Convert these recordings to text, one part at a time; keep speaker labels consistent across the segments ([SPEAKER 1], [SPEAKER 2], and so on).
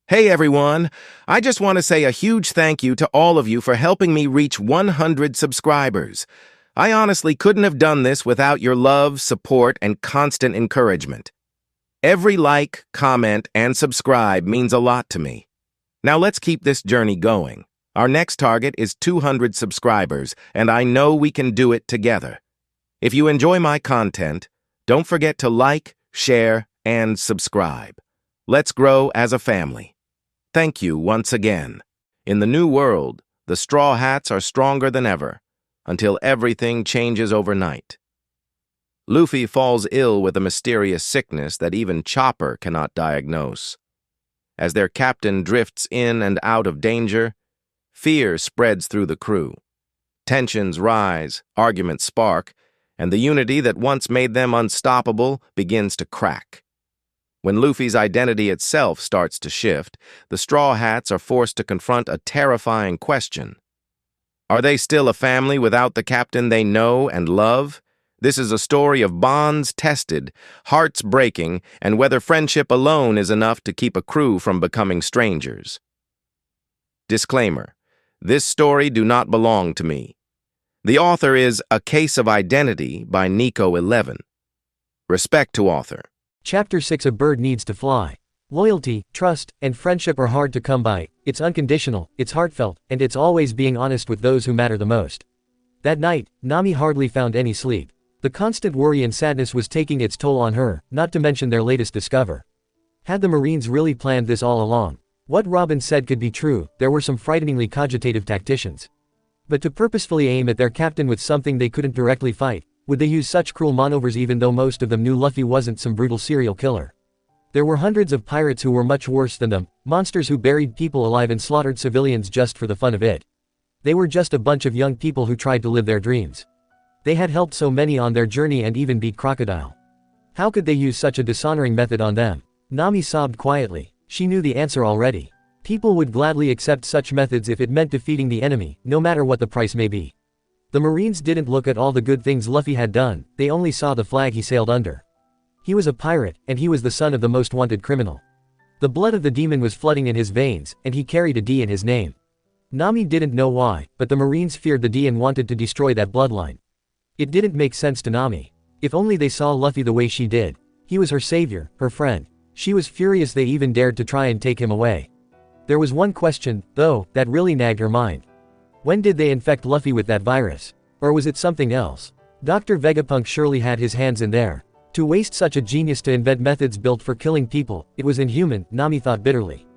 [SPEAKER 1] Hey everyone, I just want to say a huge thank you to all of you for helping me reach 100 subscribers. I honestly couldn't have done this without your love, support, and constant encouragement. Every like, comment, and subscribe means a lot to me. Now let's keep this journey going. Our next target is 200 subscribers, and I know we can do it together. If you enjoy my content, don't forget to like, share, and subscribe. Let's grow as a family. Thank you once again. In the new world, the Straw Hats are stronger than ever, until everything changes overnight. Luffy falls ill with a mysterious sickness that even Chopper cannot diagnose. As their captain drifts in and out of danger, fear spreads through the crew. Tensions rise, arguments spark, and the unity that once made them unstoppable begins to crack. When Luffy's identity itself starts to shift, the Straw Hats are forced to confront a terrifying question. Are they still a family without the captain they know and love? This is a story of bonds tested, hearts breaking, and whether friendship alone is enough to keep a crew from becoming strangers. Disclaimer: this story do not belong to me. The author is A Case of Identity by Nico 11. Respect to author.
[SPEAKER 2] Chapter 6: A bird needs to fly. Loyalty, trust, and friendship are hard to come by. It's unconditional, it's heartfelt, and it's always being honest with those who matter the most. That night, Nami hardly found any sleep. The constant worry and sadness was taking its toll on her, not to mention their latest discover. Had the Marines really planned this all along? What Robin said could be true. There were some frighteningly cogitative tacticians. But to purposefully aim at their captain with something they couldn't directly fight, would they use such cruel maneuvers even though most of them knew Luffy wasn't some brutal serial killer? There were hundreds of pirates who were much worse than them, monsters who buried people alive and slaughtered civilians just for the fun of it. They were just a bunch of young people who tried to live their dreams. They had helped so many on their journey and even beat Crocodile. How could they use such a dishonoring method on them? Nami sobbed quietly. She knew the answer already. People would gladly accept such methods if it meant defeating the enemy, no matter what the price may be. The Marines didn't look at all the good things Luffy had done, they only saw the flag he sailed under. He was a pirate, and he was the son of the most wanted criminal. The blood of the demon was flooding in his veins, and he carried a D in his name. Nami didn't know why, but the Marines feared the D and wanted to destroy that bloodline. It didn't make sense to Nami. If only they saw Luffy the way she did. He was her savior, her friend. She was furious they even dared to try and take him away. There was one question, though, that really nagged her mind. When did they infect Luffy with that virus? Or was it something else? Dr. Vegapunk surely had his hands in there. To waste such a genius to invent methods built for killing people, it was inhuman, Nami thought bitterly.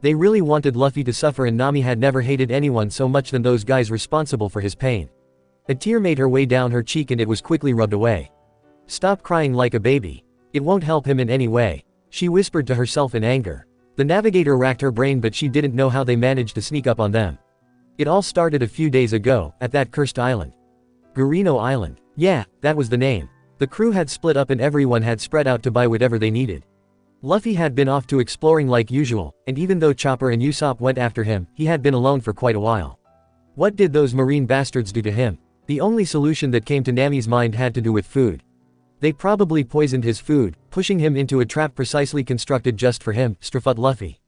[SPEAKER 2] They really wanted Luffy to suffer, and Nami had never hated anyone so much than those guys responsible for his pain. A tear made her way down her cheek and it was quickly rubbed away. Stop crying like a baby. It won't help him in any way, she whispered to herself in anger. The navigator racked her brain, but she didn't know how they managed to sneak up on them. It all started a few days ago, at that cursed island. Gurino Island. Yeah, that was the name. The crew had split up and everyone had spread out to buy whatever they needed. Luffy had been off to exploring like usual, and even though Chopper and Usopp went after him, he had been alone for quite a while. What did those marine bastards do to him? The only solution that came to Nami's mind had to do with food. They probably poisoned his food, pushing him into a trap precisely constructed just for him, thought Luffy.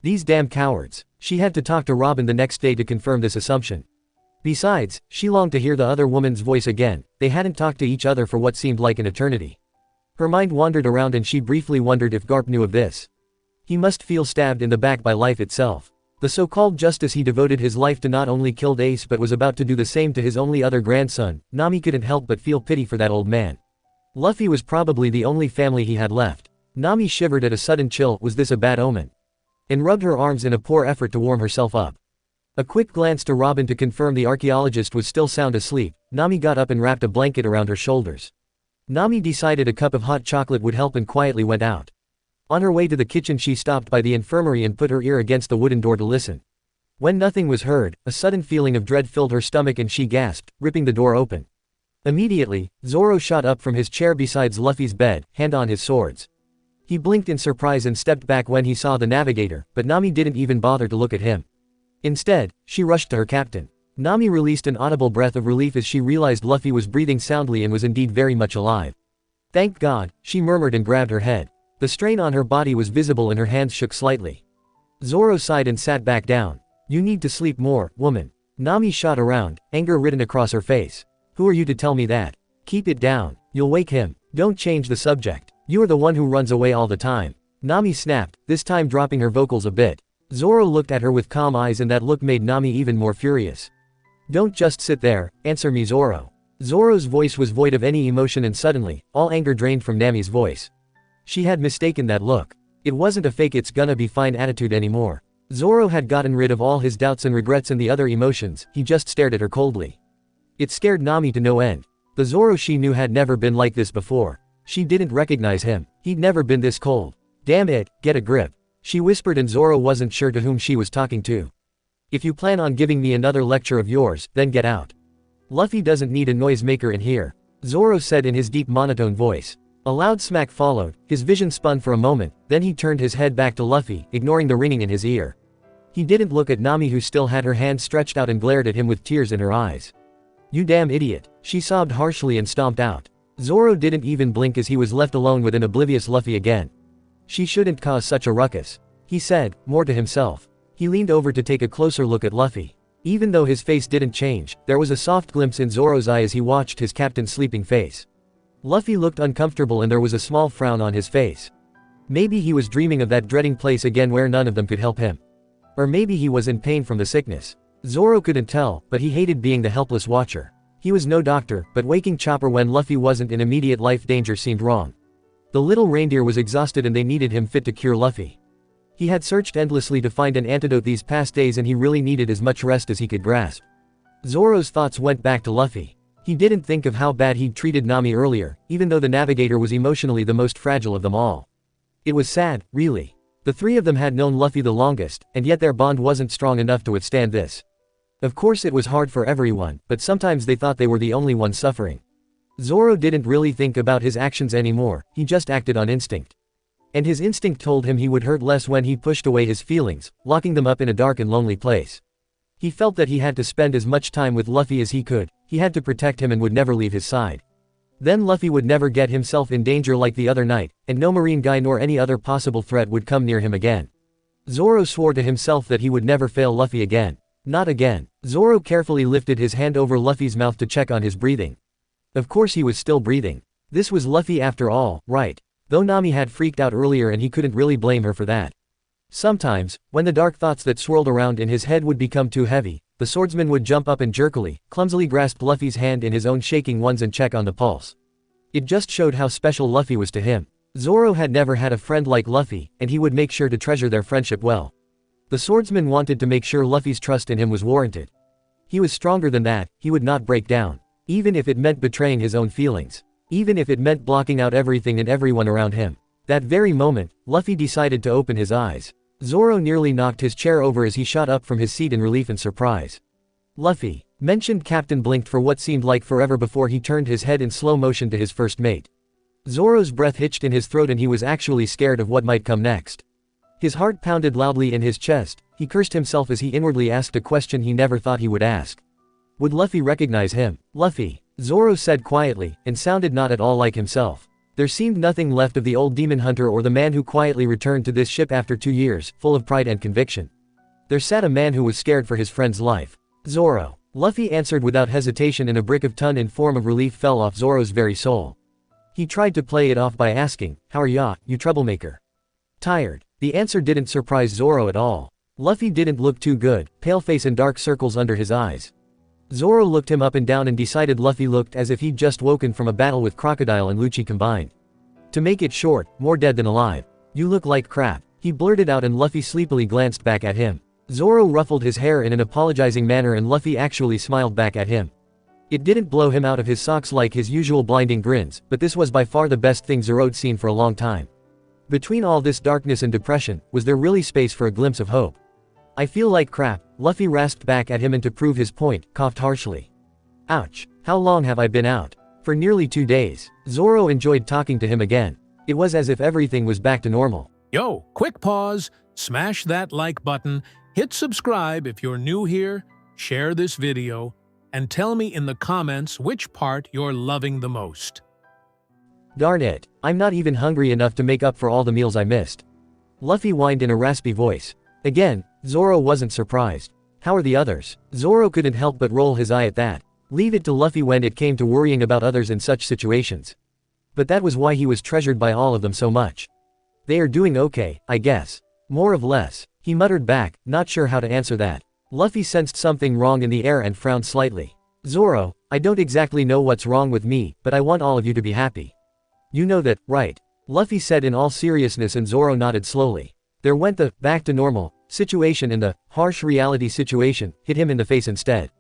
[SPEAKER 2] These damn cowards. She had to talk to Robin the next day to confirm this assumption. Besides, she longed to hear the other woman's voice again. They hadn't talked to each other for what seemed like an eternity. Her mind wandered around and she briefly wondered if Garp knew of this. He must feel stabbed in the back by life itself. The so-called justice he devoted his life to not only killed Ace but was about to do the same to his only other grandson. Nami couldn't help but feel pity for that old man. Luffy was probably the only family he had left. Nami shivered at a sudden chill. Was this a bad omen? And rubbed her arms in a poor effort to warm herself up. A quick glance to Robin to confirm the archaeologist was still sound asleep. Nami got up and wrapped a blanket around her shoulders. Nami decided a cup of hot chocolate would help and quietly went out. On her way to the kitchen she stopped by the infirmary and put her ear against the wooden door to listen. When nothing was heard, a sudden feeling of dread filled her stomach and she gasped, ripping the door open. Immediately, Zoro shot up from his chair beside Luffy's bed, hand on his swords. He blinked in surprise and stepped back when he saw the navigator, but Nami didn't even bother to look at him. Instead, she rushed to her captain. Nami released an audible breath of relief as she realized Luffy was breathing soundly and was indeed very much alive. Thank God, she murmured and grabbed her head. The strain on her body was visible and her hands shook slightly. Zoro sighed and sat back down. You need to sleep more, woman. Nami shot around, anger written across her face. Who are you to tell me that? Keep it down. You'll wake him. Don't change the subject. You are the one who runs away all the time. Nami snapped, this time dropping her vocals a bit. Zoro looked at her with calm eyes and that look made Nami even more furious. Don't just sit there, answer me, Zoro. Zoro's voice was void of any emotion and suddenly, all anger drained from Nami's voice. She had mistaken that look. It wasn't a fake it's gonna be fine attitude anymore. Zoro had gotten rid of all his doubts and regrets and the other emotions, he just stared at her coldly. It scared Nami to no end. The Zoro she knew had never been like this before. She didn't recognize him, he'd never been this cold. Damn it, get a grip. She whispered and Zoro wasn't sure to whom she was talking to. If you plan on giving me another lecture of yours, then get out. Luffy doesn't need a noisemaker in here, Zoro said in his deep monotone voice. A loud smack followed, his vision spun for a moment, then he turned his head back to Luffy, ignoring the ringing in his ear. He didn't look at Nami who still had her hand stretched out and glared at him with tears in her eyes. You damn idiot, she sobbed harshly and stomped out. Zoro didn't even blink as he was left alone with an oblivious Luffy again. She shouldn't cause such a ruckus, he said, more to himself. He leaned over to take a closer look at Luffy. Even though his face didn't change, there was a soft glimpse in Zoro's eye as he watched his captain's sleeping face. Luffy looked uncomfortable and there was a small frown on his face. Maybe he was dreaming of that dreading place again where none of them could help him. Or maybe he was in pain from the sickness. Zoro couldn't tell, but he hated being the helpless watcher. He was no doctor, but waking Chopper when Luffy wasn't in immediate life danger seemed wrong. The little reindeer was exhausted and they needed him fit to cure Luffy. He had searched endlessly to find an antidote these past days and he really needed as much rest as he could grasp. Zoro's thoughts went back to Luffy. He didn't think of how bad he'd treated Nami earlier, even though the navigator was emotionally the most fragile of them all. It was sad, really. The three of them had known Luffy the longest, and yet their bond wasn't strong enough to withstand this. Of course it was hard for everyone, but sometimes they thought they were the only ones suffering. Zoro didn't really think about his actions anymore, he just acted on instinct. And his instinct told him he would hurt less when he pushed away his feelings, locking them up in a dark and lonely place. He felt that he had to spend as much time with Luffy as he could, he had to protect him and would never leave his side. Then Luffy would never get himself in danger like the other night, and no marine guy nor any other possible threat would come near him again. Zoro swore to himself that he would never fail Luffy again. Not again. Zoro carefully lifted his hand over Luffy's mouth to check on his breathing. Of course he was still breathing. This was Luffy after all, right? Though Nami had freaked out earlier and he couldn't really blame her for that. Sometimes, when the dark thoughts that swirled around in his head would become too heavy, the swordsman would jump up and jerkily, clumsily grasp Luffy's hand in his own shaking ones and check on the pulse. It just showed how special Luffy was to him. Zoro had never had a friend like Luffy, and he would make sure to treasure their friendship well. The swordsman wanted to make sure Luffy's trust in him was warranted. He was stronger than that, he would not break down. Even if it meant betraying his own feelings. Even if it meant blocking out everything and everyone around him. That very moment, Luffy decided to open his eyes. Zoro nearly knocked his chair over as he shot up from his seat in relief and surprise. Luffy, mentioned Captain blinked for what seemed like forever before he turned his head in slow motion to his first mate. Zoro's breath hitched in his throat and he was actually scared of what might come next. His heart pounded loudly in his chest, he cursed himself as he inwardly asked a question he never thought he would ask. Would Luffy recognize him? Luffy, Zoro said quietly, and sounded not at all like himself. There seemed nothing left of the old demon hunter or the man who quietly returned to this ship after 2 years, full of pride and conviction. There sat a man who was scared for his friend's life. Zoro. Luffy answered without hesitation and a brick of ton in form of relief fell off Zoro's very soul. He tried to play it off by asking, how are ya, you troublemaker? Tired. The answer didn't surprise Zoro at all. Luffy didn't look too good, pale face and dark circles under his eyes. Zoro looked him up and down and decided Luffy looked as if he'd just woken from a battle with Crocodile and Lucci combined. To make it short, more dead than alive. You look like crap, he blurted out and Luffy sleepily glanced back at him. Zoro ruffled his hair in an apologizing manner and Luffy actually smiled back at him. It didn't blow him out of his socks like his usual blinding grins, but this was by far the best thing Zoro'd seen for a long time. Between all this darkness and depression, was there really space for a glimpse of hope? I feel like crap, Luffy rasped back at him and to prove his point, coughed harshly. Ouch, how long have I been out? For nearly 2 days. Zoro enjoyed talking to him again. It was as if everything was back to normal.
[SPEAKER 3] Yo, quick pause, smash that like button, hit subscribe if you're new here, share this video, and tell me in the comments which part you're loving the most.
[SPEAKER 2] Darn it, I'm not even hungry enough to make up for all the meals I missed. Luffy whined in a raspy voice. Again, Zoro wasn't surprised. How are the others? Zoro couldn't help but roll his eye at that. Leave it to Luffy when it came to worrying about others in such situations. But that was why he was treasured by all of them so much. They are doing okay, I guess. More of less. He muttered back, not sure how to answer that. Luffy sensed something wrong in the air and frowned slightly. Zoro, I don't exactly know what's wrong with me, but I want all of you to be happy. You know that, right? Luffy said in all seriousness and Zoro nodded slowly. There went the back to normal situation and the harsh reality situation hit him in the face instead.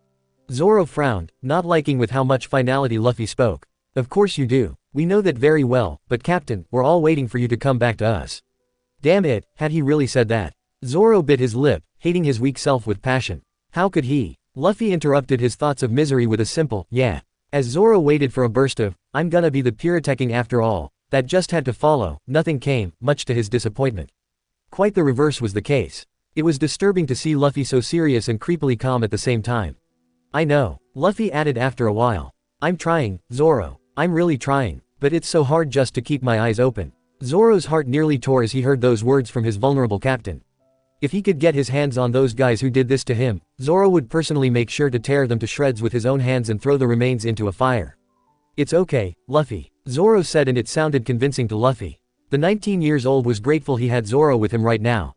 [SPEAKER 2] Zoro frowned, not liking with how much finality Luffy spoke. Of course you do. We know that very well, but Captain, we're all waiting for you to come back to us. Damn it, had he really said that? Zoro bit his lip, hating his weak self with passion. How could he? Luffy interrupted his thoughts of misery with a simple, yeah. As Zoro waited for a burst of, I'm gonna be the Pirateking after all, that just had to follow, nothing came, much to his disappointment. Quite the reverse was the case. It was disturbing to see Luffy so serious and creepily calm at the same time. I know, Luffy added after a while. I'm trying, Zoro. I'm really trying, but it's so hard just to keep my eyes open. Zoro's heart nearly tore as he heard those words from his vulnerable captain. If he could get his hands on those guys who did this to him, Zoro would personally make sure to tear them to shreds with his own hands and throw the remains into a fire. It's okay, Luffy, Zoro said, and it sounded convincing to Luffy. The 19-years-old was grateful he had Zoro with him right now.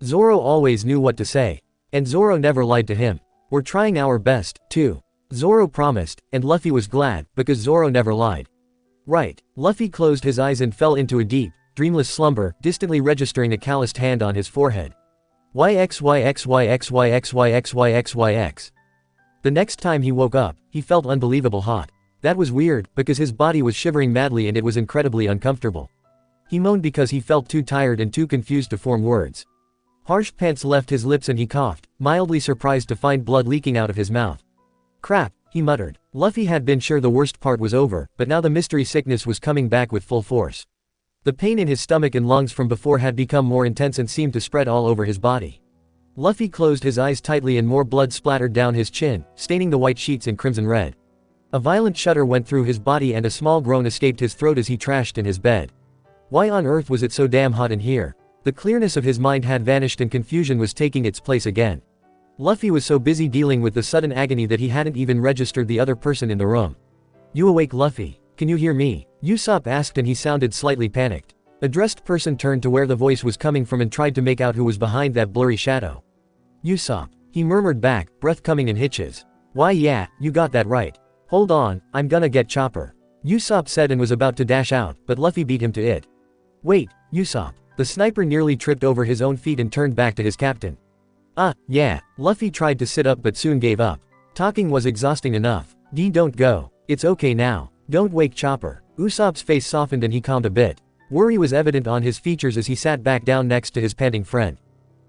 [SPEAKER 2] Zoro always knew what to say. And Zoro never lied to him. We're trying our best, too. Zoro promised, and Luffy was glad, because Zoro never lied. Right. Luffy closed his eyes and fell into a deep, dreamless slumber, distantly registering a calloused hand on his forehead. YXYXYXYXYXYXYX. The next time he woke up, he felt unbelievable hot. That was weird, because his body was shivering madly and it was incredibly uncomfortable. He moaned because he felt too tired and too confused to form words. Harsh pants left his lips and he coughed, mildly surprised to find blood leaking out of his mouth. Crap, he muttered. Luffy had been sure the worst part was over, but now the mystery sickness was coming back with full force. The pain in his stomach and lungs from before had become more intense and seemed to spread all over his body. Luffy closed his eyes tightly and more blood splattered down his chin, staining the white sheets in crimson red. A violent shudder went through his body and a small groan escaped his throat as he trashed in his bed. Why on earth was it so damn hot in here? The clearness of his mind had vanished and confusion was taking its place again. Luffy was so busy dealing with the sudden agony that he hadn't even registered the other person in the room. You awake, Luffy? Can you hear me? Usopp asked and he sounded slightly panicked. A dressed person turned to where the voice was coming from and tried to make out who was behind that blurry shadow. Usopp. He murmured back, breath coming in hitches. Why yeah, you got that right. Hold on, I'm gonna get Chopper. Usopp said and was about to dash out, but Luffy beat him to it. Wait, Usopp. The sniper nearly tripped over his own feet and turned back to his captain. Yeah. Luffy tried to sit up but soon gave up. Talking was exhausting enough. Don't go. It's okay now. Don't wake Chopper. Usopp's face softened and he calmed a bit. Worry was evident on his features as he sat back down next to his panting friend.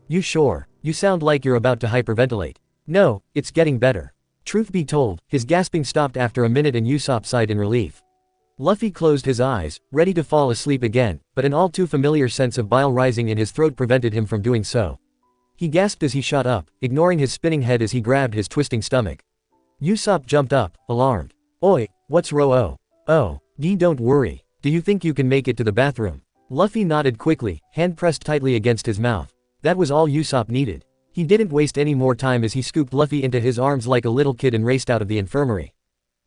[SPEAKER 2] You sure? You sound like you're about to hyperventilate. No, it's getting better. Truth be told, his gasping stopped after a minute and Usopp sighed in relief. Luffy closed his eyes, ready to fall asleep again, but an all too familiar sense of bile rising in his throat prevented him from doing so. He gasped as he shot up, ignoring his spinning head as he grabbed his twisting stomach. Usopp jumped up, alarmed. Oi, what's Oh, don't worry. Do you think you can make it to the bathroom? Luffy nodded quickly, hand pressed tightly against his mouth. That was all Usopp needed. He didn't waste any more time as he scooped Luffy into his arms like a little kid and raced out of the infirmary.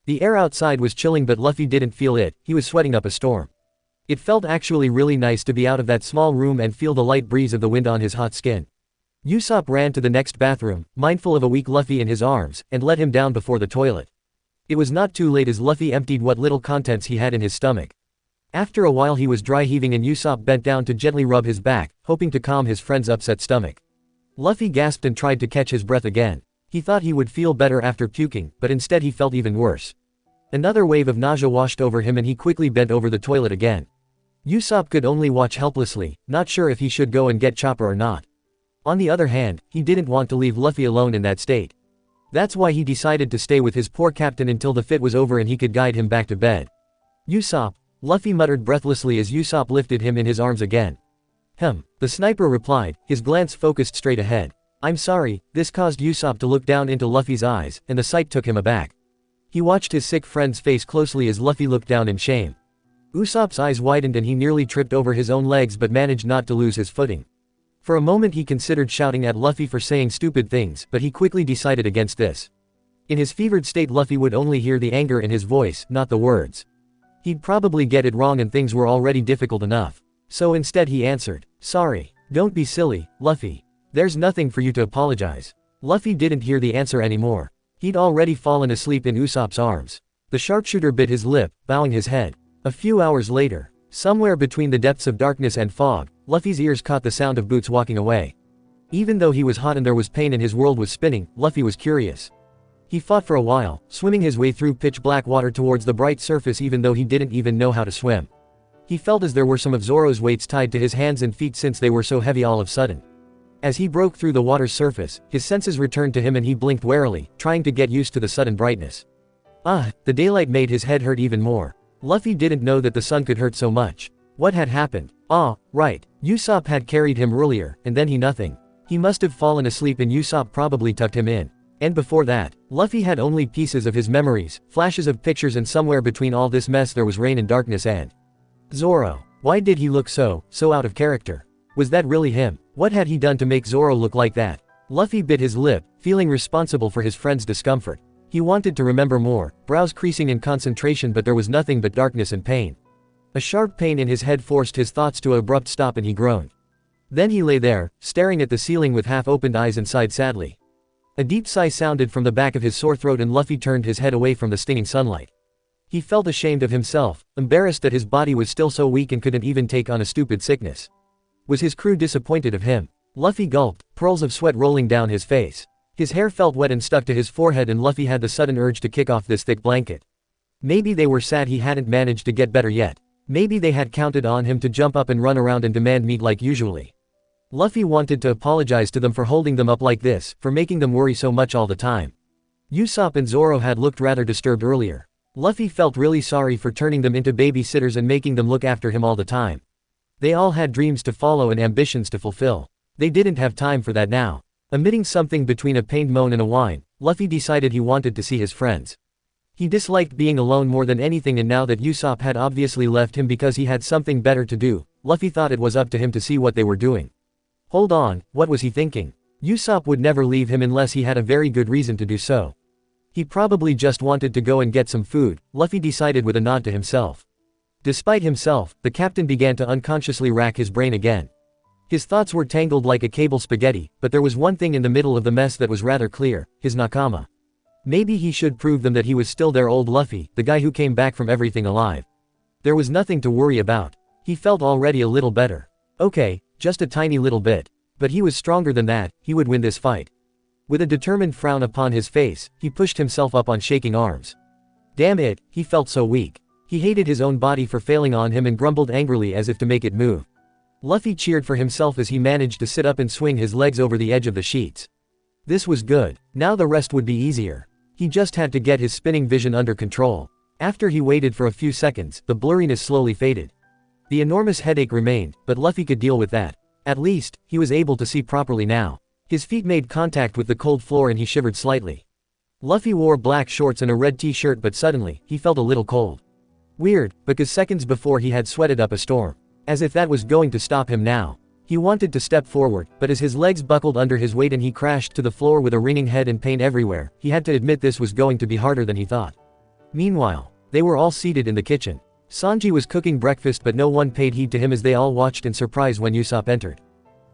[SPEAKER 2] The air outside was chilling but Luffy didn't feel it, he was sweating up a storm. It felt actually really nice to be out of that small room and feel the light breeze of the wind on his hot skin. Usopp ran to the next bathroom, mindful of a weak Luffy in his arms, and let him down before the toilet. It was not too late as Luffy emptied what little contents he had in his stomach. After a while he was dry heaving and Usopp bent down to gently rub his back, hoping to calm his friend's upset stomach. Luffy gasped and tried to catch his breath again. He thought he would feel better after puking, but instead he felt even worse. Another wave of nausea washed over him and he quickly bent over the toilet again. Usopp could only watch helplessly, not sure if he should go and get Chopper or not. On the other hand, he didn't want to leave Luffy alone in that state. That's why he decided to stay with his poor captain until the fit was over and he could guide him back to bed. Usopp, Luffy muttered breathlessly as Usopp lifted him in his arms again. The sniper replied, his glance focused straight ahead. I'm sorry, this caused Usopp to look down into Luffy's eyes, and the sight took him aback. He watched his sick friend's face closely as Luffy looked down in shame. Usopp's eyes widened and he nearly tripped over his own legs but managed not to lose his footing. For a moment he considered shouting at Luffy for saying stupid things, but he quickly decided against this. In his fevered state Luffy would only hear the anger in his voice, not the words. He'd probably get it wrong and things were already difficult enough. So instead he answered, "Sorry. Don't be silly, Luffy. There's nothing for you to apologize." Luffy didn't hear the answer anymore. He'd already fallen asleep in Usopp's arms. The sharpshooter bit his lip, bowing his head. A few hours later, somewhere between the depths of darkness and fog, Luffy's ears caught the sound of boots walking away. Even though he was hot and there was pain and his world was spinning, Luffy was curious. He fought for a while, swimming his way through pitch-black water towards the bright surface even though he didn't even know how to swim. He felt as there were some of Zoro's weights tied to his hands and feet since they were so heavy all of a sudden. As he broke through the water's surface, his senses returned to him and he blinked warily, trying to get used to the sudden brightness. The daylight made his head hurt even more. Luffy didn't know that the sun could hurt so much. What had happened? Right. Usopp had carried him earlier, and then he nothing. He must have fallen asleep and Usopp probably tucked him in. And before that, Luffy had only pieces of his memories, flashes of pictures and somewhere between all this mess there was rain and darkness and Zoro. Why did he look so out of character? Was that really him? What had he done to make Zoro look like that? Luffy bit his lip, feeling responsible for his friend's discomfort. He wanted to remember more, brows creasing in concentration but there was nothing but darkness and pain. A sharp pain in his head forced his thoughts to an abrupt stop and he groaned. Then he lay there, staring at the ceiling with half-opened eyes and sighed sadly. A deep sigh sounded from the back of his sore throat and Luffy turned his head away from the stinging sunlight. He felt ashamed of himself, embarrassed that his body was still so weak and couldn't even take on a stupid sickness. Was his crew disappointed of him? Luffy gulped, pearls of sweat rolling down his face. His hair felt wet and stuck to his forehead and Luffy had the sudden urge to kick off this thick blanket. Maybe they were sad he hadn't managed to get better yet. Maybe they had counted on him to jump up and run around and demand meat like usually. Luffy wanted to apologize to them for holding them up like this, for making them worry so much all the time. Usopp and Zoro had looked rather disturbed earlier. Luffy felt really sorry for turning them into babysitters and making them look after him all the time. They all had dreams to follow and ambitions to fulfill. They didn't have time for that now. Emitting something between a pained moan and a whine, Luffy decided he wanted to see his friends. He disliked being alone more than anything and now that Usopp had obviously left him because he had something better to do, Luffy thought it was up to him to see what they were doing. Hold on, what was he thinking? Usopp would never leave him unless he had a very good reason to do so. He probably just wanted to go and get some food, Luffy decided with a nod to himself. Despite himself, the captain began to unconsciously rack his brain again. His thoughts were tangled like a cable spaghetti, but there was one thing in the middle of the mess that was rather clear, his nakama. Maybe he should prove them that he was still their old Luffy, the guy who came back from everything alive. There was nothing to worry about. He felt already a little better. Okay, just a tiny little bit. But he was stronger than that, he would win this fight. With a determined frown upon his face, he pushed himself up on shaking arms. Damn it, he felt so weak. He hated his own body for failing on him and grumbled angrily as if to make it move. Luffy cheered for himself as he managed to sit up and swing his legs over the edge of the sheets. This was good. Now the rest would be easier. He just had to get his spinning vision under control. After he waited for a few seconds, the blurriness slowly faded. The enormous headache remained, but Luffy could deal with that. At least, he was able to see properly now. His feet made contact with the cold floor and he shivered slightly. Luffy wore black shorts and a red t-shirt but suddenly, he felt a little cold. Weird, because seconds before he had sweated up a storm. As if that was going to stop him now. He wanted to step forward, but as his legs buckled under his weight and he crashed to the floor with a ringing head and pain everywhere, he had to admit this was going to be harder than he thought. Meanwhile, they were all seated in the kitchen. Sanji was cooking breakfast but no one paid heed to him as they all watched in surprise when Usopp entered.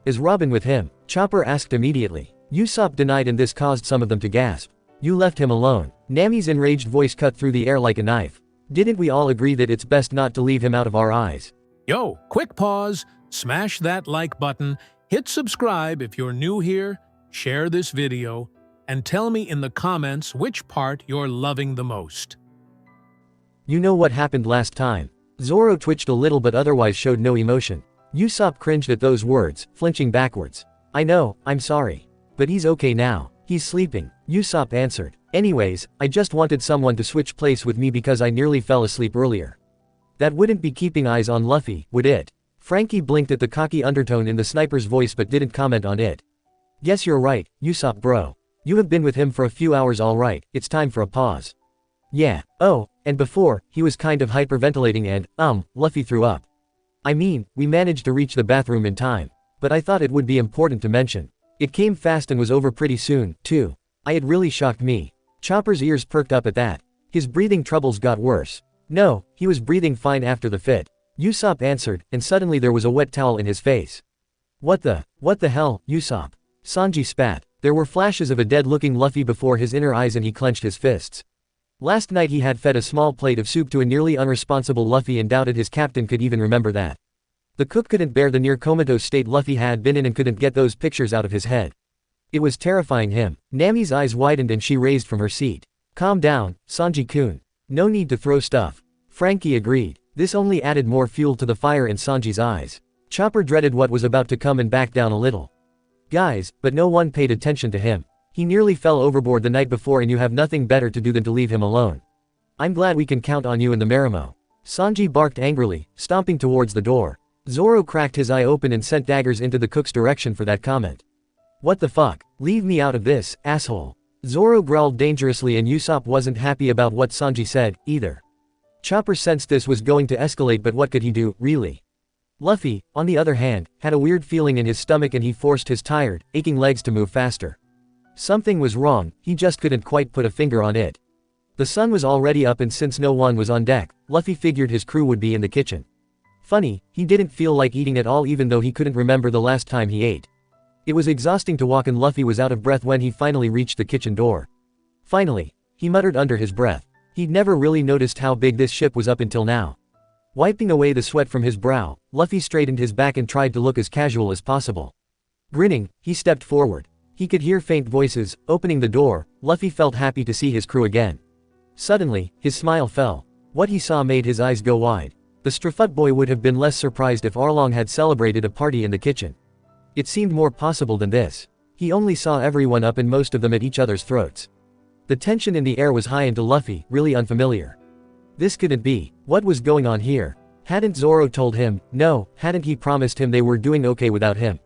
[SPEAKER 2] Is Robin with him? Chopper asked immediately. Usopp denied and this caused some of them to gasp. You left him alone. Nami's enraged voice cut through the air like a knife. Didn't we all agree that it's best not to leave him out of our eyes?
[SPEAKER 3] Yo, quick pause, smash that like button, hit subscribe if you're new here, share this video, and tell me in the comments which part you're loving the most.
[SPEAKER 2] You know what happened last time? Zoro twitched a little but otherwise showed no emotion. Usopp cringed at those words, flinching backwards. I know, I'm sorry. But he's okay now. He's sleeping, Usopp answered. Anyways, I just wanted someone to switch place with me because I nearly fell asleep earlier. That wouldn't be keeping eyes on Luffy, would it? Frankie blinked at the cocky undertone in the sniper's voice but didn't comment on it. Guess you're right, Usopp bro. You have been with him for a few hours alright, it's time for a pause. Yeah, oh, and before, he was kind of hyperventilating and, Luffy threw up. I mean, we managed to reach the bathroom in time. But I thought it would be important to mention. It came fast and was over pretty soon, too. It really shocked me. Chopper's ears perked up at that. His breathing troubles got worse. No, he was breathing fine after the fit. Usopp answered, and suddenly there was a wet towel in his face. What the hell, Usopp? Sanji spat. There were flashes of a dead-looking Luffy before his inner eyes and he clenched his fists. Last night he had fed a small plate of soup to a nearly unresponsible Luffy and doubted his captain could even remember that. The cook couldn't bear the near-comatose state Luffy had been in and couldn't get those pictures out of his head. It was terrifying him. Nami's eyes widened and she raised from her seat. Calm down, Sanji-kun. No need to throw stuff. Frankie agreed. This only added more fuel to the fire in Sanji's eyes. Chopper dreaded what was about to come and backed down a little. Guys, but no one paid attention to him. He nearly fell overboard the night before and you have nothing better to do than to leave him alone. I'm glad we can count on you and the Marimo. Sanji barked angrily, stomping towards the door. Zoro cracked his eye open and sent daggers into the cook's direction for that comment. What the fuck? Leave me out of this, asshole. Zoro growled dangerously and Usopp wasn't happy about what Sanji said, either. Chopper sensed this was going to escalate but what could he do, really? Luffy, on the other hand, had a weird feeling in his stomach and he forced his tired, aching legs to move faster. Something was wrong, he just couldn't quite put a finger on it. The sun was already up and since no one was on deck, Luffy figured his crew would be in the kitchen. Funny, he didn't feel like eating at all even though he couldn't remember the last time he ate. It was exhausting to walk and Luffy was out of breath when he finally reached the kitchen door. Finally, he muttered under his breath. He'd never really noticed how big this ship was up until now. Wiping away the sweat from his brow, Luffy straightened his back and tried to look as casual as possible. Grinning, he stepped forward. He could hear faint voices. Opening the door, Luffy felt happy to see his crew again. Suddenly, his smile fell. What he saw made his eyes go wide. The Strafut boy would have been less surprised if Arlong had celebrated a party in the kitchen. It seemed more possible than this. He only saw everyone up and most of them at each other's throats. The tension in the air was high and to Luffy, really unfamiliar. This couldn't be. What was going on here? Hadn't Zoro told him? No, hadn't he promised him they were doing okay without him?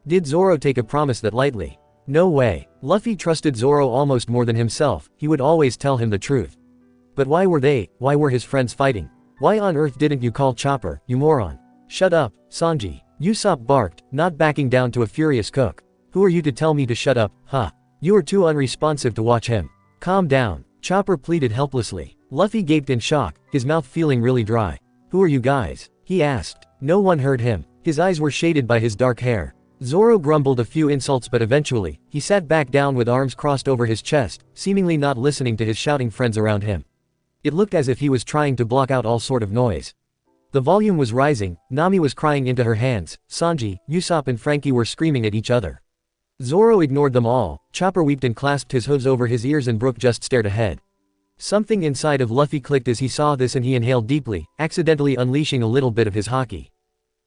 [SPEAKER 2] Did Zoro take a promise that lightly? No way. Luffy trusted Zoro almost more than himself, he would always tell him the truth. But why were his friends fighting? Why on earth didn't you call Chopper, you moron? Shut up, Sanji. Usopp barked, not backing down to a furious cook. Who are you to tell me to shut up, huh? You are too unresponsive to watch him. Calm down. Chopper pleaded helplessly. Luffy gaped in shock, his mouth feeling really dry. Who are you guys? He asked. No one heard him. His eyes were shaded by his dark hair. Zoro grumbled a few insults but eventually, he sat back down with arms crossed over his chest, seemingly not listening to his shouting friends around him. It looked as if he was trying to block out all sort of noise. The volume was rising, Nami was crying into her hands, Sanji, Usopp and Frankie were screaming at each other. Zoro ignored them all, Chopper wept and clasped his hooves over his ears and Brook just stared ahead. Something inside of Luffy clicked as he saw this and he inhaled deeply, accidentally unleashing a little bit of his haki.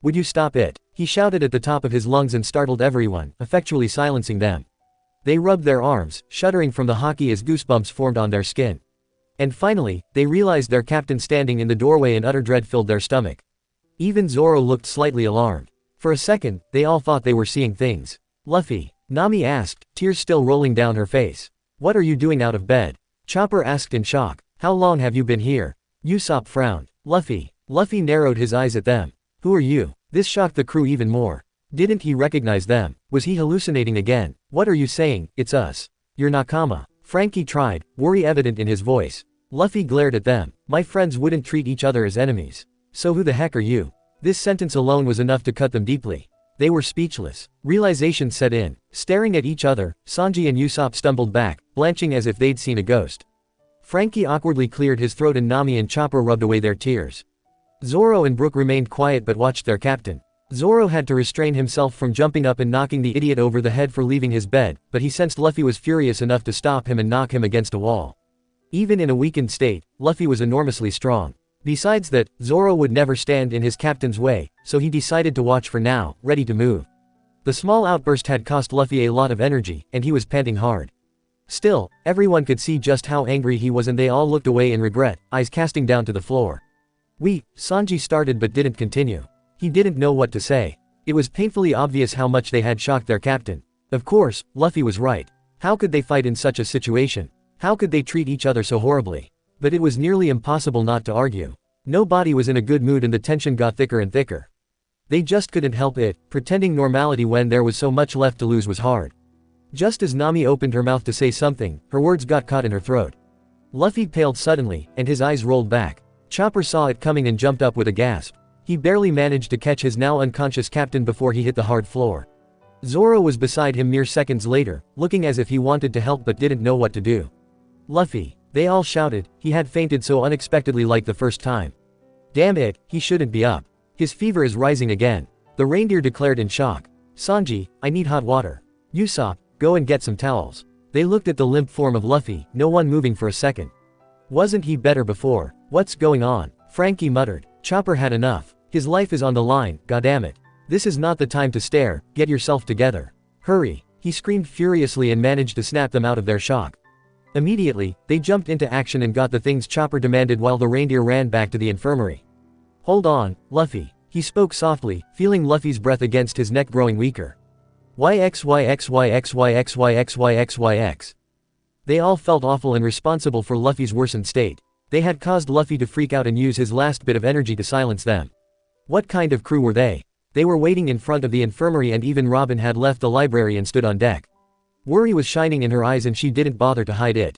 [SPEAKER 2] Would you stop it? He shouted at the top of his lungs and startled everyone, effectually silencing them. They rubbed their arms, shuddering from the haki as goosebumps formed on their skin. And finally, they realized their captain standing in the doorway and utter dread filled their stomach. Even Zoro looked slightly alarmed. For a second, they all thought they were seeing things. Luffy? Nami asked, tears still rolling down her face. What are you doing out of bed? Chopper asked in shock. How long have you been here? Usopp frowned. Luffy. Luffy narrowed his eyes at them. Who are you? This shocked the crew even more. Didn't he recognize them? Was he hallucinating again? What are you saying? It's us. You're Nakama. Frankie tried, worry evident in his voice. Luffy glared at them. My friends wouldn't treat each other as enemies. So who the heck are you? This sentence alone was enough to cut them deeply. They were speechless. Realization set in. Staring at each other, Sanji and Usopp stumbled back, blanching as if they'd seen a ghost. Frankie awkwardly cleared his throat and Nami and Chopper rubbed away their tears. Zoro and Brook remained quiet but watched their captain. Zoro had to restrain himself from jumping up and knocking the idiot over the head for leaving his bed, but he sensed Luffy was furious enough to stop him and knock him against a wall. Even in a weakened state, Luffy was enormously strong. Besides that, Zoro would never stand in his captain's way, so he decided to watch for now, ready to move. The small outburst had cost Luffy a lot of energy, and he was panting hard. Still, everyone could see just how angry he was and they all looked away in regret, eyes casting down to the floor. Sanji started but didn't continue. He didn't know what to say. It was painfully obvious how much they had shocked their captain. Of course, Luffy was right. How could they fight in such a situation? How could they treat each other so horribly? But it was nearly impossible not to argue. Nobody was in a good mood and the tension got thicker and thicker. They just couldn't help it, pretending normality when there was so much left to lose was hard. Just as Nami opened her mouth to say something, her words got caught in her throat. Luffy paled suddenly, and his eyes rolled back. Chopper saw it coming and jumped up with a gasp. He barely managed to catch his now unconscious captain before he hit the hard floor. Zoro was beside him mere seconds later, looking as if he wanted to help but didn't know what to do. Luffy! They all shouted. He had fainted so unexpectedly like the first time. Damn it, he shouldn't be up. His fever is rising again. The reindeer declared in shock. Sanji, I need hot water. Usopp, go and get some towels. They looked at the limp form of Luffy, no one moving for a second. Wasn't he better before? What's going on? Frankie muttered. Chopper had enough. His life is on the line, goddammit. This is not the time to stare, get yourself together. Hurry! He screamed furiously and managed to snap them out of their shock. Immediately, they jumped into action and got the things Chopper demanded while the reindeer ran back to the infirmary. Hold on, Luffy. He spoke softly, feeling Luffy's breath against his neck growing weaker. YXYXYXYXYXYXYX. They all felt awful and responsible for Luffy's worsened state. They had caused Luffy to freak out and use his last bit of energy to silence them. What kind of crew were they? They were waiting in front of the infirmary and even Robin had left the library and stood on deck. Worry was shining in her eyes and she didn't bother to hide it.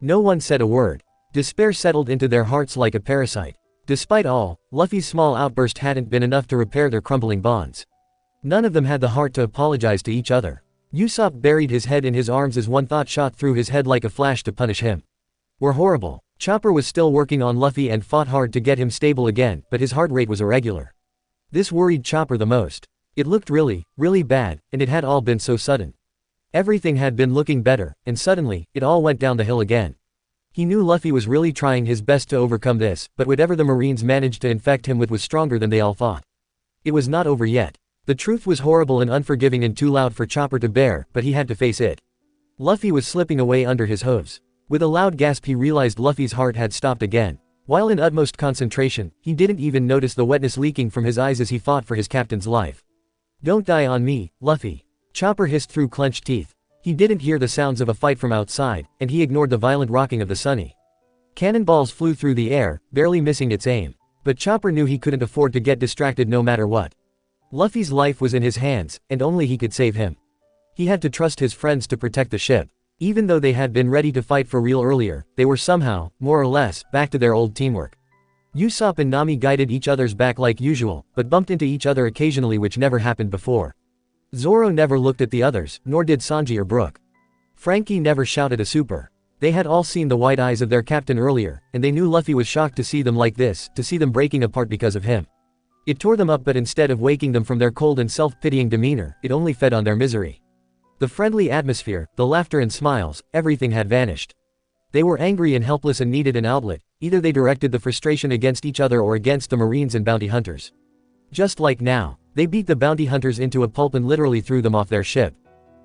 [SPEAKER 2] No one said a word. Despair settled into their hearts like a parasite. Despite all, Luffy's small outburst hadn't been enough to repair their crumbling bonds. None of them had the heart to apologize to each other. Usopp buried his head in his arms as one thought shot through his head like a flash to punish him. We're horrible. Chopper was still working on Luffy and fought hard to get him stable again, but his heart rate was irregular. This worried Chopper the most. It looked really, really bad, and it had all been so sudden. Everything had been looking better, and suddenly, it all went down the hill again. He knew Luffy was really trying his best to overcome this, but whatever the Marines managed to infect him with was stronger than they all thought. It was not over yet. The truth was horrible and unforgiving and too loud for Chopper to bear, but he had to face it. Luffy was slipping away under his hooves. With a loud gasp he realized Luffy's heart had stopped again. While in utmost concentration, he didn't even notice the wetness leaking from his eyes as he fought for his captain's life. Don't die on me, Luffy. Chopper hissed through clenched teeth. He didn't hear the sounds of a fight from outside, and he ignored the violent rocking of the Sunny. Cannonballs flew through the air, barely missing its aim. But Chopper knew he couldn't afford to get distracted no matter what. Luffy's life was in his hands, and only he could save him. He had to trust his friends to protect the ship. Even though they had been ready to fight for real earlier, they were somehow, more or less, back to their old teamwork. Usopp and Nami guided each other's back like usual, but bumped into each other occasionally, which never happened before. Zoro never looked at the others, nor did Sanji or Brook. Frankie never shouted a super. They had all seen the wide eyes of their captain earlier, and they knew Luffy was shocked to see them like this, to see them breaking apart because of him. It tore them up, but instead of waking them from their cold and self-pitying demeanor, it only fed on their misery. The friendly atmosphere, the laughter and smiles, everything had vanished. They were angry and helpless and needed an outlet. Either they directed the frustration against each other or against the Marines and bounty hunters. Just like now, they beat the bounty hunters into a pulp and literally threw them off their ship.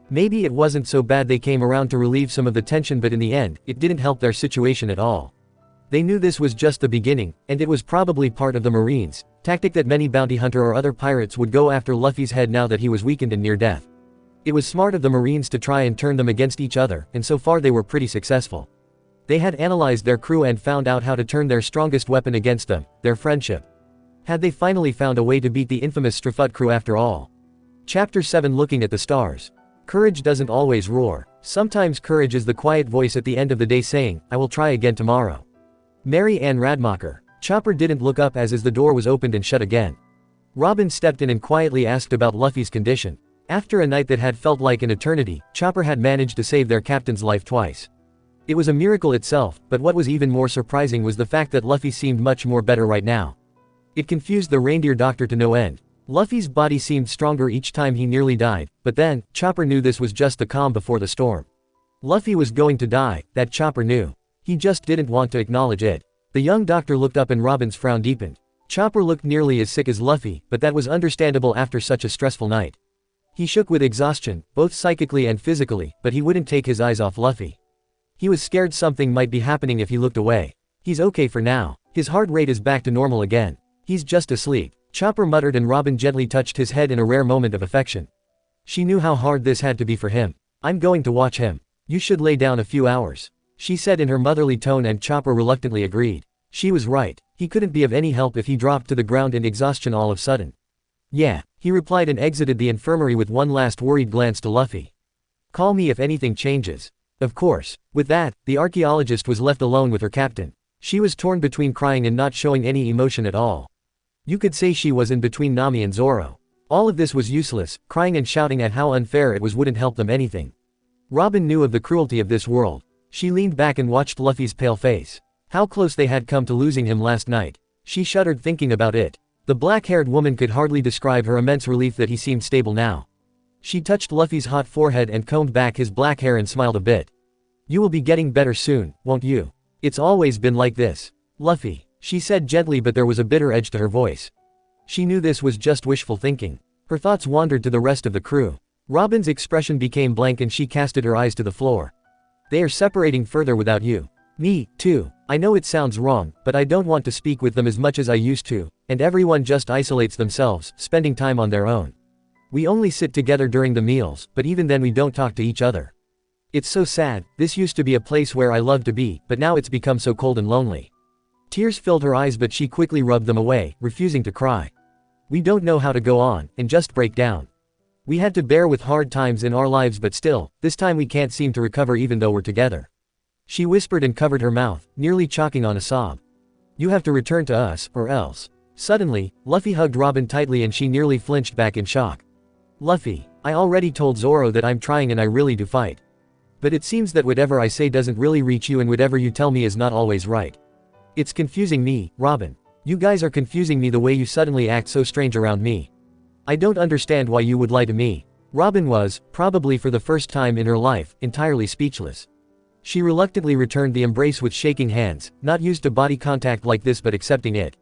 [SPEAKER 2] Maybe it wasn't so bad they came around to relieve some of the tension, but in the end, it didn't help their situation at all. They knew this was just the beginning, and it was probably part of the Marines' tactic that many bounty hunter or other pirates would go after Luffy's head now that he was weakened and near death. It was smart of the Marines to try and turn them against each other, and so far they were pretty successful. They had analyzed their crew and found out how to turn their strongest weapon against them, their friendship. Had they finally found a way to beat the infamous Strafut crew after all? Chapter 7 Looking at the Stars. Courage doesn't always roar. Sometimes courage is the quiet voice at the end of the day saying, I will try again tomorrow. Mary Ann Radmacher. Chopper didn't look up as the door was opened and shut again. Robin stepped in and quietly asked about Luffy's condition. After a night that had felt like an eternity, Chopper had managed to save their captain's life twice. It was a miracle itself, but what was even more surprising was the fact that Luffy seemed much more better right now. It confused the reindeer doctor to no end. Luffy's body seemed stronger each time he nearly died, but then, Chopper knew this was just the calm before the storm. Luffy was going to die, that Chopper knew. He just didn't want to acknowledge it. The young doctor looked up and Robin's frown deepened. Chopper looked nearly as sick as Luffy, but that was understandable after such a stressful night. He shook with exhaustion, both psychically and physically, but he wouldn't take his eyes off Luffy. He was scared something might be happening if he looked away. He's okay for now. His heart rate is back to normal again. He's just asleep. Chopper muttered and Robin gently touched his head in a rare moment of affection. She knew how hard this had to be for him. I'm going to watch him. You should lay down a few hours, she said in her motherly tone, and Chopper reluctantly agreed. She was right. He couldn't be of any help if he dropped to the ground in exhaustion all of a sudden. Yeah, he replied and exited the infirmary with one last worried glance to Luffy. Call me if anything changes. Of course. With that, the archaeologist was left alone with her captain. She was torn between crying and not showing any emotion at all. You could say she was in between Nami and Zoro. All of this was useless, crying and shouting at how unfair it was wouldn't help them anything. Robin knew of the cruelty of this world. She leaned back and watched Luffy's pale face. How close they had come to losing him last night. She shuddered thinking about it. The black-haired woman could hardly describe her immense relief that he seemed stable now. She touched Luffy's hot forehead and combed back his black hair and smiled a bit. You will be getting better soon, won't you? It's always been like this. Luffy, she said gently, but there was a bitter edge to her voice. She knew this was just wishful thinking. Her thoughts wandered to the rest of the crew. Robin's expression became blank and she casted her eyes to the floor. They are separating further without you. Me, too. I know it sounds wrong, but I don't want to speak with them as much as I used to, and everyone just isolates themselves, spending time on their own. We only sit together during the meals, but even then we don't talk to each other. It's so sad. This used to be a place where I loved to be, but now it's become so cold and lonely. Tears filled her eyes, but she quickly rubbed them away, refusing to cry. We don't know how to go on, and just break down. We had to bear with hard times in our lives, but still, this time we can't seem to recover even though we're together. She whispered and covered her mouth, nearly choking on a sob. You have to return to us, or else. Suddenly, Luffy hugged Robin tightly and she nearly flinched back in shock. Luffy, I already told Zoro that I'm trying and I really do fight. But it seems that whatever I say doesn't really reach you and whatever you tell me is not always right. It's confusing me, Robin. You guys are confusing me the way you suddenly act so strange around me. I don't understand why you would lie to me. Robin was, probably for the first time in her life, entirely speechless. She reluctantly returned the embrace with shaking hands, not used to body contact like this but accepting it.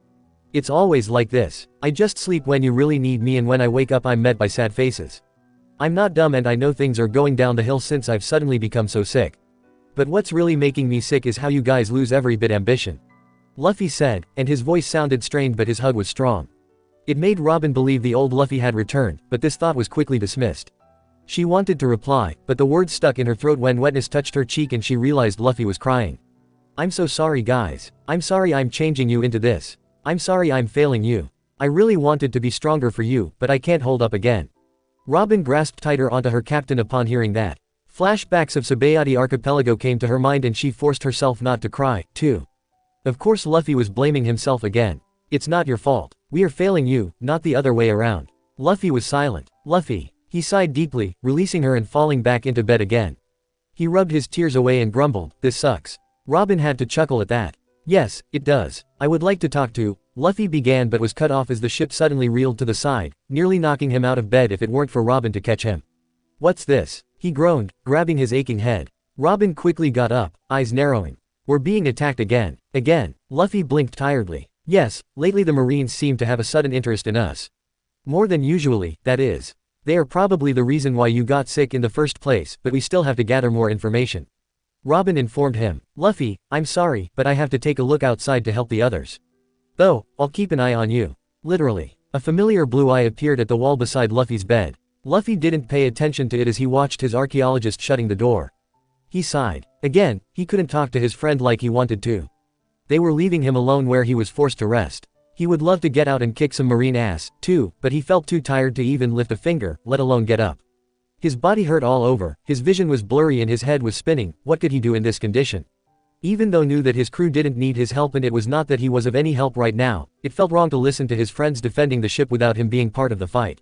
[SPEAKER 2] It's always like this. I just sleep when you really need me and when I wake up I'm met by sad faces. I'm not dumb and I know things are going down the hill since I've suddenly become so sick. But what's really making me sick is how you guys lose every bit ambition. Luffy said, and his voice sounded strained but his hug was strong. It made Robin believe the old Luffy had returned, but this thought was quickly dismissed. She wanted to reply, but the words stuck in her throat when wetness touched her cheek and she realized Luffy was crying. I'm so sorry guys. I'm sorry I'm changing you into this. I'm sorry I'm failing you. I really wanted to be stronger for you, but I can't hold up again. Robin grasped tighter onto her captain upon hearing that. Flashbacks of Sabayati Archipelago came to her mind and she forced herself not to cry, too. Of course Luffy was blaming himself again. It's not your fault. We are failing you, not the other way around. Luffy was silent. Luffy. He sighed deeply, releasing her and falling back into bed again. He rubbed his tears away and grumbled, this sucks. Robin had to chuckle at that. Yes, it does. I would like to talk to, Luffy began but was cut off as the ship suddenly reeled to the side, nearly knocking him out of bed if it weren't for Robin to catch him. What's this? He groaned, grabbing his aching head. Robin quickly got up, eyes narrowing. We're being attacked again. Again. Luffy blinked tiredly. Yes, lately the Marines seem to have a sudden interest in us. More than usually, that is. They are probably the reason why you got sick in the first place, but we still have to gather more information. Robin informed him. Luffy, I'm sorry, but I have to take a look outside to help the others. Though, I'll keep an eye on you. Literally. A familiar blue eye appeared at the wall beside Luffy's bed. Luffy didn't pay attention to it as he watched his archaeologist shutting the door. He sighed. Again, he couldn't talk to his friend like he wanted to. They were leaving him alone where he was forced to rest. He would love to get out and kick some Marine ass, too, but he felt too tired to even lift a finger, let alone get up. His body hurt all over, his vision was blurry and his head was spinning. What could he do in this condition? Even though knew that his crew didn't need his help and it was not that he was of any help right now, it felt wrong to listen to his friends defending the ship without him being part of the fight.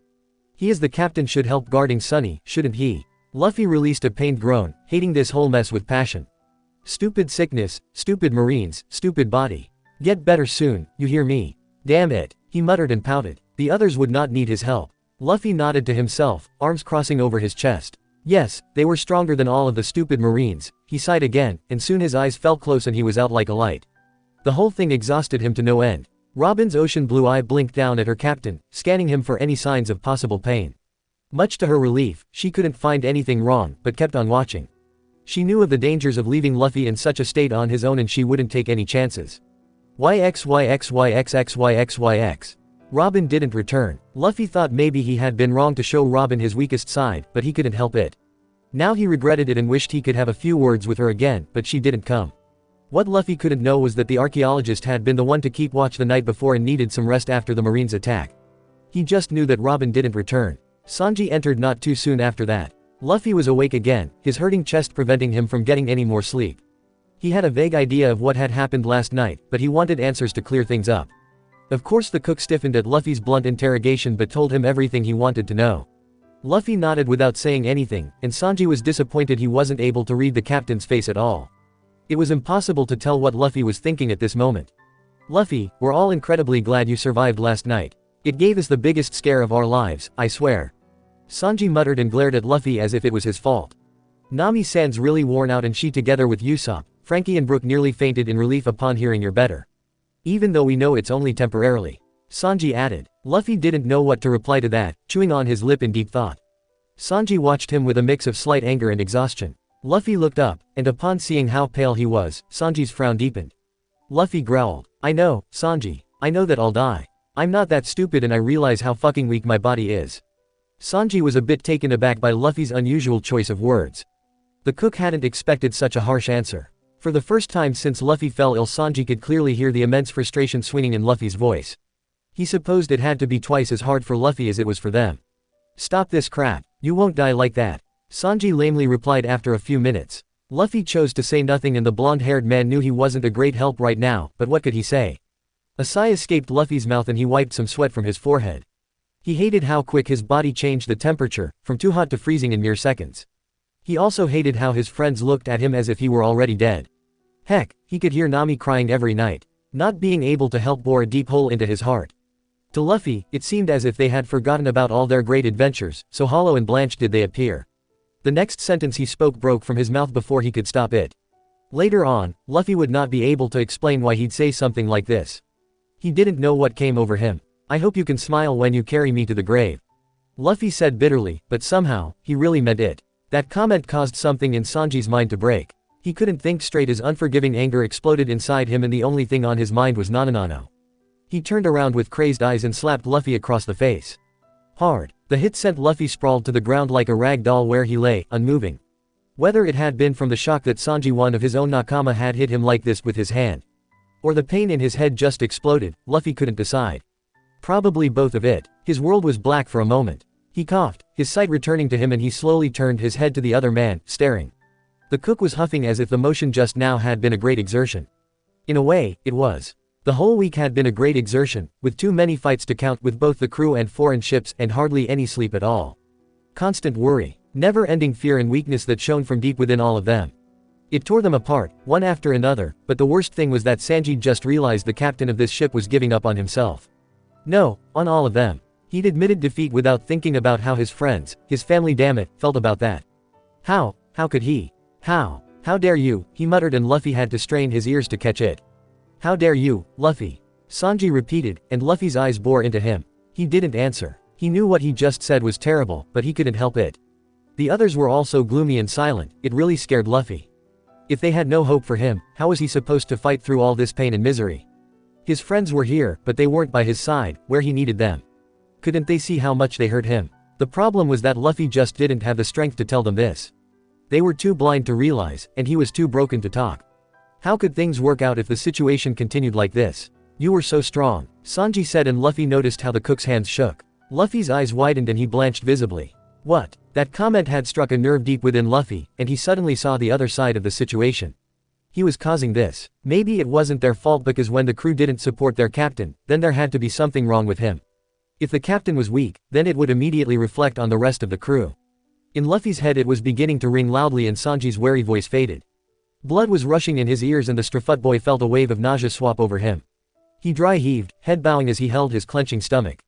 [SPEAKER 2] He as the captain should help guarding Sunny, shouldn't he? Luffy released a pained groan, hating this whole mess with passion. Stupid sickness, stupid Marines, stupid body. Get better soon, you hear me? Damn it, he muttered and pouted. The others would not need his help. Luffy nodded to himself, arms crossing over his chest. Yes, they were stronger than all of the stupid Marines. He sighed again, and soon his eyes fell close and he was out like a light. The whole thing exhausted him to no end. Robin's ocean blue eye blinked down at her captain, scanning him for any signs of possible pain. Much to her relief, she couldn't find anything wrong, but kept on watching. She knew of the dangers of leaving Luffy in such a state on his own and she wouldn't take any chances. YXYXYXXYXYX. Robin didn't return. Luffy thought maybe he had been wrong to show Robin his weakest side, but he couldn't help it. Now he regretted it and wished he could have a few words with her again, but she didn't come. What Luffy couldn't know was that the archaeologist had been the one to keep watch the night before and needed some rest after the Marines' attack. He just knew that Robin didn't return. Sanji entered not too soon after that. Luffy was awake again, his hurting chest preventing him from getting any more sleep. He had a vague idea of what had happened last night, but he wanted answers to clear things up. Of course the cook stiffened at Luffy's blunt interrogation but told him everything he wanted to know. Luffy nodded without saying anything, and Sanji was disappointed he wasn't able to read the captain's face at all. It was impossible to tell what Luffy was thinking at this moment. "Luffy, we're all incredibly glad you survived last night. It gave us the biggest scare of our lives, I swear." Sanji muttered and glared at Luffy as if it was his fault. Nami-san's really worn out and she together with Usopp, Frankie and Brook nearly fainted in relief upon hearing you're better. "Even though we know it's only temporarily," Sanji added. Luffy didn't know what to reply to that, chewing on his lip in deep thought. Sanji watched him with a mix of slight anger and exhaustion. Luffy looked up, and upon seeing how pale he was, Sanji's frown deepened. Luffy growled, "I know, Sanji, I know that I'll die. I'm not that stupid and I realize how fucking weak my body is." Sanji was a bit taken aback by Luffy's unusual choice of words. The cook hadn't expected such a harsh answer. For the first time since Luffy fell ill, Sanji could clearly hear the immense frustration swinging in Luffy's voice. He supposed it had to be twice as hard for Luffy as it was for them. "Stop this crap, you won't die like that," Sanji lamely replied after a few minutes. Luffy chose to say nothing and the blonde-haired man knew he wasn't a great help right now, but what could he say? A sigh escaped Luffy's mouth and he wiped some sweat from his forehead. He hated how quick his body changed the temperature, from too hot to freezing in mere seconds. He also hated how his friends looked at him as if he were already dead. Heck, he could hear Nami crying every night. Not being able to help bore a deep hole into his heart. To Luffy, it seemed as if they had forgotten about all their great adventures, so hollow and blanched did they appear. The next sentence he spoke broke from his mouth before he could stop it. Later on, Luffy would not be able to explain why he'd say something like this. He didn't know what came over him. "I hope you can smile when you carry me to the grave," Luffy said bitterly, but somehow, he really meant it. That comment caused something in Sanji's mind to break. He couldn't think straight as unforgiving anger exploded inside him and the only thing on his mind was Nananano. He turned around with crazed eyes and slapped Luffy across the face. Hard. The hit sent Luffy sprawled to the ground like a rag doll where he lay, unmoving. Whether it had been from the shock that Sanji, one of his own nakama, had hit him like this with his hand, or the pain in his head just exploded, Luffy couldn't decide. Probably both of it. His world was black for a moment. He coughed, his sight returning to him, and he slowly turned his head to the other man, staring. The cook was huffing as if the motion just now had been a great exertion. In a way, it was. The whole week had been a great exertion, with too many fights to count with both the crew and foreign ships and hardly any sleep at all. Constant worry, never-ending fear and weakness that shone from deep within all of them. It tore them apart, one after another, but the worst thing was that Sanji just realized the captain of this ship was giving up on himself. No, on all of them. He'd admitted defeat without thinking about how his friends, his family, damn it, felt about that. How could he? How dare you, he muttered, and Luffy had to strain his ears to catch it. How dare you, Luffy? Sanji repeated, and Luffy's eyes bore into him. He didn't answer. He knew what he just said was terrible, but he couldn't help it. The others were also gloomy and silent. It really scared Luffy. If they had no hope for him, how was he supposed to fight through all this pain and misery? His friends were here, but they weren't by his side, where he needed them. Couldn't they see how much they hurt him? The problem was that Luffy just didn't have the strength to tell them this. They were too blind to realize, and he was too broken to talk. How could things work out if the situation continued like this? "You were so strong," Sanji said, and Luffy noticed how the cook's hands shook. Luffy's eyes widened and he blanched visibly. What? That comment had struck a nerve deep within Luffy, and he suddenly saw the other side of the situation. He was causing this. Maybe it wasn't their fault, because when the crew didn't support their captain, then there had to be something wrong with him. If the captain was weak, then it would immediately reflect on the rest of the crew. In Luffy's head it was beginning to ring loudly, and Sanji's wary voice faded. Blood was rushing in his ears, and the Strafut boy felt a wave of nausea swap over him. He dry heaved, head bowing as he held his clenching stomach.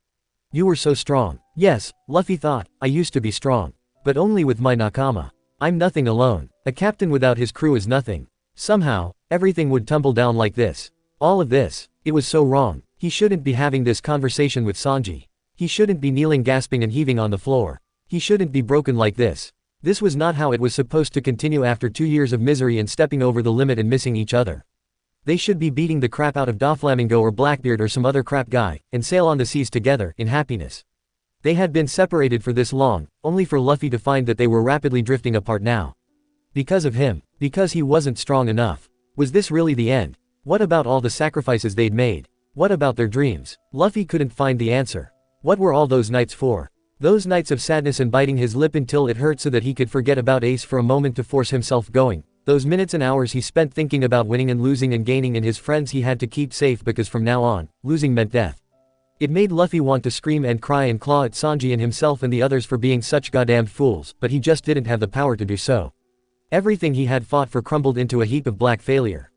[SPEAKER 2] "You were so strong." Yes, Luffy thought, I used to be strong. But only with my nakama. I'm nothing alone. A captain without his crew is nothing. Somehow, everything would tumble down like this. All of this. It was so wrong. He shouldn't be having this conversation with Sanji. He shouldn't be kneeling, gasping and heaving on the floor. He shouldn't be broken like this. This was not how it was supposed to continue after 2 years of misery and stepping over the limit and missing each other. They should be beating the crap out of Doflamingo or Blackbeard or some other crap guy, and sail on the seas together, in happiness. They had been separated for this long, only for Luffy to find that they were rapidly drifting apart now. Because of him. Because he wasn't strong enough. Was this really the end? What about all the sacrifices they'd made? What about their dreams? Luffy couldn't find the answer. What were all those nights for? Those nights of sadness and biting his lip until it hurt so that he could forget about Ace for a moment to force himself going. Those minutes and hours he spent thinking about winning and losing and gaining and his friends he had to keep safe because from now on, losing meant death. It made Luffy want to scream and cry and claw at Sanji and himself and the others for being such goddamned fools, but he just didn't have the power to do so. Everything he had fought for crumbled into a heap of black failure.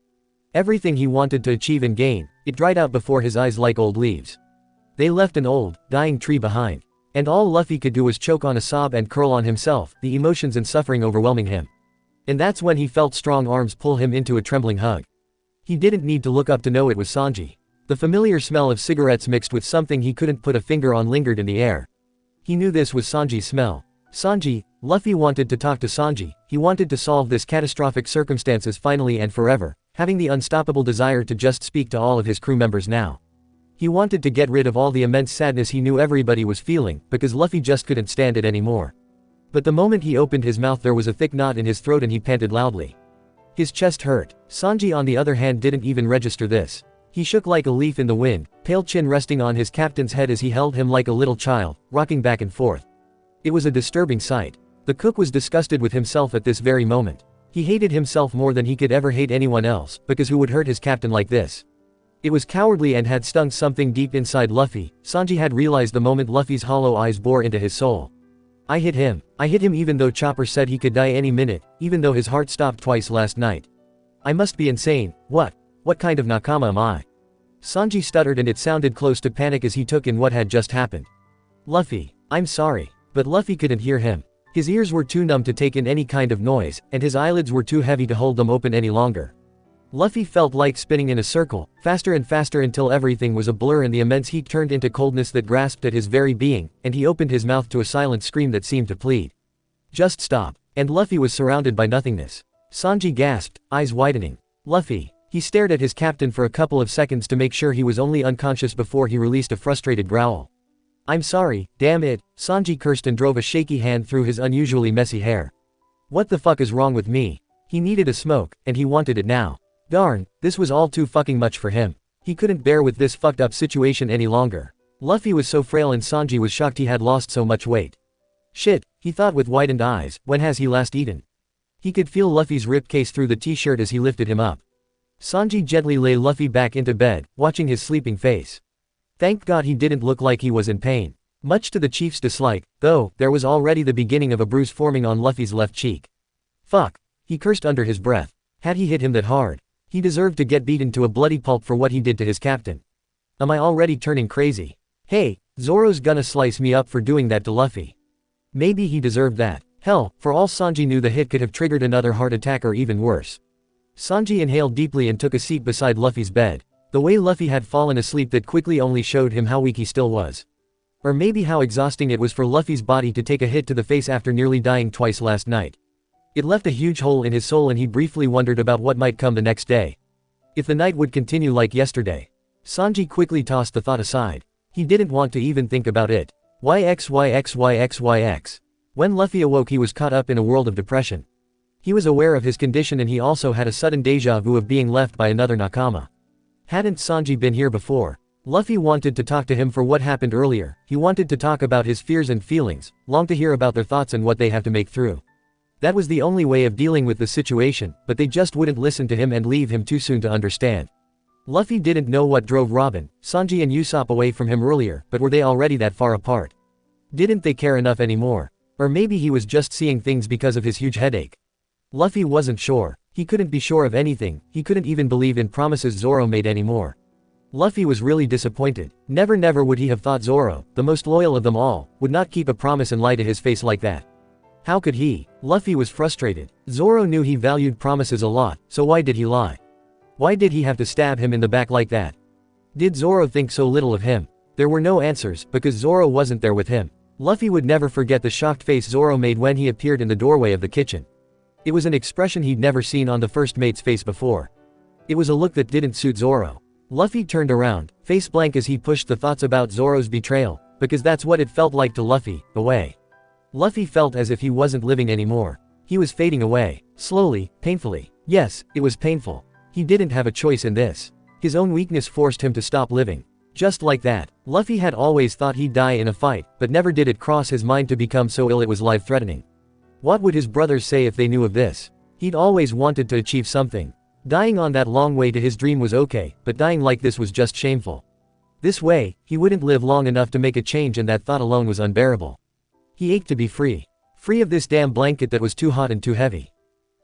[SPEAKER 2] Everything he wanted to achieve and gain, it dried out before his eyes like old leaves. They left an old, dying tree behind. And all Luffy could do was choke on a sob and curl on himself, the emotions and suffering overwhelming him. And that's when he felt strong arms pull him into a trembling hug. He didn't need to look up to know it was Sanji. The familiar smell of cigarettes mixed with something he couldn't put a finger on lingered in the air. He knew this was Sanji's smell. Sanji, Luffy wanted to talk to Sanji, he wanted to solve this catastrophic circumstances finally and forever, having the unstoppable desire to just speak to all of his crew members now. He wanted to get rid of all the immense sadness he knew everybody was feeling, because Luffy just couldn't stand it anymore. But the moment he opened his mouth there was a thick knot in his throat and he panted loudly. His chest hurt. Sanji on the other hand didn't even register this. He shook like a leaf in the wind, pale chin resting on his captain's head as he held him like a little child, rocking back and forth. It was a disturbing sight. The cook was disgusted with himself at this very moment. He hated himself more than he could ever hate anyone else, because who would hurt his captain like this? It was cowardly and had stung something deep inside Luffy. Sanji had realized the moment Luffy's hollow eyes bore into his soul. I hit him even though Chopper said he could die any minute, even though his heart stopped twice last night. I must be insane. What kind of nakama am I? Sanji stuttered and it sounded close to panic as he took in what had just happened. Luffy, I'm sorry. But Luffy couldn't hear him. His ears were too numb to take in any kind of noise, and his eyelids were too heavy to hold them open any longer. Luffy felt like spinning in a circle, faster and faster until everything was a blur and the immense heat turned into coldness that grasped at his very being, and he opened his mouth to a silent scream that seemed to plead. Just stop. And Luffy was surrounded by nothingness. Sanji gasped, eyes widening. Luffy. He stared at his captain for a couple of seconds to make sure he was only unconscious before he released a frustrated growl. I'm sorry, damn it, Sanji cursed and drove a shaky hand through his unusually messy hair. What the fuck is wrong with me? He needed a smoke, and he wanted it now. Darn, this was all too fucking much for him. He couldn't bear with this fucked up situation any longer. Luffy was so frail and Sanji was shocked he had lost so much weight. Shit, he thought with widened eyes, when has he last eaten? He could feel Luffy's rib case through the t-shirt as he lifted him up. Sanji gently lay Luffy back into bed, watching his sleeping face. Thank God he didn't look like he was in pain. Much to the chief's dislike, though, there was already the beginning of a bruise forming on Luffy's left cheek. Fuck. He cursed under his breath. Had he hit him that hard? He deserved to get beaten to a bloody pulp for what he did to his captain. Am I already turning crazy? Hey, Zoro's gonna slice me up for doing that to Luffy. Maybe he deserved that. Hell, for all Sanji knew the hit could have triggered another heart attack or even worse. Sanji inhaled deeply and took a seat beside Luffy's bed. The way Luffy had fallen asleep that quickly only showed him how weak he still was. Or maybe how exhausting it was for Luffy's body to take a hit to the face after nearly dying twice last night. It left a huge hole in his soul and he briefly wondered about what might come the next day. If the night would continue like yesterday. Sanji quickly tossed the thought aside. He didn't want to even think about it. YXYXYXYX. When Luffy awoke he was caught up in a world of depression. He was aware of his condition and he also had a sudden deja vu of being left by another nakama. Hadn't Sanji been here before? Luffy wanted to talk to him for what happened earlier, he wanted to talk about his fears and feelings, longed to hear about their thoughts and what they have to make through. That was the only way of dealing with the situation, but they just wouldn't listen to him and leave him too soon to understand. Luffy didn't know what drove Robin, Sanji and Usopp away from him earlier, but were they already that far apart? Didn't they care enough anymore? Or maybe he was just seeing things because of his huge headache. Luffy wasn't sure. He couldn't be sure of anything, he couldn't even believe in promises Zoro made anymore. Luffy was really disappointed. Never would he have thought Zoro, the most loyal of them all, would not keep a promise and lie to his face like that. How could he? Luffy was frustrated. Zoro knew he valued promises a lot, so why did he lie? Why did he have to stab him in the back like that? Did Zoro think so little of him? There were no answers, because Zoro wasn't there with him. Luffy would never forget the shocked face Zoro made when he appeared in the doorway of the kitchen. It was an expression he'd never seen on the first mate's face before. It was a look that didn't suit Zoro. Luffy turned around, face blank as he pushed the thoughts about Zoro's betrayal, because that's what it felt like to Luffy, away. Luffy felt as if he wasn't living anymore. He was fading away, slowly, painfully. Yes, it was painful. He didn't have a choice in this. His own weakness forced him to stop living. Just like that, Luffy had always thought he'd die in a fight, but never did it cross his mind to become so ill it was life-threatening. What would his brothers say if they knew of this? He'd always wanted to achieve something. Dying on that long way to his dream was okay, but dying like this was just shameful. This way, he wouldn't live long enough to make a change, and that thought alone was unbearable. He ached to be free. Free of this damn blanket that was too hot and too heavy.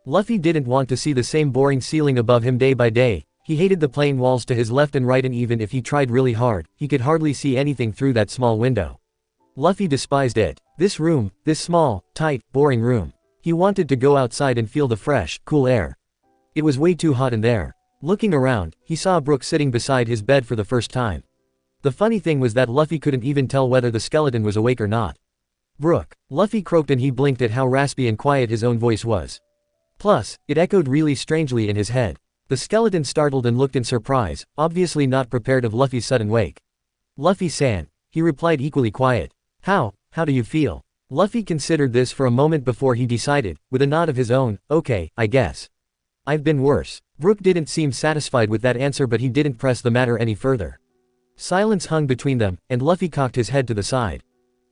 [SPEAKER 2] Luffy didn't want to see the same boring ceiling above him day by day. He hated the plain walls to his left and right, and even if he tried really hard, he could hardly see anything through that small window. Luffy despised it. This room, this small, tight, boring room. He wanted to go outside and feel the fresh, cool air. It was way too hot in there. Looking around, he saw Brook sitting beside his bed for the first time. The funny thing was that Luffy couldn't even tell whether the skeleton was awake or not. "Brook." Luffy croaked, and he blinked at how raspy and quiet his own voice was. Plus, it echoed really strangely in his head. The skeleton startled and looked in surprise, obviously not prepared of Luffy's sudden wake. "Luffy-san," he replied, equally quiet. How do you feel?" Luffy considered this for a moment before he decided, with a nod of his own, "Okay, I guess. I've been worse." Brook didn't seem satisfied with that answer, but he didn't press the matter any further. Silence hung between them, and Luffy cocked his head to the side.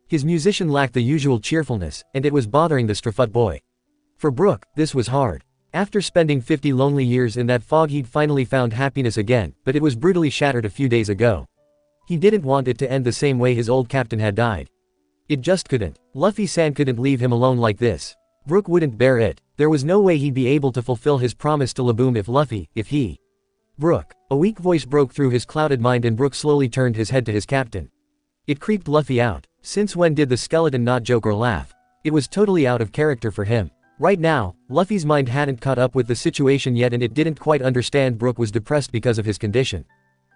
[SPEAKER 2] His musician lacked the usual cheerfulness, and it was bothering the Strafoot boy. For Brook, this was hard. After spending 50 lonely years in that fog, he'd finally found happiness again, but it was brutally shattered a few days ago. He didn't want it to end the same way his old captain had died. It just couldn't. Luffy-san couldn't leave him alone like this. Brook wouldn't bear it. There was no way he'd be able to fulfill his promise to Laboom if he. "Brook." A weak voice broke through his clouded mind, and Brook slowly turned his head to his captain. It creeped Luffy out. Since when did the skeleton not joke or laugh? It was totally out of character for him. Right now, Luffy's mind hadn't caught up with the situation yet, and it didn't quite understand Brook was depressed because of his condition.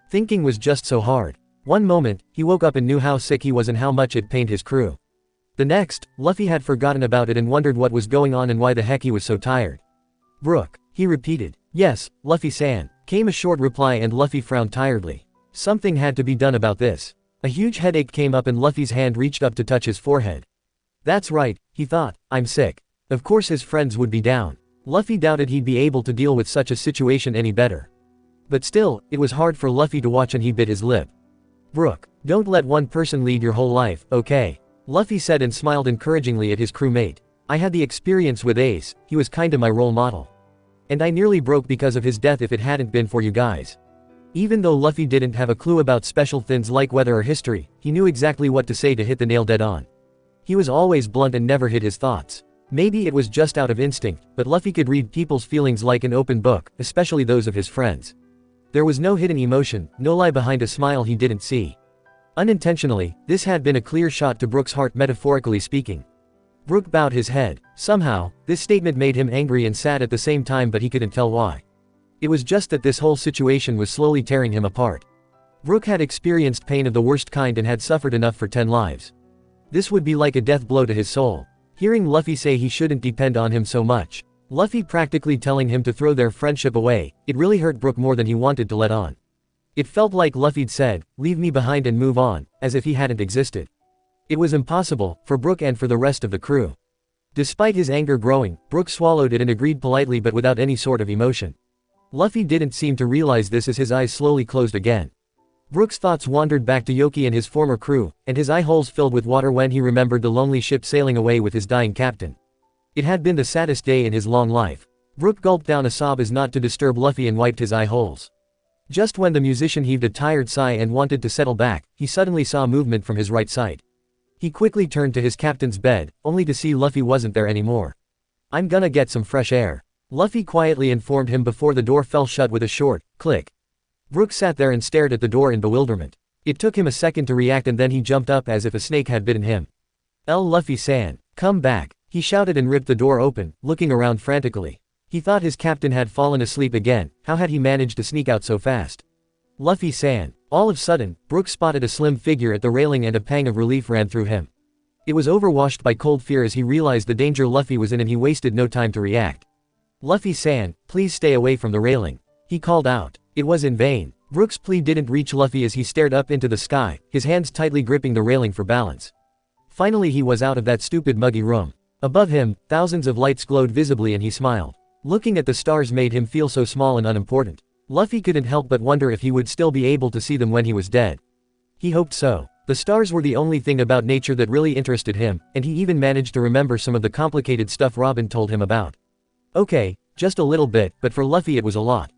[SPEAKER 2] Thinking was just so hard. One moment, he woke up and knew how sick he was and how much it pained his crew. The next, Luffy had forgotten about it and wondered what was going on and why the heck he was so tired. "Brook," he repeated. "Yes, Luffy-san," came a short reply, and Luffy frowned tiredly. Something had to be done about this. A huge headache came up, and Luffy's hand reached up to touch his forehead. That's right, he thought, I'm sick. Of course his friends would be down. Luffy doubted he'd be able to deal with such a situation any better. But still, it was hard for Luffy to watch, and he bit his lip. "Brook, don't let one person lead your whole life, okay?" Luffy said, and smiled encouragingly at his crewmate. "I had the experience with Ace, he was kinda my role model. And I nearly broke because of his death if it hadn't been for you guys." Even though Luffy didn't have a clue about special things like weather or history, he knew exactly what to say to hit the nail dead on. He was always blunt and never hid his thoughts. Maybe it was just out of instinct, but Luffy could read people's feelings like an open book, especially those of his friends. There was no hidden emotion, no lie behind a smile he didn't see. Unintentionally, this had been a clear shot to Brook's heart, metaphorically speaking. Brook bowed his head. Somehow, this statement made him angry and sad at the same time, but he couldn't tell why. It was just that this whole situation was slowly tearing him apart. Brook had experienced pain of the worst kind and had suffered enough for 10 lives. This would be like a death blow to his soul. Hearing Luffy say he shouldn't depend on him so much, Luffy practically telling him to throw their friendship away, it really hurt Brook more than he wanted to let on. It felt like Luffy'd said, "Leave me behind and move on," as if he hadn't existed. It was impossible, for Brook and for the rest of the crew. Despite his anger growing, Brook swallowed it and agreed politely but without any sort of emotion. Luffy didn't seem to realize this as his eyes slowly closed again. Brook's thoughts wandered back to Yoki and his former crew, and his eye holes filled with water when he remembered the lonely ship sailing away with his dying captain. It had been the saddest day in his long life. Brook gulped down a sob as not to disturb Luffy and wiped his eye holes. Just when the musician heaved a tired sigh and wanted to settle back, he suddenly saw movement from his right side. He quickly turned to his captain's bed, only to see Luffy wasn't there anymore. "I'm gonna get some fresh air," Luffy quietly informed him before the door fell shut with a short click. Brook sat there and stared at the door in bewilderment. It took him a second to react, and then he jumped up as if a snake had bitten him. Luffy-san, come back," he shouted and ripped the door open, looking around frantically. He thought his captain had fallen asleep again. How had he managed to sneak out so fast? "Luffy-san." All of a sudden, Brook spotted a slim figure at the railing, and a pang of relief ran through him. It was overwashed by cold fear as he realized the danger Luffy was in, and he wasted no time to react. "Luffy-san, please stay away from the railing," he called out. It was in vain. Brook's plea didn't reach Luffy as he stared up into the sky, his hands tightly gripping the railing for balance. Finally he was out of that stupid muggy room. Above him, thousands of lights glowed visibly, and he smiled. Looking at the stars made him feel so small and unimportant. Luffy couldn't help but wonder if he would still be able to see them when he was dead. He hoped so. The stars were the only thing about nature that really interested him, and he even managed to remember some of the complicated stuff Robin told him about. Okay, just a little bit, but for Luffy it was a lot.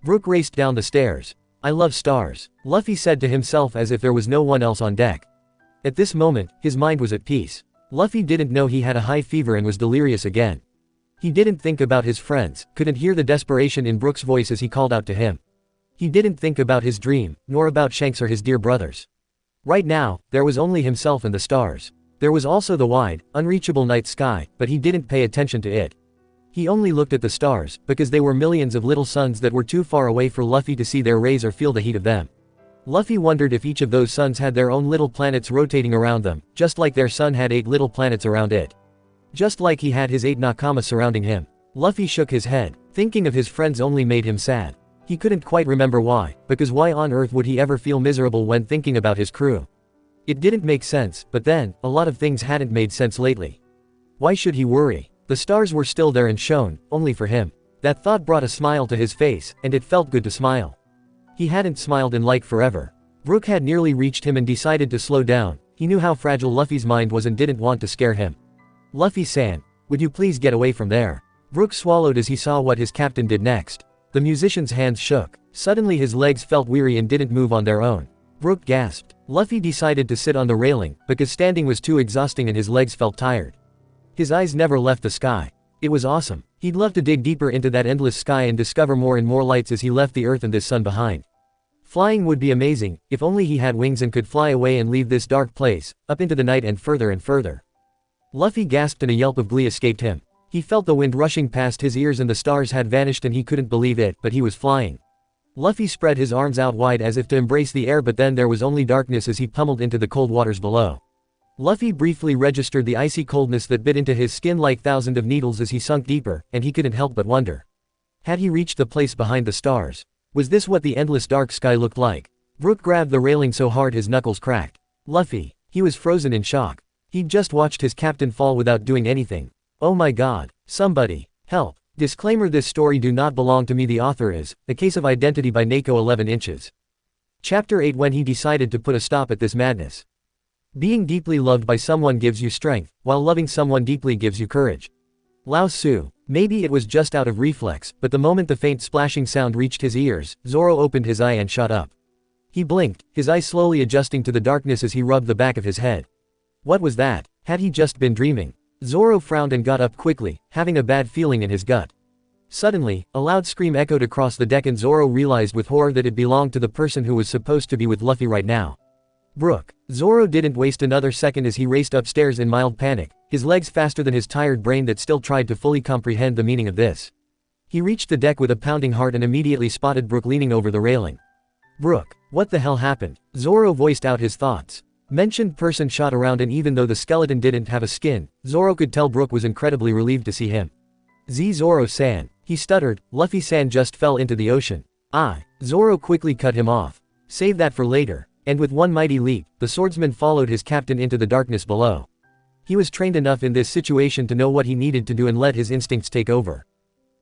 [SPEAKER 2] Brook raced down the stairs. I love stars, Luffy said to himself as if there was no one else on deck. At this moment, his mind was at peace. Luffy didn't know he had a high fever and was delirious again. He didn't think about his friends, couldn't hear the desperation in Brook's voice as he called out to him. He didn't think about his dream, nor about Shanks or his dear brothers. Right now, there was only himself and the stars. There was also the wide, unreachable night sky, but he didn't pay attention to it. He only looked at the stars, because they were millions of little suns that were too far away for Luffy to see their rays or feel the heat of them. Luffy wondered if each of those suns had their own little planets rotating around them, just like their sun had 8 little planets around it. Just like he had his 8 nakama surrounding him. Luffy shook his head. Thinking of his friends only made him sad. He couldn't quite remember why, because why on earth would he ever feel miserable when thinking about his crew? It didn't make sense, but then, a lot of things hadn't made sense lately. Why should he worry? The stars were still there and shone, only for him. That thought brought a smile to his face, and it felt good to smile. He hadn't smiled in like forever. Brook had nearly reached him and decided to slow down. He knew how fragile Luffy's mind was and didn't want to scare him. Luffy-san, would you please get away from there? Brook swallowed as he saw what his captain did next. The musician's hands shook. Suddenly his legs felt weary and didn't move on their own. Brook gasped. Luffy decided to sit on the railing, because standing was too exhausting and his legs felt tired. His eyes never left the sky. It was awesome. He'd love to dig deeper into that endless sky and discover more and more lights as he left the earth and this sun behind. Flying would be amazing, if only he had wings and could fly away and leave this dark place, up into the night and further and further. Luffy gasped and a yelp of glee escaped him. He felt the wind rushing past his ears and the stars had vanished and he couldn't believe it, but he was flying. Luffy spread his arms out wide as if to embrace the air, but then there was only darkness as he pummeled into the cold waters below. Luffy briefly registered the icy coldness that bit into his skin like thousands of needles as he sunk deeper, and he couldn't help but wonder. Had he reached the place behind the stars? Was this what the endless dark sky looked like? Brook grabbed the railing so hard his knuckles cracked. Luffy. He was frozen in shock. He'd just watched his captain fall without doing anything. Oh my god. Somebody. Help. Disclaimer: this story do not belong to me. The author is A Case of Identity by Nako 11 inches. Chapter 8. When he decided to put a stop at this madness. Being deeply loved by someone gives you strength, while loving someone deeply gives you courage. Lao Tzu. Maybe it was just out of reflex, but the moment the faint splashing sound reached his ears, Zoro opened his eye and shot up. He blinked, his eyes slowly adjusting to the darkness as he rubbed the back of his head. What was that? Had he just been dreaming? Zoro frowned and got up quickly, having a bad feeling in his gut. Suddenly, a loud scream echoed across the deck and Zoro realized with horror that it belonged to the person who was supposed to be with Luffy right now. Brook. Zoro didn't waste another second as he raced upstairs in mild panic, his legs faster than his tired brain that still tried to fully comprehend the meaning of this. He reached the deck with a pounding heart and immediately spotted Brook leaning over the railing. Brook. What the hell happened? Zoro voiced out his thoughts. Mentioned person shot around, and even though the skeleton didn't have a skin, Zoro could tell Brook was incredibly relieved to see him. Zoro-san. He stuttered. Luffy-san just fell into the ocean. Zoro quickly cut him off. Save that for later. And with one mighty leap, the swordsman followed his captain into the darkness below. He was trained enough in this situation to know what he needed to do and let his instincts take over.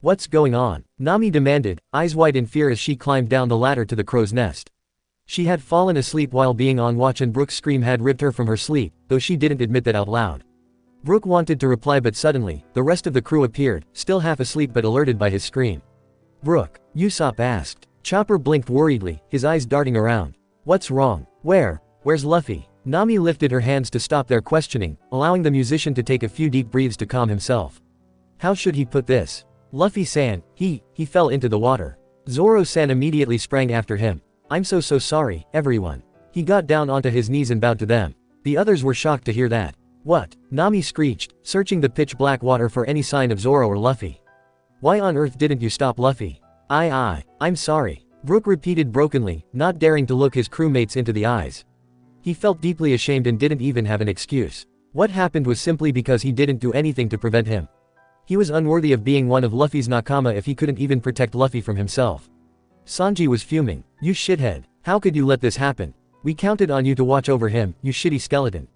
[SPEAKER 2] What's going on? Nami demanded, eyes wide in fear as she climbed down the ladder to the crow's nest. She had fallen asleep while being on watch and Brook's scream had ripped her from her sleep, though she didn't admit that out loud. Brook wanted to reply, but suddenly, the rest of the crew appeared, still half asleep but alerted by his scream. Brook. Usopp asked. Chopper blinked worriedly, his eyes darting around. What's wrong? Where's Luffy? Nami lifted her hands to stop their questioning, allowing the musician to take a few deep breaths to calm himself. How should he put this? Luffy-san, he fell into the water. Zoro-san immediately sprang after him. I'm so sorry, everyone. He got down onto his knees and bowed to them. The others were shocked to hear that. What? Nami screeched, searching the pitch-black water for any sign of Zoro or Luffy. Why on earth didn't you stop Luffy? I'm sorry. Brook repeated brokenly, not daring to look his crewmates into the eyes. He felt deeply ashamed and didn't even have an excuse. What happened was simply because he didn't do anything to prevent him. He was unworthy of being one of Luffy's nakama if he couldn't even protect Luffy from himself. Sanji was fuming. You shithead. How could you let this happen? We counted on you to watch over him, you shitty skeleton.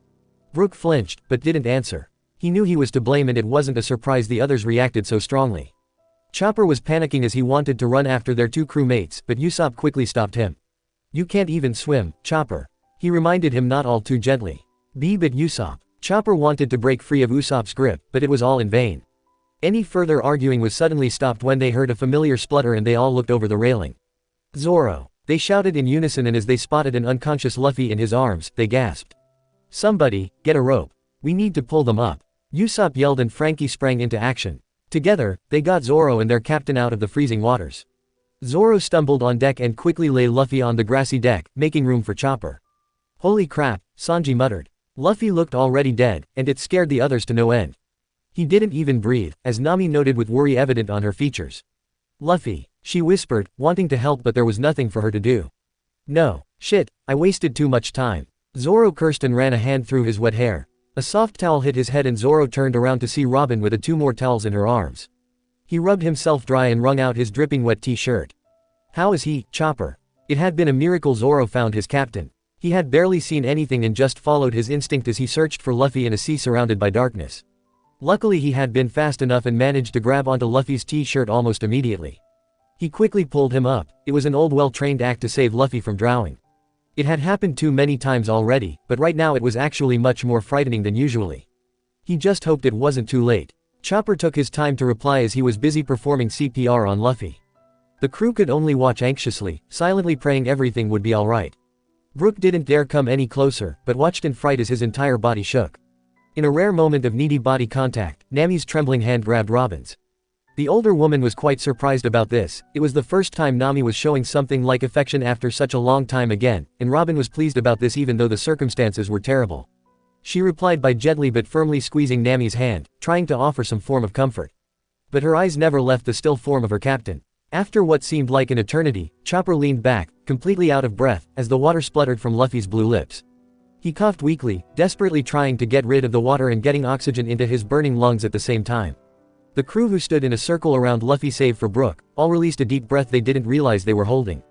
[SPEAKER 2] Brook flinched, but didn't answer. He knew he was to blame and it wasn't a surprise the others reacted so strongly. Chopper was panicking as he wanted to run after their two crewmates, but Usopp quickly stopped him. You can't even swim, Chopper. He reminded him not all too gently. But Usopp. Chopper wanted to break free of Usopp's grip, but it was all in vain. Any further arguing was suddenly stopped when they heard a familiar splutter and they all looked over the railing. Zoro! They shouted in unison, and as they spotted an unconscious Luffy in his arms, they gasped. Somebody, get a rope. We need to pull them up. Usopp yelled and Franky sprang into action. Together, they got Zoro and their captain out of the freezing waters. Zoro stumbled on deck and quickly lay Luffy on the grassy deck, making room for Chopper. Holy crap, Sanji muttered. Luffy looked already dead, and it scared the others to no end. He didn't even breathe, as Nami noted with worry evident on her features. Luffy, she whispered, wanting to help but there was nothing for her to do. No, shit, I wasted too much time. Zoro cursed and ran a hand through his wet hair. A soft towel hit his head and Zoro turned around to see Robin with two more towels in her arms. He rubbed himself dry and wrung out his dripping wet t-shirt. How is he, Chopper? It had been a miracle Zoro found his captain. He had barely seen anything and just followed his instinct as he searched for Luffy in a sea surrounded by darkness. Luckily he had been fast enough and managed to grab onto Luffy's t-shirt almost immediately. He quickly pulled him up. It was an old well-trained act to save Luffy from drowning. It had happened too many times already, but right now it was actually much more frightening than usually. He just hoped it wasn't too late. Chopper took his time to reply as he was busy performing CPR on Luffy. The crew could only watch anxiously, silently praying everything would be alright. Brook didn't dare come any closer, but watched in fright as his entire body shook. In a rare moment of needy body contact, Nami's trembling hand grabbed Robin's. The older woman was quite surprised about this. It was the first time Nami was showing something like affection after such a long time again, and Robin was pleased about this even though the circumstances were terrible. She replied by gently but firmly squeezing Nami's hand, trying to offer some form of comfort. But her eyes never left the still form of her captain. After what seemed like an eternity, Chopper leaned back, completely out of breath, as the water spluttered from Luffy's blue lips. He coughed weakly, desperately trying to get rid of the water and getting oxygen into his burning lungs at the same time. The crew who stood in a circle around Luffy save for Brook, all released a deep breath they didn't realize they were holding.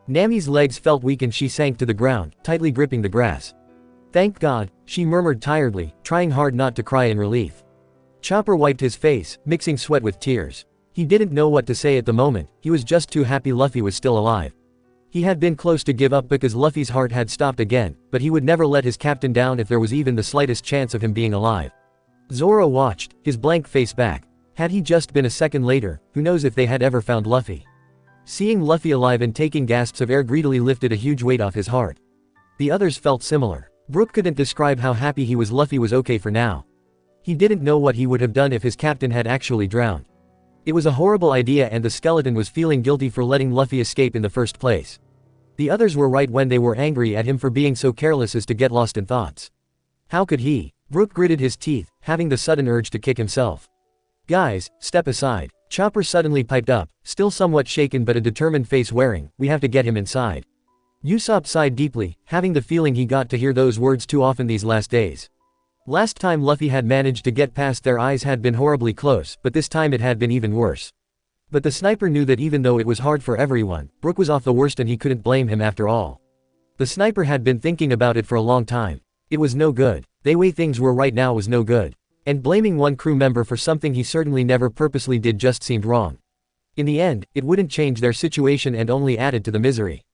[SPEAKER 2] Nami's legs felt weak and she sank to the ground, tightly gripping the grass. Thank God, she murmured tiredly, trying hard not to cry in relief. Chopper wiped his face, mixing sweat with tears. He didn't know what to say at the moment, he was just too happy Luffy was still alive. He had been close to give up because Luffy's heart had stopped again, but he would never let his captain down if there was even the slightest chance of him being alive. Zoro watched, his blank face back. Had he just been a second later, who knows if they had ever found Luffy. Seeing Luffy alive and taking gasps of air greedily lifted a huge weight off his heart. The others felt similar. Brook couldn't describe how happy he was Luffy was okay for now. He didn't know what he would have done if his captain had actually drowned. It was a horrible idea and the skeleton was feeling guilty for letting Luffy escape in the first place. The others were right when they were angry at him for being so careless as to get lost in thoughts. How could he? Brook gritted his teeth, having the sudden urge to kick himself. Guys, step aside. Chopper suddenly piped up, still somewhat shaken but a determined face wearing, we have to get him inside. Usopp sighed deeply, having the feeling he got to hear those words too often these last days. Last time Luffy had managed to get past their eyes had been horribly close, but this time it had been even worse. But the sniper knew that even though it was hard for everyone, Brook was off the worst and he couldn't blame him after all. The sniper had been thinking about it for a long time. It was no good. The way things were right now was no good. And blaming one crew member for something he certainly never purposely did just seemed wrong. In the end, it wouldn't change their situation and only added to the misery.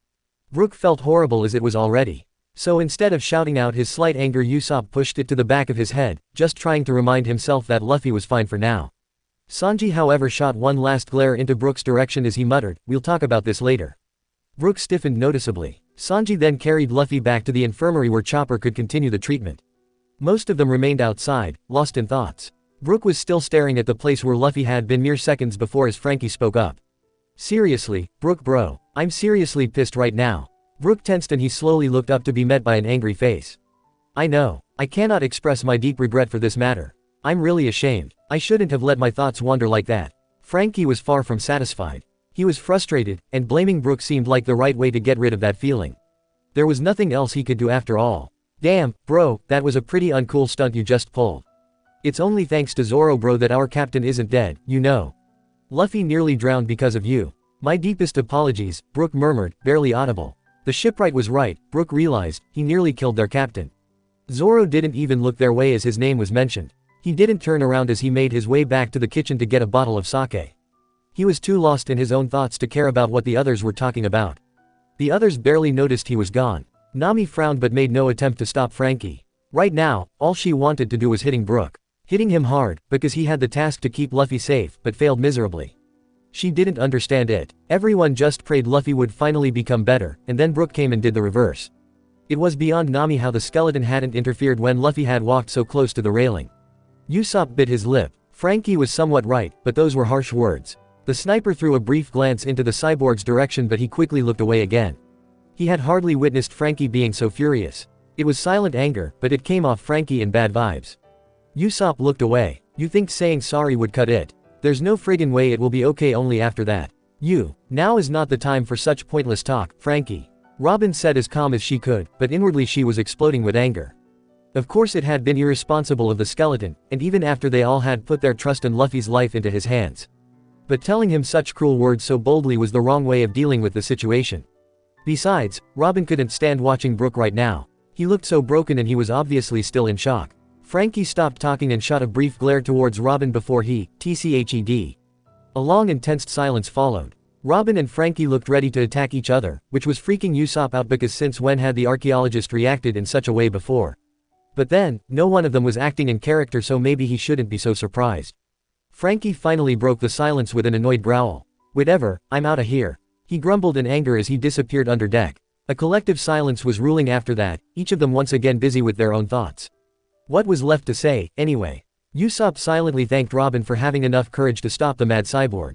[SPEAKER 2] Brook felt horrible as it was already. So instead of shouting out his slight anger, Usopp pushed it to the back of his head, just trying to remind himself that Luffy was fine for now. Sanji however shot one last glare into Brook's direction as he muttered, we'll talk about this later. Brook stiffened noticeably. Sanji then carried Luffy back to the infirmary where Chopper could continue the treatment. Most of them remained outside, lost in thoughts. Brook was still staring at the place where Luffy had been mere seconds before as Franky spoke up. Seriously, Brook bro, I'm seriously pissed right now. Brook tensed and he slowly looked up to be met by an angry face. I know. I cannot express my deep regret for this matter. I'm really ashamed. I shouldn't have let my thoughts wander like that. Franky was far from satisfied. He was frustrated, and blaming Brook seemed like the right way to get rid of that feeling. There was nothing else he could do after all. Damn, bro, that was a pretty uncool stunt you just pulled. It's only thanks to Zoro bro that our captain isn't dead, you know. Luffy nearly drowned because of you. My deepest apologies, Brook murmured, barely audible. The shipwright was right, Brook realized, he nearly killed their captain. Zoro didn't even look their way as his name was mentioned. He didn't turn around as he made his way back to the kitchen to get a bottle of sake. He was too lost in his own thoughts to care about what the others were talking about. The others barely noticed he was gone. Nami frowned but made no attempt to stop Frankie. Right now, all she wanted to do was hitting Brook. Hitting him hard, because he had the task to keep Luffy safe, but failed miserably. She didn't understand it. Everyone just prayed Luffy would finally become better, and then Brook came and did the reverse. It was beyond Nami how the skeleton hadn't interfered when Luffy had walked so close to the railing. Usopp bit his lip. Frankie was somewhat right, but those were harsh words. The sniper threw a brief glance into the cyborg's direction but he quickly looked away again. He had hardly witnessed Frankie being so furious. It was silent anger, but it came off Frankie in bad vibes. Usopp looked away. You think saying sorry would cut it? There's no friggin' way it will be okay only after that. Now is not the time for such pointless talk, Frankie. Robin said as calm as she could, but inwardly she was exploding with anger. Of course it had been irresponsible of the skeleton, and even after they all had put their trust in Luffy's life into his hands. But telling him such cruel words so boldly was the wrong way of dealing with the situation. Besides, Robin couldn't stand watching Brook right now. He looked so broken and he was obviously still in shock. Frankie stopped talking and shot a brief glare towards Robin before he, tched. A long and tensed silence followed. Robin and Frankie looked ready to attack each other, which was freaking Usopp out because since when had the archaeologist reacted in such a way before? But then, no one of them was acting in character so maybe he shouldn't be so surprised. Frankie finally broke the silence with an annoyed growl. Whatever, I'm outta here. He grumbled in anger as he disappeared under deck. A collective silence was ruling after that, each of them once again busy with their own thoughts. What was left to say, anyway? Usopp silently thanked Robin for having enough courage to stop the mad cyborg.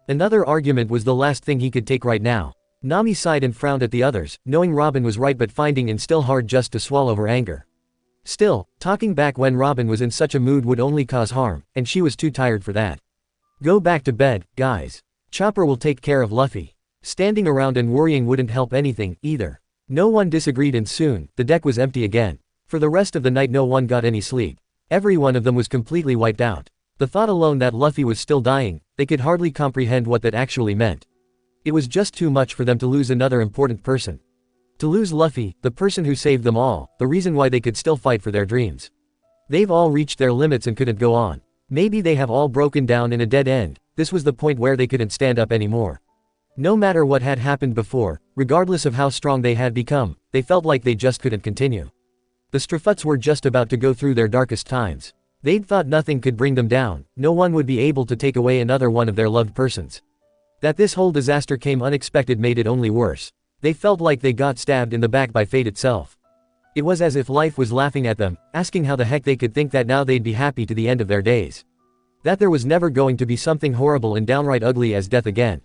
[SPEAKER 2] Another argument was the last thing he could take right now. Nami sighed and frowned at the others, knowing Robin was right but finding it still hard just to swallow her anger. Still, talking back when Robin was in such a mood would only cause harm, and she was too tired for that. Go back to bed, guys. Chopper will take care of Luffy. Standing around and worrying wouldn't help anything, either. No one disagreed and soon, the deck was empty again. For the rest of the night no one got any sleep. Every one of them was completely wiped out. The thought alone that Luffy was still dying, they could hardly comprehend what that actually meant. It was just too much for them to lose another important person. To lose Luffy, the person who saved them all, the reason why they could still fight for their dreams. They've all reached their limits and couldn't go on. Maybe they have all broken down in a dead end. This was the point where they couldn't stand up anymore. No matter what had happened before, regardless of how strong they had become, they felt like they just couldn't continue. The Strafuts were just about to go through their darkest times. They'd thought nothing could bring them down, no one would be able to take away another one of their loved persons. That this whole disaster came unexpected made it only worse. They felt like they got stabbed in the back by fate itself. It was as if life was laughing at them, asking how the heck they could think that now they'd be happy to the end of their days. That there was never going to be something horrible and downright ugly as death again.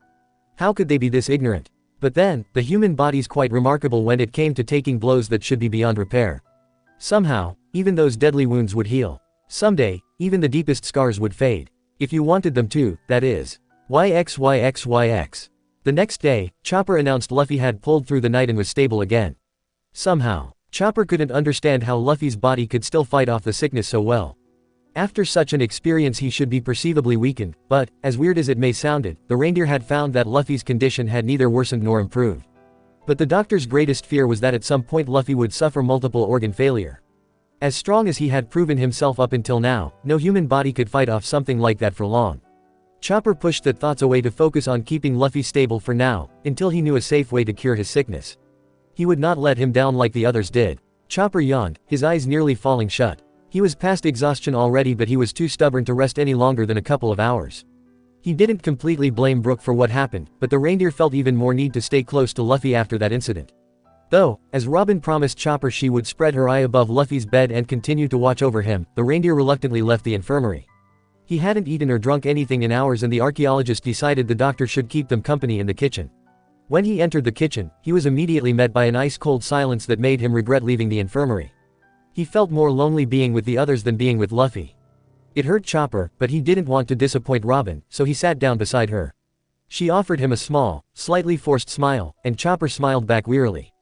[SPEAKER 2] How could they be this ignorant? But then, the human body's quite remarkable when it came to taking blows that should be beyond repair. Somehow, even those deadly wounds would heal. Someday, even the deepest scars would fade. If you wanted them to, that is. YXYXYX. The next day, Chopper announced Luffy had pulled through the night and was stable again. Somehow, Chopper couldn't understand how Luffy's body could still fight off the sickness so well. After such an experience he should be perceivably weakened, but, as weird as it may sounded, the reindeer had found that Luffy's condition had neither worsened nor improved. But the doctor's greatest fear was that at some point Luffy would suffer multiple organ failure. As strong as he had proven himself up until now, no human body could fight off something like that for long. Chopper pushed the thoughts away to focus on keeping Luffy stable for now, until he knew a safe way to cure his sickness. He would not let him down like the others did. Chopper yawned, his eyes nearly falling shut. He was past exhaustion already but he was too stubborn to rest any longer than a couple of hours. He didn't completely blame Brook for what happened, but the reindeer felt even more need to stay close to Luffy after that incident. Though, as Robin promised Chopper she would spread her eye above Luffy's bed and continue to watch over him, the reindeer reluctantly left the infirmary. He hadn't eaten or drunk anything in hours and the archaeologist decided the doctor should keep them company in the kitchen. When he entered the kitchen, he was immediately met by an ice-cold silence that made him regret leaving the infirmary. He felt more lonely being with the others than being with Luffy. It hurt Chopper, but he didn't want to disappoint Robin, so he sat down beside her. She offered him a small, slightly forced smile, and Chopper smiled back wearily.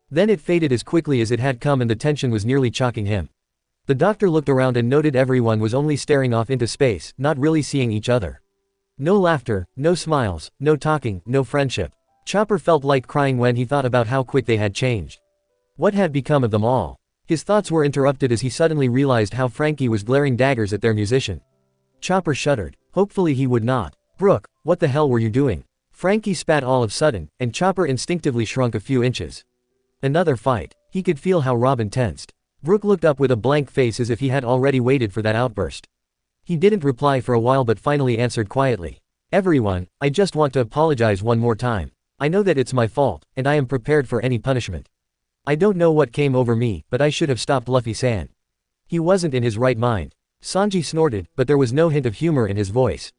[SPEAKER 2] Then it faded as quickly as it had come and the tension was nearly choking him. The doctor looked around and noted everyone was only staring off into space, not really seeing each other. No laughter, no smiles, no talking, no friendship. Chopper felt like crying when he thought about how quick they had changed. What had become of them all? His thoughts were interrupted as he suddenly realized how Frankie was glaring daggers at their musician. Chopper shuddered. Hopefully he would not. Brook, what the hell were you doing? Frankie spat all of a sudden, and Chopper instinctively shrunk a few inches. Another fight. He could feel how Robin tensed. Brooke looked up with a blank face as if he had already waited for that outburst. He didn't reply for a while but finally answered quietly. Everyone, I just want to apologize one more time. I know that it's my fault, and I am prepared for any punishment. I don't know what came over me, but I should have stopped Luffy-san. He wasn't in his right mind. Sanji snorted, but there was no hint of humor in his voice.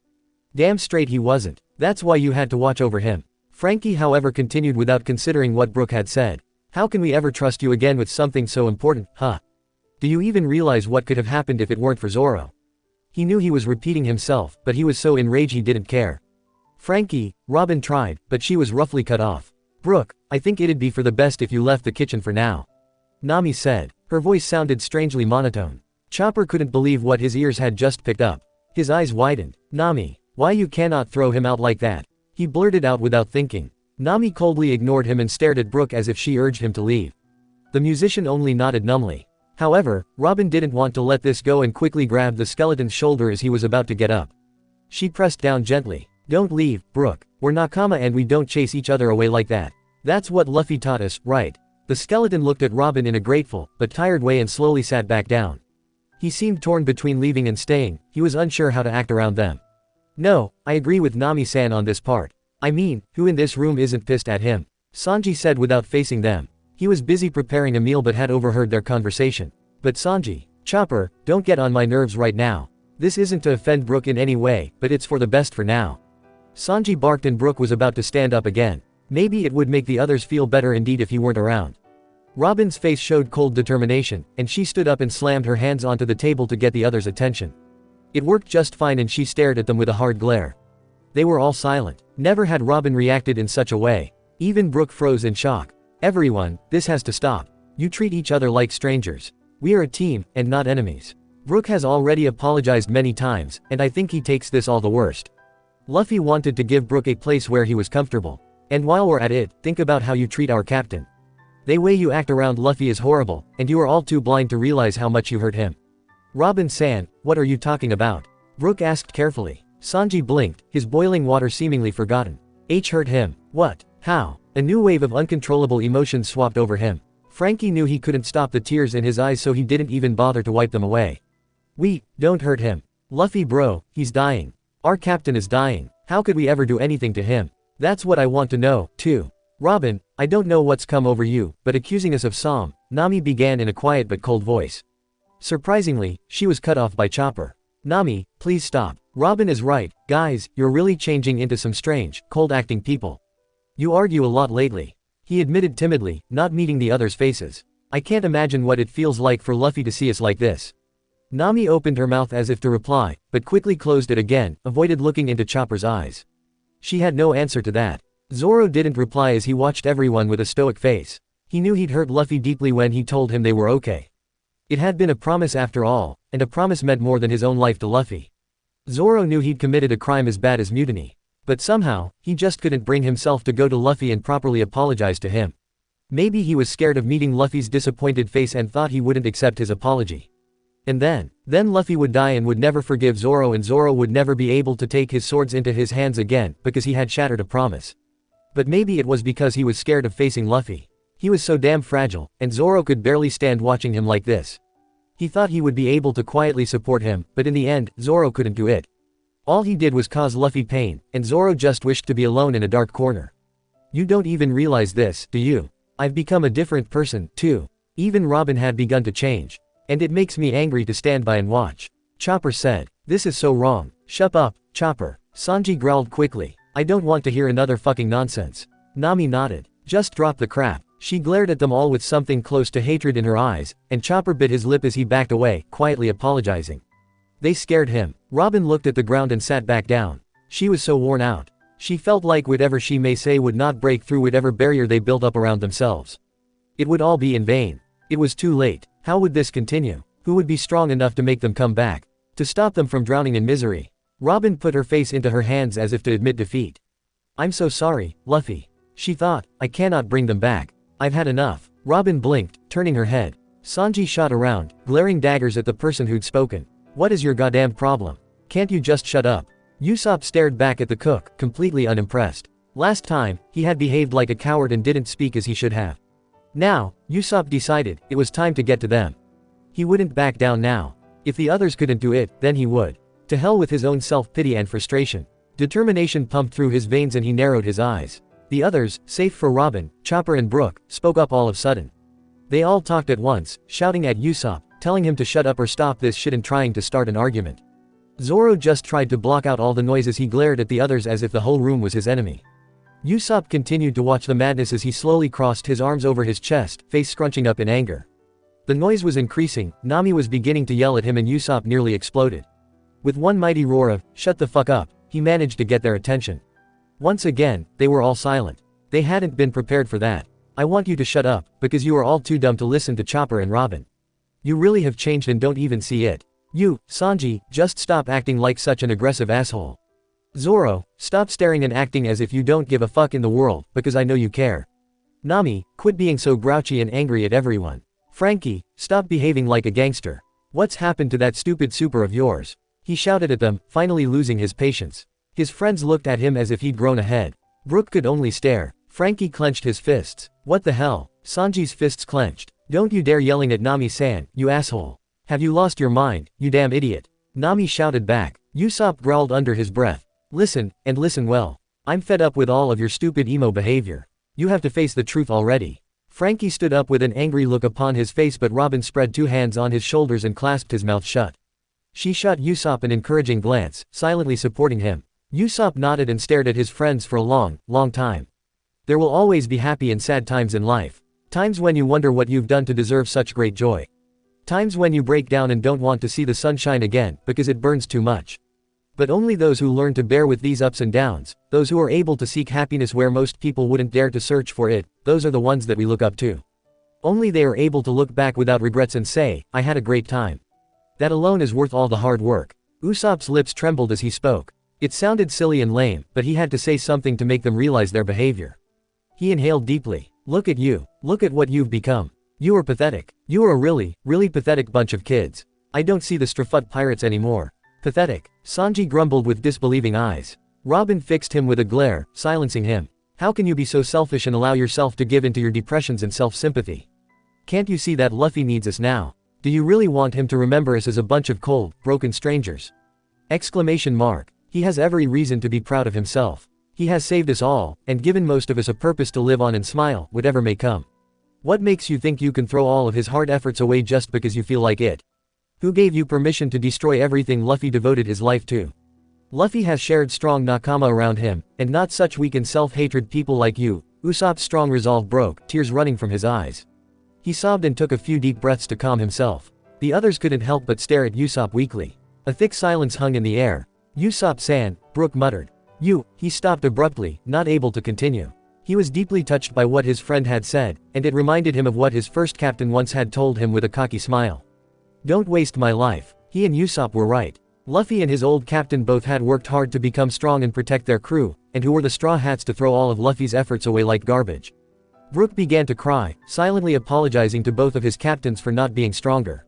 [SPEAKER 2] Damn straight he wasn't. That's why you had to watch over him. Frankie however continued without considering what Brooke had said. How can we ever trust you again with something so important, huh? Do you even realize what could have happened if it weren't for Zoro? He knew he was repeating himself, but he was so enraged he didn't care. Frankie, Robin tried, but she was roughly cut off. Brooke, I think it'd be for the best if you left the kitchen for now. Nami said. Her voice sounded strangely monotone. Chopper couldn't believe what his ears had just picked up. His eyes widened. Nami, why you cannot throw him out like that? He blurted out without thinking. Nami coldly ignored him and stared at Brooke as if she urged him to leave. The musician only nodded numbly. However, Robin didn't want to let this go and quickly grabbed the skeleton's shoulder as he was about to get up. She pressed down gently. Don't leave, Brooke. We're Nakama and we don't chase each other away like that. That's what Luffy taught us, right? The skeleton looked at Robin in a grateful, but tired way and slowly sat back down. He seemed torn between leaving and staying. He was unsure how to act around them. No, I agree with Nami-san on this part. I mean, who in this room isn't pissed at him? Sanji said without facing them. He was busy preparing a meal but had overheard their conversation. But Sanji, Chopper, don't get on my nerves right now. This isn't to offend Brooke in any way, but it's for the best for now. Sanji barked and Brooke was about to stand up again. Maybe it would make the others feel better indeed if he weren't around. Robin's face showed cold determination, and she stood up and slammed her hands onto the table to get the others' attention. It worked just fine and she stared at them with a hard glare. They were all silent. Never had Robin reacted in such a way. Even Brooke froze in shock. Everyone, this has to stop. You treat each other like strangers. We are a team, and not enemies. Brooke has already apologized many times, and I think he takes this all the worst. Luffy wanted to give Brooke a place where he was comfortable. And while we're at it, think about how you treat our captain. The way you act around Luffy is horrible, and you are all too blind to realize how much you hurt him. Robin-san, what are you talking about? Brooke asked carefully. Sanji blinked, his boiling water seemingly forgotten. Hurt him. What? How? A new wave of uncontrollable emotions swept over him. Frankie knew he couldn't stop the tears in his eyes so he didn't even bother to wipe them away. We don't hurt him. Luffy bro, he's dying. Our captain is dying. How could we ever do anything to him? That's what I want to know, too. Robin, I don't know what's come over you, but accusing us of Psalm, Nami began in a quiet but cold voice. Surprisingly, she was cut off by Chopper. Nami, please stop. Robin is right, guys, you're really changing into some strange, cold-acting people. You argue a lot lately. He admitted timidly, not meeting the others' faces. I can't imagine what it feels like for Luffy to see us like this. Nami opened her mouth as if to reply, but quickly closed it again, avoided looking into Chopper's eyes. She had no answer to that. Zoro didn't reply as he watched everyone with a stoic face. He knew he'd hurt Luffy deeply when he told him they were okay. It had been a promise after all, and a promise meant more than his own life to Luffy. Zoro knew he'd committed a crime as bad as mutiny. But somehow, he just couldn't bring himself to go to Luffy and properly apologize to him. Maybe he was scared of meeting Luffy's disappointed face and thought he wouldn't accept his apology. And then Luffy would die and would never forgive Zoro, and Zoro would never be able to take his swords into his hands again because he had shattered a promise. But maybe it was because he was scared of facing Luffy. He was so damn fragile, and Zoro could barely stand watching him like this. He thought he would be able to quietly support him, but in the end, Zoro couldn't do it. All he did was cause Luffy pain, and Zoro just wished to be alone in a dark corner. You don't even realize this, do you? I've become a different person, too. Even Robin had begun to change. And it makes me angry to stand by and watch. Chopper said. This is so wrong. Shut up, Chopper. Sanji growled quickly. I don't want to hear another fucking nonsense. Nami nodded. Just drop the crap. She glared at them all with something close to hatred in her eyes, and Chopper bit his lip as he backed away, quietly apologizing. They scared him. Robin looked at the ground and sat back down. She was so worn out. She felt like whatever she may say would not break through whatever barrier they built up around themselves. It would all be in vain. It was too late. How would this continue? Who would be strong enough to make them come back? To stop them from drowning in misery? Robin put her face into her hands as if to admit defeat. I'm so sorry, Luffy. She thought, I cannot bring them back. I've had enough. Robin blinked, turning her head. Sanji shot around, glaring daggers at the person who'd spoken. What is your goddamn problem? Can't you just shut up? Usopp stared back at the cook, completely unimpressed. Last time, he had behaved like a coward and didn't speak as he should have. Now, Usopp decided, it was time to get to them. He wouldn't back down now. If the others couldn't do it, then he would. To hell with his own self-pity and frustration. Determination pumped through his veins and he narrowed his eyes. The others, save for Robin, Chopper and Brook, spoke up all of a sudden. They all talked at once, shouting at Usopp, telling him to shut up or stop this shit and trying to start an argument. Zoro just tried to block out all the noise as he glared at the others as if the whole room was his enemy. Usopp continued to watch the madness as he slowly crossed his arms over his chest, face scrunching up in anger. The noise was increasing, Nami was beginning to yell at him and Usopp nearly exploded. With one mighty roar of, "Shut the fuck up," he managed to get their attention. Once again, they were all silent. They hadn't been prepared for that. "I want you to shut up, because you are all too dumb to listen to Chopper and Robin. You really have changed and don't even see it. You, Sanji, just stop acting like such an aggressive asshole. Zoro, stop staring and acting as if you don't give a fuck in the world, because I know you care. Nami, quit being so grouchy and angry at everyone. Frankie, stop behaving like a gangster. What's happened to that stupid super of yours?" He shouted at them, finally losing his patience. His friends looked at him as if he'd grown a head. Brook could only stare. Frankie clenched his fists. "What the hell?" Sanji's fists clenched. "Don't you dare yelling at Nami-san, you asshole. Have you lost your mind, you damn idiot?" Nami shouted back. Usopp growled under his breath. "Listen, and listen well. I'm fed up with all of your stupid emo behavior. You have to face the truth already." Frankie stood up with an angry look upon his face, but Robin spread two hands on his shoulders and clasped his mouth shut. She shot Usopp an encouraging glance, silently supporting him. Usopp nodded and stared at his friends for a long, long time. There will always be happy and sad times in life. Times when you wonder what you've done to deserve such great joy. Times when you break down and don't want to see the sunshine again, because it burns too much. But only those who learn to bear with these ups and downs, those who are able to seek happiness where most people wouldn't dare to search for it, those are the ones that we look up to. Only they are able to look back without regrets and say, "I had a great time." That alone is worth all the hard work. Usopp's lips trembled as he spoke. It sounded silly and lame, but he had to say something to make them realize their behavior. He inhaled deeply. "Look at you. Look at what you've become. You are pathetic. You are a really, really pathetic bunch of kids. I don't see the Strafut pirates anymore. Pathetic." Sanji grumbled with disbelieving eyes. Robin fixed him with a glare, silencing him. "How can you be so selfish and allow yourself to give into your depressions and self-sympathy? Can't you see that Luffy needs us now? Do you really want him to remember us as a bunch of cold, broken strangers?" Exclamation mark. He has every reason to be proud of himself. He has saved us all, and given most of us a purpose to live on and smile, whatever may come. What makes you think you can throw all of his hard efforts away just because you feel like it? Who gave you permission to destroy everything Luffy devoted his life to? Luffy has shared strong nakama around him, and not such weak and self-hatred people like you. Usopp's strong resolve broke, tears running from his eyes. He sobbed and took a few deep breaths to calm himself. The others couldn't help but stare at Usopp weakly. A thick silence hung in the air. "Usopp-san," Brook muttered. He stopped abruptly, not able to continue. He was deeply touched by what his friend had said, and it reminded him of what his first captain once had told him with a cocky smile. "Don't waste my life." He and Usopp were right. Luffy and his old captain both had worked hard to become strong and protect their crew, and who were the Straw Hats to throw all of Luffy's efforts away like garbage. Brook began to cry, silently apologizing to both of his captains for not being stronger.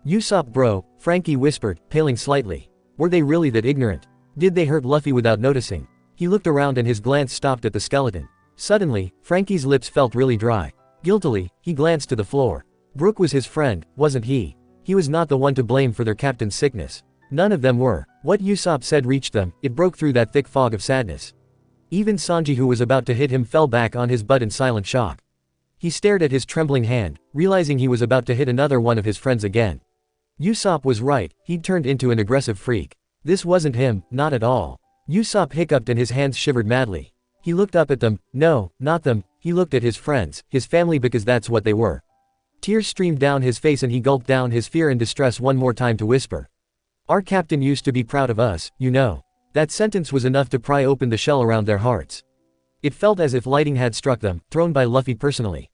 [SPEAKER 2] "Usopp bro," Frankie whispered, paling slightly. Were they really that ignorant? Did they hurt Luffy without noticing? He looked around and his glance stopped at the skeleton. Suddenly, Frankie's lips felt really dry. Guiltily, he glanced to the floor. Brook was his friend, wasn't he? He was not the one to blame for their captain's sickness. None of them were. What Usopp said reached them, it broke through that thick fog of sadness. Even Sanji, who was about to hit him, fell back on his butt in silent shock. He stared at his trembling hand, realizing he was about to hit another one of his friends again. Usopp was right, he'd turned into an aggressive freak. This wasn't him, not at all. Usopp hiccuped and his hands shivered madly. He looked up at them, no, not them, he looked at his friends, his family, because that's what they were. Tears streamed down his face and he gulped down his fear and distress one more time to whisper. "Our captain used to be proud of us, you know." That sentence was enough to pry open the shell around their hearts. It felt as if lightning had struck them, thrown by Luffy personally.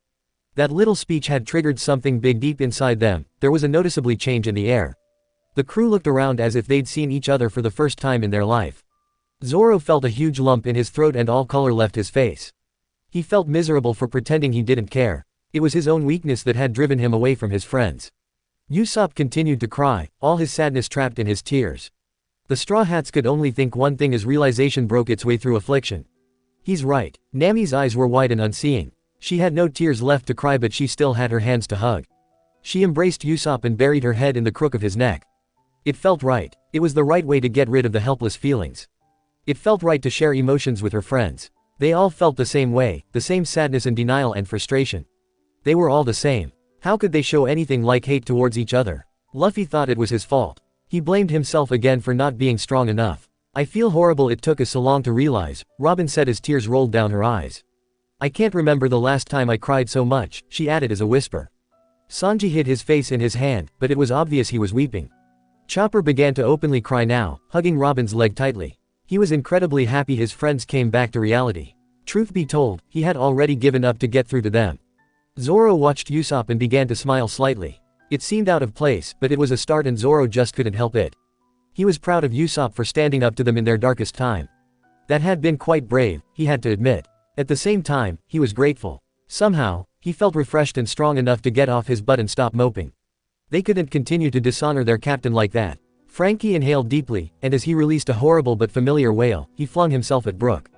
[SPEAKER 2] That little speech had triggered something big deep inside them. There was a noticeably change in the air. The crew looked around as if they'd seen each other for the first time in their life. Zoro felt a huge lump in his throat and all color left his face. He felt miserable for pretending he didn't care. It was his own weakness that had driven him away from his friends. Usopp continued to cry, all his sadness trapped in his tears. The Straw Hats could only think one thing as realization broke its way through affliction. He's right. Nami's eyes were wide and unseeing. She had no tears left to cry, but she still had her hands to hug. She embraced Usopp and buried her head in the crook of his neck. It felt right. It was the right way to get rid of the helpless feelings. It felt right to share emotions with her friends. They all felt the same way, the same sadness and denial and frustration. They were all the same. How could they show anything like hate towards each other? Luffy thought it was his fault. He blamed himself again for not being strong enough. I feel horrible it took us so long to realize, Robin said as tears rolled down her eyes. I can't remember the last time I cried so much, she added as a whisper. Sanji hid his face in his hand, but it was obvious he was weeping. Chopper began to openly cry now, hugging Robin's leg tightly. He was incredibly happy his friends came back to reality. Truth be told, he had already given up to get through to them. Zoro watched Usopp and began to smile slightly. It seemed out of place, but it was a start and Zoro just couldn't help it. He was proud of Usopp for standing up to them in their darkest time. That had been quite brave, he had to admit. At the same time, he was grateful. Somehow, he felt refreshed and strong enough to get off his butt and stop moping. They couldn't continue to dishonor their captain like that. Frankie inhaled deeply, and as he released a horrible but familiar wail, he flung himself at Brook.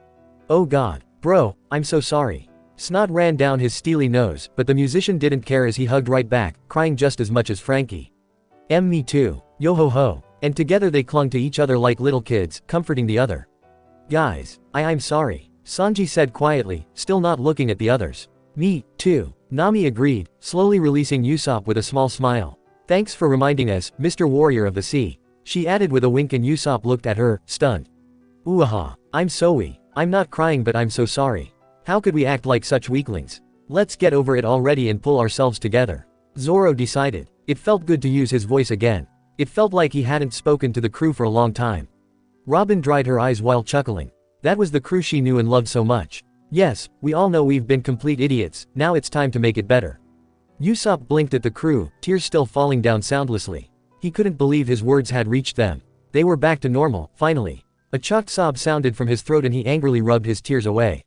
[SPEAKER 2] Oh God, bro, I'm so sorry. Snot ran down his steely nose, but the musician didn't care as he hugged right back, crying just as much as Frankie. Me too. Yo ho ho. And together they clung to each other like little kids, comforting the other. Guys, I'm sorry, Sanji said quietly, still not looking at the others. Me, too. Nami agreed, slowly releasing Usopp with a small smile. Thanks for reminding us, Mr. Warrior of the Sea. She added with a wink and Usopp looked at her, stunned. Ooh-aha, I'm sorry. I'm not crying but I'm so sorry. How could we act like such weaklings? Let's get over it already and pull ourselves together. Zoro decided. It felt good to use his voice again. It felt like he hadn't spoken to the crew for a long time. Robin dried her eyes while chuckling. That was the crew she knew and loved so much. Yes, we all know we've been complete idiots, now it's time to make it better. Usopp blinked at the crew, tears still falling down soundlessly. He couldn't believe his words had reached them. They were back to normal, finally. A choked sob sounded from his throat and he angrily rubbed his tears away.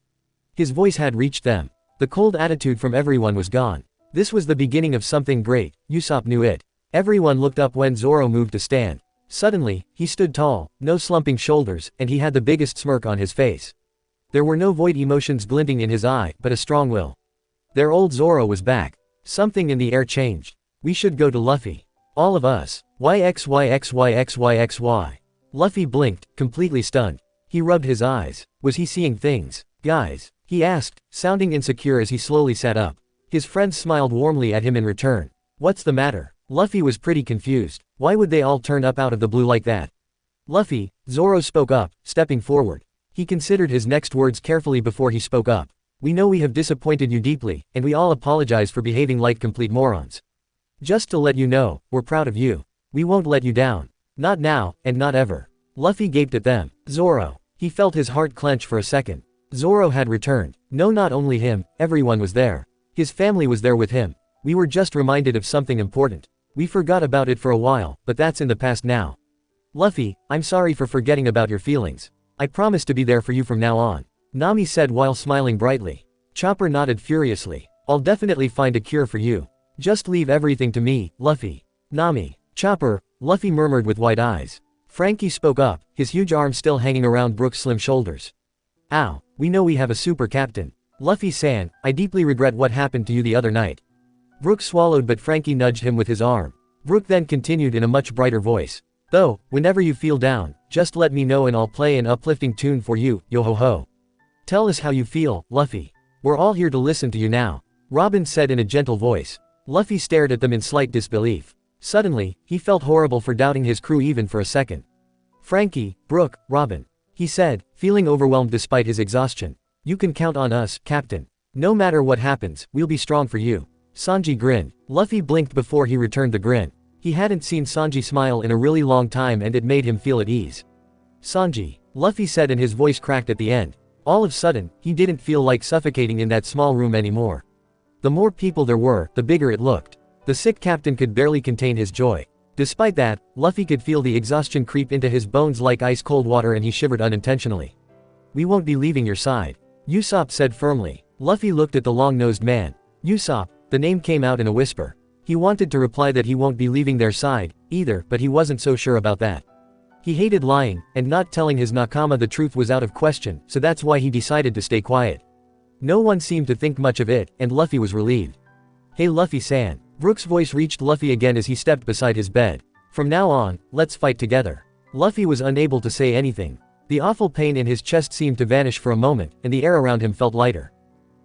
[SPEAKER 2] His voice had reached them. The cold attitude from everyone was gone. This was the beginning of something great, Usopp knew it. Everyone looked up when Zoro moved to stand. Suddenly, he stood tall, no slumping shoulders, and he had the biggest smirk on his face. There were no void emotions glinting in his eye, but a strong will. Their old Zoro was back. Something in the air changed. We should go to Luffy. All of us. YXYXYXYXY. Luffy blinked, completely stunned. He rubbed his eyes. Was he seeing things? Guys, he asked, sounding insecure as he slowly sat up. His friends smiled warmly at him in return. What's the matter? Luffy was pretty confused. Why would they all turn up out of the blue like that? Luffy, Zoro spoke up, stepping forward. He considered his next words carefully before he spoke up. We know we have disappointed you deeply, and we all apologize for behaving like complete morons. Just to let you know, we're proud of you. We won't let you down. Not now, and not ever. Luffy gaped at them. Zoro. He felt his heart clench for a second. Zoro had returned. No, not only him, everyone was there. His family was there with him. We were just reminded of something important. We forgot about it for a while, but that's in the past now. Luffy, I'm sorry for forgetting about your feelings. I promise to be there for you from now on. Nami said while smiling brightly. Chopper nodded furiously. I'll definitely find a cure for you. Just leave everything to me, Luffy. Nami. Chopper, Luffy murmured with wide eyes. Frankie spoke up, his huge arm still hanging around Brook's slim shoulders. Ow, we know we have a super captain. Luffy-san, I deeply regret what happened to you the other night. Brook swallowed but Frankie nudged him with his arm. Brook then continued in a much brighter voice. Though, whenever you feel down, just let me know and I'll play an uplifting tune for you, yo ho ho. Tell us how you feel, Luffy. We're all here to listen to you now. Robin said in a gentle voice. Luffy stared at them in slight disbelief. Suddenly, he felt horrible for doubting his crew even for a second. Frankie, Brook, Robin. He said, feeling overwhelmed despite his exhaustion. You can count on us, Captain. No matter what happens, we'll be strong for you. Sanji grinned. Luffy blinked before he returned the grin. He hadn't seen Sanji smile in a really long time and it made him feel at ease. Sanji, Luffy said and his voice cracked at the end. All of a sudden, he didn't feel like suffocating in that small room anymore. The more people there were, the bigger it looked. The sick captain could barely contain his joy. Despite that, Luffy could feel the exhaustion creep into his bones like ice-cold water and he shivered unintentionally. We won't be leaving your side, Usopp said firmly. Luffy looked at the long-nosed man. Usopp, the name came out in a whisper. He wanted to reply that he won't be leaving their side, either, but he wasn't so sure about that. He hated lying, and not telling his nakama the truth was out of question, so that's why he decided to stay quiet. No one seemed to think much of it, and Luffy was relieved. "Hey Luffy-san." Brook's voice reached Luffy again as he stepped beside his bed. "From now on, let's fight together." Luffy was unable to say anything. The awful pain in his chest seemed to vanish for a moment, and the air around him felt lighter.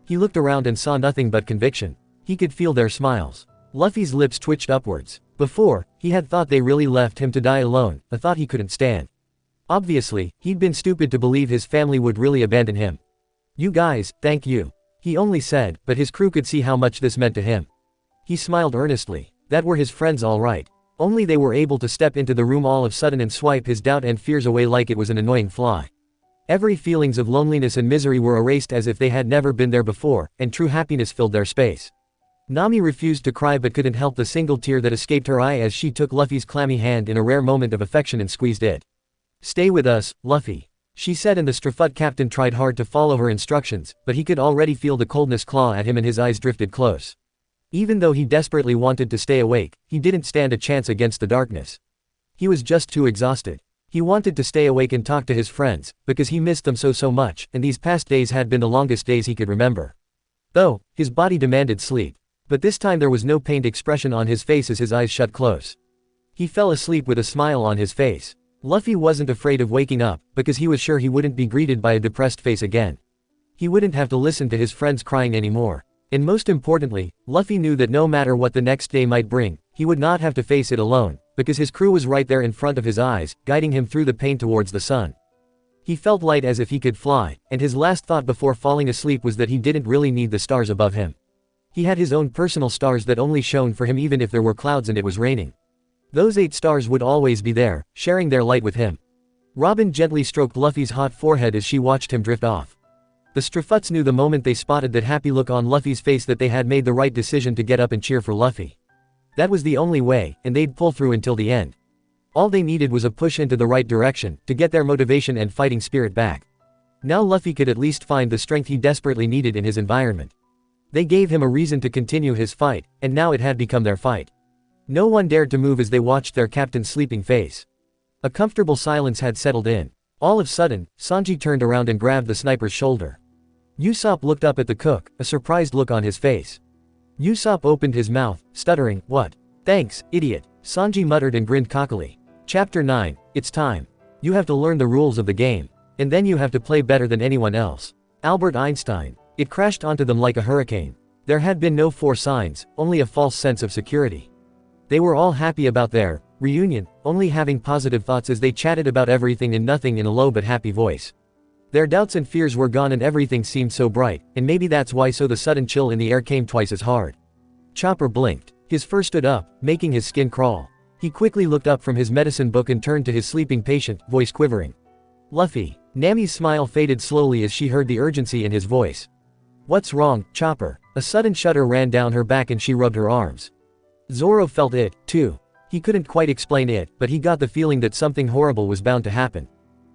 [SPEAKER 2] He looked around and saw nothing but conviction. He could feel their smiles. Luffy's lips twitched upwards. Before, he had thought they really left him to die alone, a thought he couldn't stand. Obviously, he'd been stupid to believe his family would really abandon him. "You guys, thank you," he only said, but his crew could see how much this meant to him. He smiled earnestly. That were his friends all right. Only they were able to step into the room all of a sudden and swipe his doubt and fears away like it was an annoying fly. Every feelings of loneliness and misery were erased as if they had never been there before, and true happiness filled their space. Nami refused to cry but couldn't help the single tear that escaped her eye as she took Luffy's clammy hand in a rare moment of affection and squeezed it. "Stay with us, Luffy," she said, and the Strafut captain tried hard to follow her instructions, but he could already feel the coldness claw at him and his eyes drifted close. Even though he desperately wanted to stay awake, he didn't stand a chance against the darkness. He was just too exhausted. He wanted to stay awake and talk to his friends, because he missed them so much, and these past days had been the longest days he could remember. Though, his body demanded sleep. But this time there was no pained expression on his face as his eyes shut close. He fell asleep with a smile on his face. Luffy wasn't afraid of waking up, because he was sure he wouldn't be greeted by a depressed face again. He wouldn't have to listen to his friends crying anymore. And most importantly, Luffy knew that no matter what the next day might bring, he would not have to face it alone, because his crew was right there in front of his eyes, guiding him through the pain towards the sun. He felt light as if he could fly, and his last thought before falling asleep was that he didn't really need the stars above him. He had his own personal stars that only shone for him even if there were clouds and it was raining. Those 8 stars would always be there, sharing their light with him. Robin gently stroked Luffy's hot forehead as she watched him drift off. The Strafuts knew the moment they spotted that happy look on Luffy's face that they had made the right decision to get up and cheer for Luffy. That was the only way, and they'd pull through until the end. All they needed was a push into the right direction, to get their motivation and fighting spirit back. Now Luffy could at least find the strength he desperately needed in his environment. They gave him a reason to continue his fight, and now it had become their fight. No one dared to move as they watched their captain's sleeping face. A comfortable silence had settled in. All of a sudden, Sanji turned around and grabbed the sniper's shoulder. Usopp looked up at the cook, a surprised look on his face. Usopp opened his mouth, stuttering, "What?" "Thanks, idiot," Sanji muttered and grinned cockily. Chapter 9, It's time. You have to learn the rules of the game. And then you have to play better than anyone else. Albert Einstein. It crashed onto them like a hurricane. There had been no force signs, only a false sense of security. They were all happy about their reunion, only having positive thoughts as they chatted about everything and nothing in a low but happy voice. Their doubts and fears were gone and everything seemed so bright, and maybe that's why the sudden chill in the air came twice as hard. Chopper blinked. His fur stood up, making his skin crawl. He quickly looked up from his medicine book and turned to his sleeping patient, voice quivering. "Luffy." Nami's smile faded slowly as she heard the urgency in his voice. "What's wrong, Chopper?" A sudden shudder ran down her back and she rubbed her arms. Zoro felt it, too. He couldn't quite explain it, but he got the feeling that something horrible was bound to happen.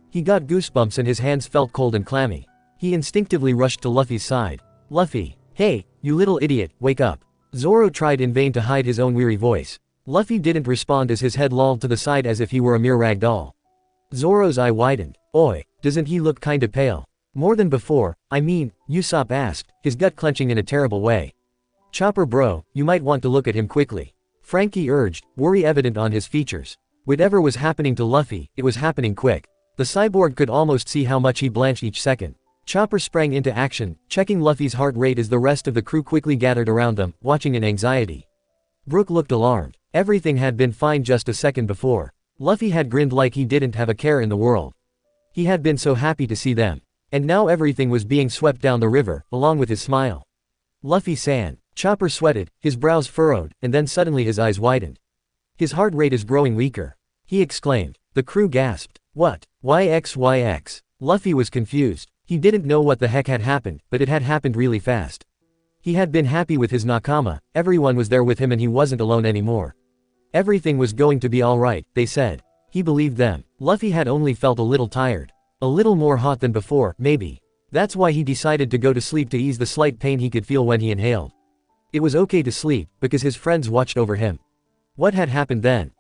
[SPEAKER 2] He got goosebumps and his hands felt cold and clammy. He instinctively rushed to Luffy's side. "Luffy. Hey, you little idiot, wake up." Zoro tried in vain to hide his own weary voice. Luffy didn't respond as his head lolled to the side as if he were a mere rag doll. Zoro's eye widened. "Oi, doesn't he look kinda pale?" "More than before, I mean," Usopp asked, his gut clenching in a terrible way. "Chopper bro, you might want to look at him quickly," Frankie urged, worry evident on his features. Whatever was happening to Luffy, it was happening quick. The cyborg could almost see how much he blanched each second. Chopper sprang into action, checking Luffy's heart rate as the rest of the crew quickly gathered around them, watching in anxiety. Brook looked alarmed. Everything had been fine just a second before. Luffy had grinned like he didn't have a care in the world. He had been so happy to see them. And now everything was being swept down the river, along with his smile. "Luffy-san." Chopper sweated, his brows furrowed, and then suddenly his eyes widened. "His heart rate is growing weaker," he exclaimed. The crew gasped. "What? YXYX?" Luffy was confused. He didn't know what the heck had happened, but it had happened really fast. He had been happy with his nakama, everyone was there with him and he wasn't alone anymore. Everything was going to be alright, they said. He believed them. Luffy had only felt a little tired. A little more hot than before, maybe. That's why he decided to go to sleep to ease the slight pain he could feel when he inhaled. It was okay to sleep, because his friends watched over him. What had happened then?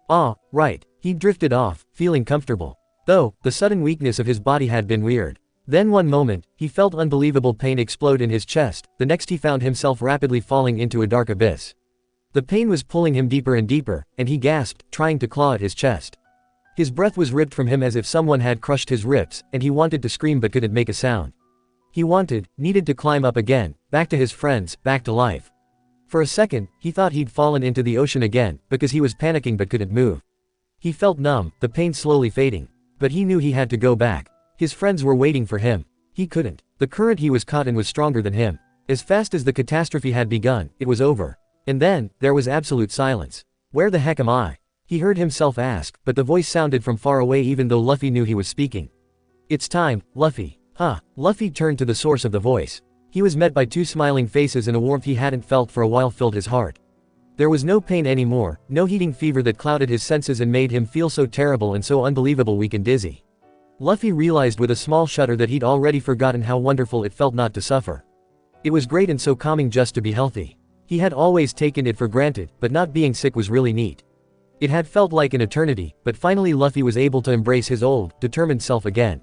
[SPEAKER 2] Right. He drifted off, feeling comfortable. Though, the sudden weakness of his body had been weird. Then one moment, he felt unbelievable pain explode in his chest, the next he found himself rapidly falling into a dark abyss. The pain was pulling him deeper and deeper, and he gasped, trying to claw at his chest. His breath was ripped from him as if someone had crushed his ribs, and he wanted to scream but couldn't make a sound. He needed to climb up again, back to his friends, back to life. For a second, he thought he'd fallen into the ocean again, because he was panicking but couldn't move. He felt numb, the pain slowly fading. But he knew he had to go back. His friends were waiting for him. He couldn't. The current he was caught in was stronger than him. As fast as the catastrophe had begun, it was over. And then, there was absolute silence. Where the heck am I? He heard himself ask, but the voice sounded from far away even though Luffy knew he was speaking. It's time, Luffy. Huh. Luffy turned to the source of the voice. He was met by two smiling faces and a warmth he hadn't felt for a while filled his heart. There was no pain anymore, no heating fever that clouded his senses and made him feel so terrible and so unbelievable weak and dizzy. Luffy realized with a small shudder that he'd already forgotten how wonderful it felt not to suffer. It was great and so calming just to be healthy. He had always taken it for granted, but not being sick was really neat. It had felt like an eternity, but finally Luffy was able to embrace his old, determined self again.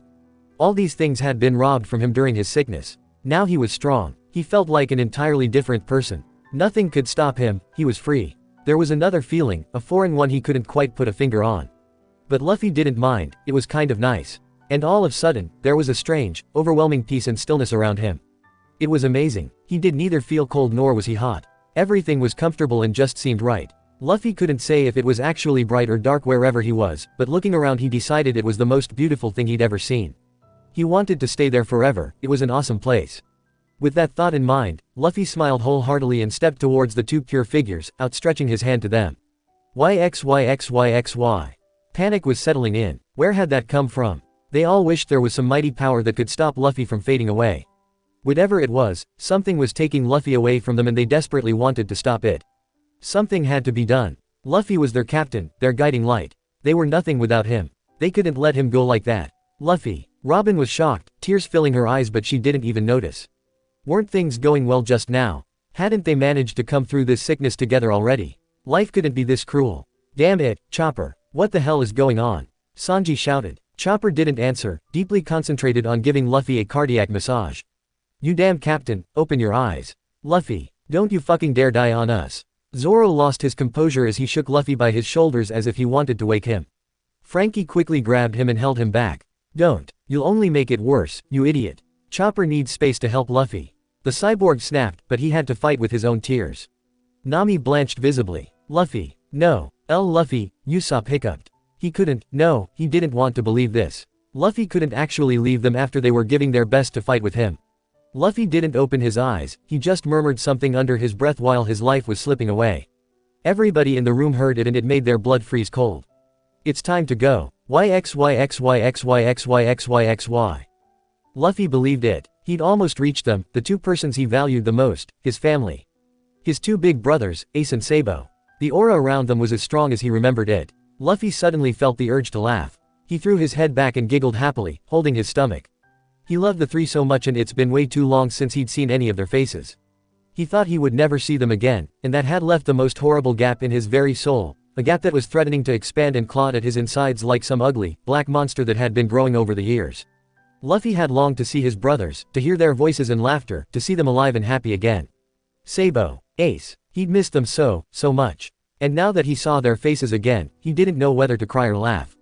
[SPEAKER 2] All these things had been robbed from him during his sickness. Now he was strong. He felt like an entirely different person. Nothing could stop him, he was free. There was another feeling, a foreign one he couldn't quite put a finger on. But Luffy didn't mind, it was kind of nice. And all of a sudden, there was a strange, overwhelming peace and stillness around him. It was amazing. He did neither feel cold nor was he hot. Everything was comfortable and just seemed right. Luffy couldn't say if it was actually bright or dark wherever he was, but looking around he decided it was the most beautiful thing he'd ever seen. He wanted to stay there forever, it was an awesome place. With that thought in mind, Luffy smiled wholeheartedly and stepped towards the two pure figures, outstretching his hand to them. YXYXYXY. Panic was settling in. Where had that come from? They all wished there was some mighty power that could stop Luffy from fading away. Whatever it was, something was taking Luffy away from them and they desperately wanted to stop it. Something had to be done. Luffy was their captain, their guiding light. They were nothing without him. They couldn't let him go like that. Luffy. Robin was shocked, tears filling her eyes but she didn't even notice. Weren't things going well just now? Hadn't they managed to come through this sickness together already? Life couldn't be this cruel. Damn it, Chopper. What the hell is going on? Sanji shouted. Chopper didn't answer, deeply concentrated on giving Luffy a cardiac massage. You damn captain, open your eyes. Luffy, don't you fucking dare die on us. Zoro lost his composure as he shook Luffy by his shoulders as if he wanted to wake him. Frankie quickly grabbed him and held him back. Don't. You'll only make it worse, you idiot. Chopper needs space to help Luffy. The cyborg snapped, but he had to fight with his own tears. Nami blanched visibly. Luffy. No. Luffy, Usopp hiccuped. He couldn't, no, he didn't want to believe this. Luffy couldn't actually leave them after they were giving their best to fight with him. Luffy didn't open his eyes, he just murmured something under his breath while his life was slipping away. Everybody in the room heard it and it made their blood freeze cold. It's time to go. YXYXYXYXYXYXY. Luffy believed it. He'd almost reached them, the two persons he valued the most, his family. His two big brothers, Ace and Sabo. The aura around them was as strong as he remembered it. Luffy suddenly felt the urge to laugh. He threw his head back and giggled happily, holding his stomach. He loved the three so much and it's been way too long since he'd seen any of their faces. He thought he would never see them again, and that had left the most horrible gap in his very soul, a gap that was threatening to expand and claw at his insides like some ugly, black monster that had been growing over the years. Luffy had longed to see his brothers, to hear their voices and laughter, to see them alive and happy again. Sabo, Ace, he'd missed them so much. And now that he saw their faces again, he didn't know whether to cry or laugh.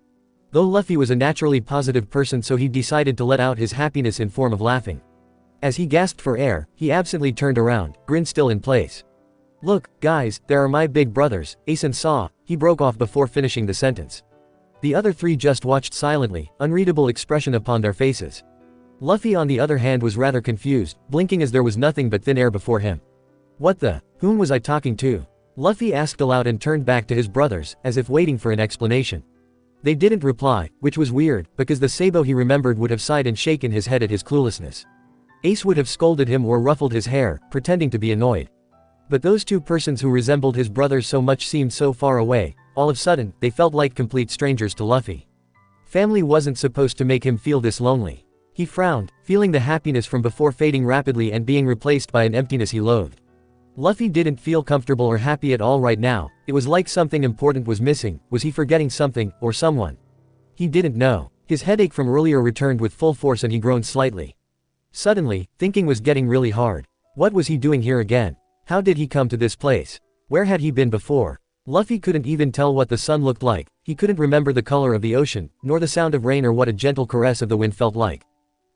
[SPEAKER 2] Though Luffy was a naturally positive person so he decided to let out his happiness in form of laughing. As he gasped for air, he absently turned around, grin still in place. Look, guys, there are my big brothers, Ace and Saw, he broke off before finishing the sentence. The other three just watched silently, unreadable expression upon their faces. Luffy on the other hand was rather confused, blinking as there was nothing but thin air before him. What the? Whom was I talking to? Luffy asked aloud and turned back to his brothers, as if waiting for an explanation. They didn't reply, which was weird, because the Sabo he remembered would have sighed and shaken his head at his cluelessness. Ace would have scolded him or ruffled his hair, pretending to be annoyed. But those two persons who resembled his brothers so much seemed so far away, all of a sudden, they felt like complete strangers to Luffy. Family wasn't supposed to make him feel this lonely. He frowned, feeling the happiness from before fading rapidly and being replaced by an emptiness he loathed. Luffy didn't feel comfortable or happy at all right now, it was like something important was missing, was he forgetting something, or someone? He didn't know. His headache from earlier returned with full force and he groaned slightly. Suddenly, thinking was getting really hard. What was he doing here again? How did he come to this place? Where had he been before? Luffy couldn't even tell what the sun looked like, he couldn't remember the color of the ocean, nor the sound of rain or what a gentle caress of the wind felt like.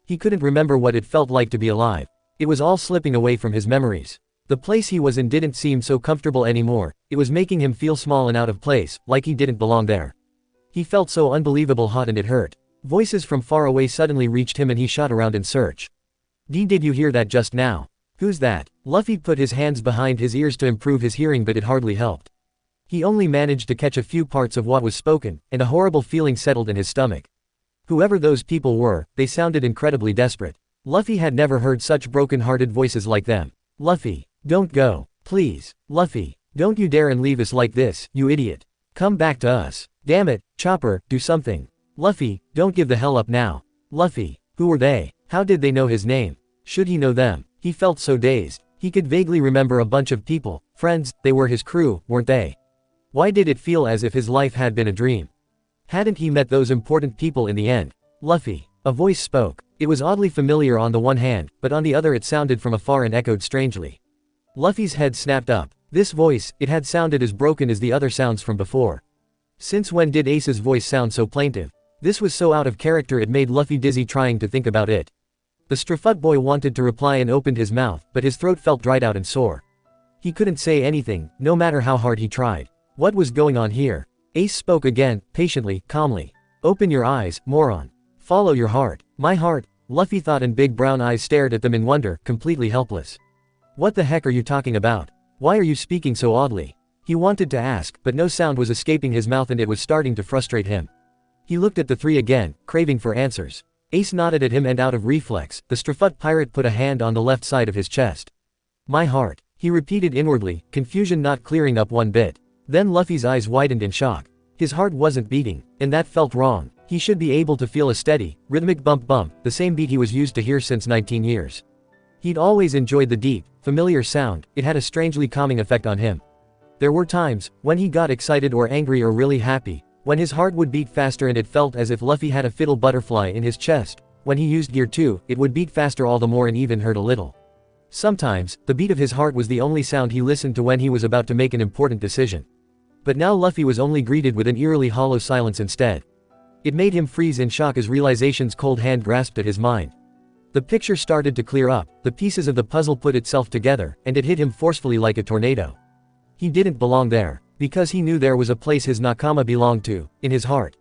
[SPEAKER 2] He couldn't remember what it felt like to be alive. It was all slipping away from his memories. The place he was in didn't seem so comfortable anymore, it was making him feel small and out of place, like he didn't belong there. He felt so unbelievable hot and it hurt. Voices from far away suddenly reached him and he shot around in search. Did you hear that just now? Who's that? Luffy put his hands behind his ears to improve his hearing but it hardly helped. He only managed to catch a few parts of what was spoken, and a horrible feeling settled in his stomach. Whoever those people were, they sounded incredibly desperate. Luffy had never heard such broken-hearted voices like them. Luffy, don't go. Please. Luffy, don't you dare and leave us like this, you idiot. Come back to us. Damn it, Chopper, do something. Luffy, don't give the hell up now. Luffy, who were they? How did they know his name? Should he know them? He felt so dazed. He could vaguely remember a bunch of people, friends, they were his crew, weren't they? Why did it feel as if his life had been a dream? Hadn't he met those important people in the end? Luffy. A voice spoke. It was oddly familiar on the one hand, but on the other it sounded from afar and echoed strangely. Luffy's head snapped up. This voice, it had sounded as broken as the other sounds from before. Since when did Ace's voice sound so plaintive? This was so out of character it made Luffy dizzy trying to think about it. The Straffut boy wanted to reply and opened his mouth, but his throat felt dried out and sore. He couldn't say anything, no matter how hard he tried. What was going on here? Ace spoke again, patiently, calmly. Open your eyes, moron. Follow your heart. My heart, Luffy thought, and big brown eyes stared at them in wonder, completely helpless. What the heck are you talking about? Why are you speaking so oddly? He wanted to ask, but no sound was escaping his mouth and it was starting to frustrate him. He looked at the three again, craving for answers. Ace nodded at him and out of reflex, the Straffut pirate put a hand on the left side of his chest. My heart. He repeated inwardly, confusion not clearing up one bit. Then Luffy's eyes widened in shock. His heart wasn't beating, and that felt wrong. He should be able to feel a steady, rhythmic bump bump, the same beat he was used to hear since 19 years. He'd always enjoyed the deep, familiar sound, it had a strangely calming effect on him. There were times, when he got excited or angry or really happy, when his heart would beat faster and it felt as if Luffy had a fiddle butterfly in his chest. When he used Gear 2, it would beat faster all the more and even hurt a little. Sometimes, the beat of his heart was the only sound he listened to when he was about to make an important decision. But now Luffy was only greeted with an eerily hollow silence instead. It made him freeze in shock as realization's cold hand grasped at his mind. The picture started to clear up, the pieces of the puzzle put itself together, and it hit him forcefully like a tornado. He didn't belong there, because he knew there was a place his nakama belonged to, in his heart.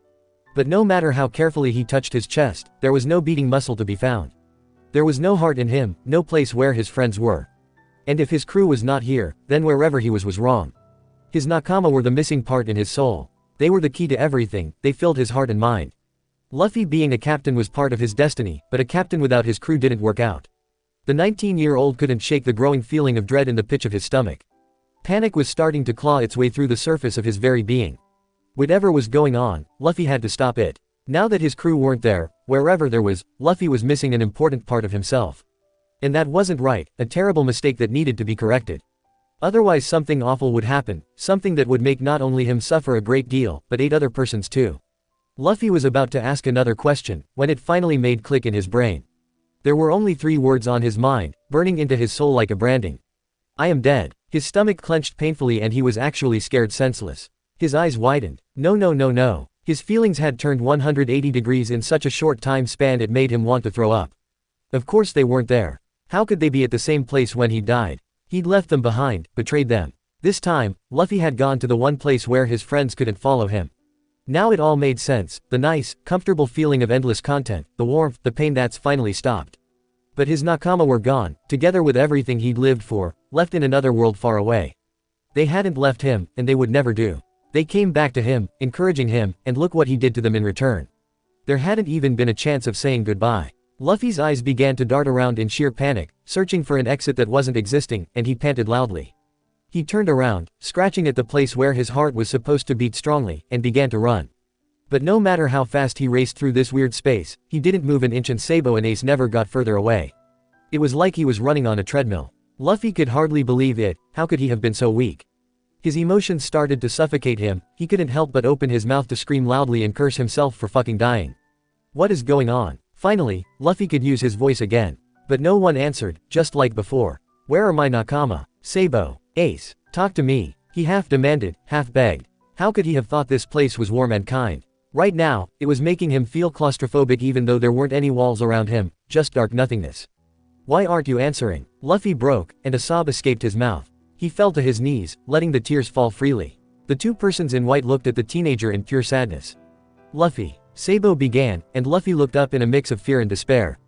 [SPEAKER 2] But no matter how carefully he touched his chest, there was no beating muscle to be found. There was no heart in him, no place where his friends were. And if his crew was not here, then wherever he was wrong. His nakama were the missing part in his soul. They were the key to everything, they filled his heart and mind. Luffy being a captain was part of his destiny, but a captain without his crew didn't work out. The 19-year-old couldn't shake the growing feeling of dread in the pitch of his stomach. Panic was starting to claw its way through the surface of his very being. Whatever was going on, Luffy had to stop it. Now that his crew weren't there, wherever there was, Luffy was missing an important part of himself. And that wasn't right, a terrible mistake that needed to be corrected. Otherwise something awful would happen, something that would make not only him suffer a great deal, but 8 other persons too. Luffy was about to ask another question, when it finally made click in his brain. There were only 3 words on his mind, burning into his soul like a branding. I am dead. His stomach clenched painfully and he was actually scared senseless. His eyes widened. No. His feelings had turned 180 degrees in such a short time span it made him want to throw up. Of course they weren't there. How could they be at the same place when he died? He'd left them behind, betrayed them. This time, Luffy had gone to the one place where his friends couldn't follow him. Now it all made sense, the nice, comfortable feeling of endless content, the warmth, the pain that's finally stopped. But his nakama were gone, together with everything he'd lived for, left in another world far away. They hadn't left him, and they would never do. They came back to him, encouraging him, and look what he did to them in return. There hadn't even been a chance of saying goodbye. Luffy's eyes began to dart around in sheer panic, searching for an exit that wasn't existing, and he panted loudly. He turned around, scratching at the place where his heart was supposed to beat strongly, and began to run. But no matter how fast he raced through this weird space, he didn't move an inch and Sabo and Ace never got further away. It was like he was running on a treadmill. Luffy could hardly believe it, how could he have been so weak? His emotions started to suffocate him, he couldn't help but open his mouth to scream loudly and curse himself for fucking dying. What is going on? Finally, Luffy could use his voice again. But no one answered, just like before. Where are my Nakama? Sabo, Ace, talk to me, he half demanded, half begged. How could he have thought this place was warm and kind? Right now, it was making him feel claustrophobic even though there weren't any walls around him, just dark nothingness. Why aren't you answering? Luffy broke, and a sob escaped his mouth. He fell to his knees, letting the tears fall freely. The two persons in white looked at the teenager in pure sadness. Luffy, Sabo began, and Luffy looked up in a mix of fear and despair.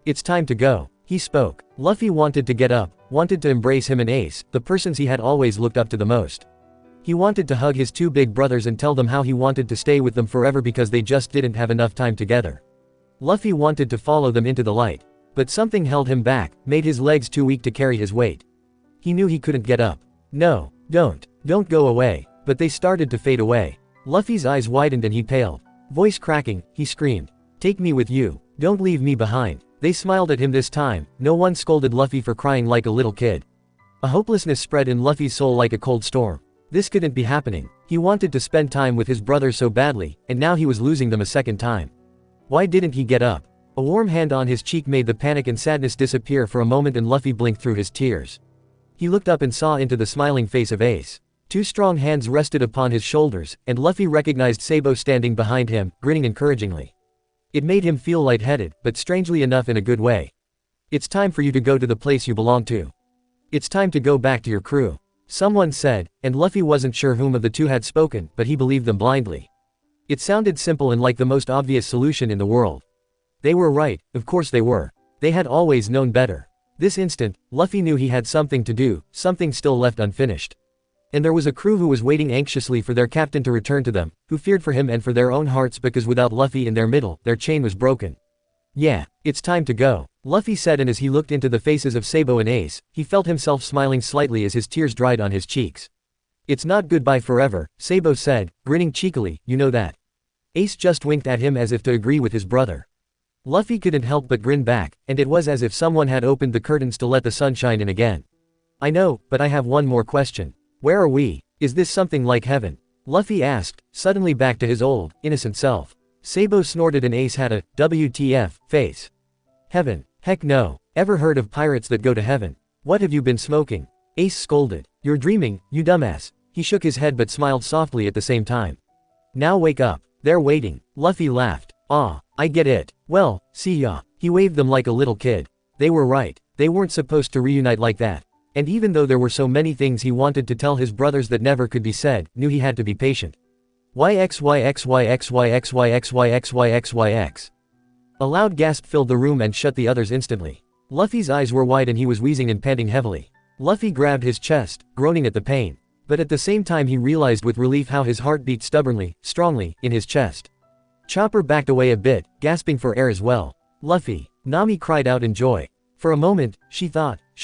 [SPEAKER 2] It's time to go, he spoke. Luffy wanted to get up, wanted to embrace him and Ace, the persons he had always looked up to the most. He wanted to hug his two big brothers and tell them how he wanted to stay with them forever because they just didn't have enough time together. Luffy wanted to follow them into the light. But something held him back, made his legs too weak to carry his weight. He knew he couldn't get up. No, don't go away. But they started to fade away. Luffy's eyes widened and he paled. Voice cracking, he screamed. Take me with you, don't leave me behind. They smiled at him this time, no one scolded Luffy for crying like a little kid. A hopelessness spread in Luffy's soul like a cold storm. This couldn't be happening. He wanted to spend time with his brothers so badly, and now he was losing them a second time. Why didn't he get up? A warm hand on his cheek made the panic and sadness disappear for a moment and Luffy blinked through his tears. He looked up and saw into the smiling face of Ace. Two strong hands rested upon his shoulders, and Luffy recognized Sabo standing behind him, grinning encouragingly. It made him feel lightheaded, but strangely enough in a good way. It's time for you to go to the place you belong to. It's time to go back to your crew. Someone said, and Luffy wasn't sure whom of the two had spoken, but he believed them blindly. It sounded simple and like the most obvious solution in the world. They were right, of course they were. They had always known better. This instant, Luffy knew he had something to do, something still left unfinished. And there was a crew who was waiting anxiously for their captain to return to them, who feared for him and for their own hearts because without Luffy in their middle, their chain was broken. Yeah, it's time to go, Luffy said, and as he looked into the faces of Sabo and Ace, he felt himself smiling slightly as his tears dried on his cheeks. It's not goodbye forever, Sabo said, grinning cheekily, you know that. Ace just winked at him as if to agree with his brother. Luffy couldn't help but grin back, and it was as if someone had opened the curtains to let the sun shine in again. I know, but I have one more question. Where are we? Is this something like heaven? Luffy asked, suddenly back to his old, innocent self. Sabo snorted and Ace had a WTF face. Heaven? Heck no. Ever heard of pirates that go to heaven? What have you been smoking? Ace scolded. You're dreaming, you dumbass. He shook his head but smiled softly at the same time. Now wake up. They're waiting. Luffy laughed. Ah, I get it. Well, see ya. He waved them like a little kid. They were right. They weren't supposed to reunite like that. And even though there were so many things he wanted to tell his brothers that never could be said, knew he had to be patient. YXYXYXYXYXYXYXYX. A loud gasp filled the room and shut the others instantly. Luffy's eyes were wide and he was wheezing and panting heavily. Luffy grabbed his chest, groaning at the pain. But at the same time he realized with relief how his heart beat stubbornly, strongly, in his chest. Chopper backed away a bit, gasping for air as well. Luffy, Nami cried out in joy. For a moment, she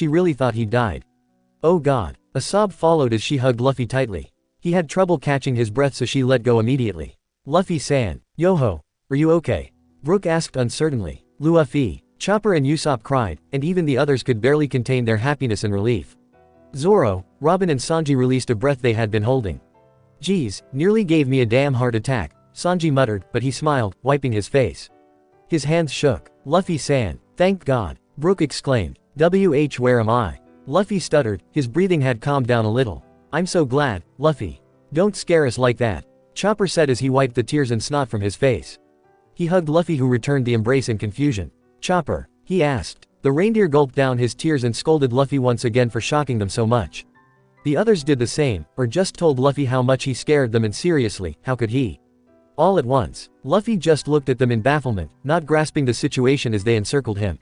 [SPEAKER 2] really thought he'd died. Oh God. A sob followed as she hugged Luffy tightly. He had trouble catching his breath so she let go immediately. Luffy-san, Yoho, are you okay? Brook asked uncertainly. Luffy, Chopper and Usopp cried, and even the others could barely contain their happiness and relief. Zoro, Robin and Sanji released a breath they had been holding. Geez, nearly gave me a damn heart attack, Sanji muttered, but he smiled, wiping his face. His hands shook. Luffy-san, thank God, Brook exclaimed. Where am I? Luffy stuttered, his breathing had calmed down a little. I'm so glad, Luffy. Don't scare us like that, Chopper said as he wiped the tears and snot from his face. He hugged Luffy who returned the embrace in confusion. Chopper, he asked. The reindeer gulped down his tears and scolded Luffy once again for shocking them so much. The others did the same, or just told Luffy how much he scared them, and seriously, how could he? All at once, Luffy just looked at them in bafflement, not grasping the situation as they encircled him.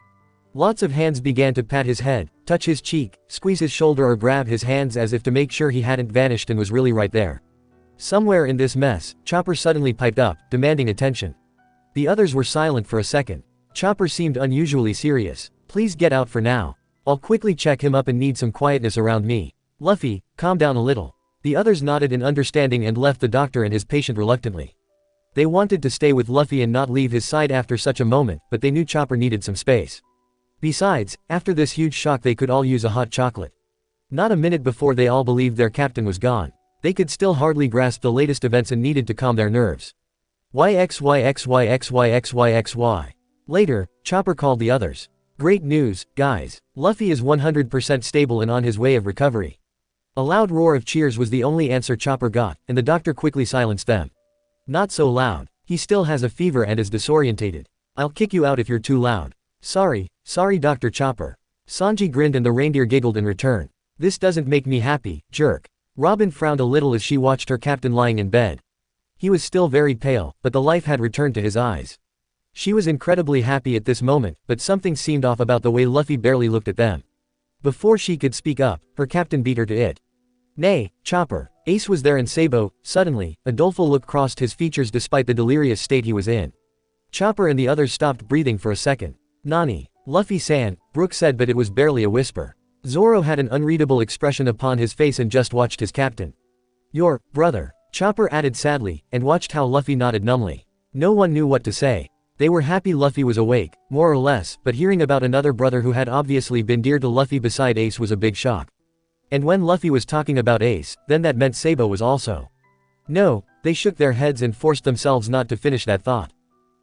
[SPEAKER 2] Lots of hands began to pat his head, touch his cheek, squeeze his shoulder or grab his hands as if to make sure he hadn't vanished and was really right there. Somewhere in this mess, Chopper suddenly piped up, demanding attention. The others were silent for a second. Chopper seemed unusually serious. Please get out for now. I'll quickly check him up and need some quietness around me. Luffy, calm down a little. The others nodded in understanding and left the doctor and his patient reluctantly. They wanted to stay with Luffy and not leave his side after such a moment, but they knew Chopper needed some space. Besides, after this huge shock they could all use a hot chocolate. Not a minute before they all believed their captain was gone. They could still hardly grasp the latest events and needed to calm their nerves. YXYXYXYXYXY. Later, Chopper called the others. Great news, guys. Luffy is 100% stable and on his way of recovery. A loud roar of cheers was the only answer Chopper got, and the doctor quickly silenced them. Not so loud. He still has a fever and is disorientated. I'll kick you out if you're too loud. Sorry, Dr. Chopper. Sanji grinned and the reindeer giggled in return. This doesn't make me happy, jerk. Robin frowned a little as she watched her captain lying in bed. He was still very pale, but the life had returned to his eyes. She was incredibly happy at this moment, but something seemed off about the way Luffy barely looked at them. Before she could speak up, her captain beat her to it. Nay, Chopper. Ace was there and Sabo. Suddenly, a doleful look crossed his features despite the delirious state he was in. Chopper and the others stopped breathing for a second. Nani? Luffy-san, Brook said, but it was barely a whisper. Zoro had an unreadable expression upon his face and just watched his captain. Your brother, Chopper added sadly, and watched how Luffy nodded numbly. No one knew what to say. They were happy Luffy was awake, more or less, but hearing about another brother who had obviously been dear to Luffy beside Ace was a big shock. And when Luffy was talking about Ace, then that meant Sabo was also. No, they shook their heads and forced themselves not to finish that thought.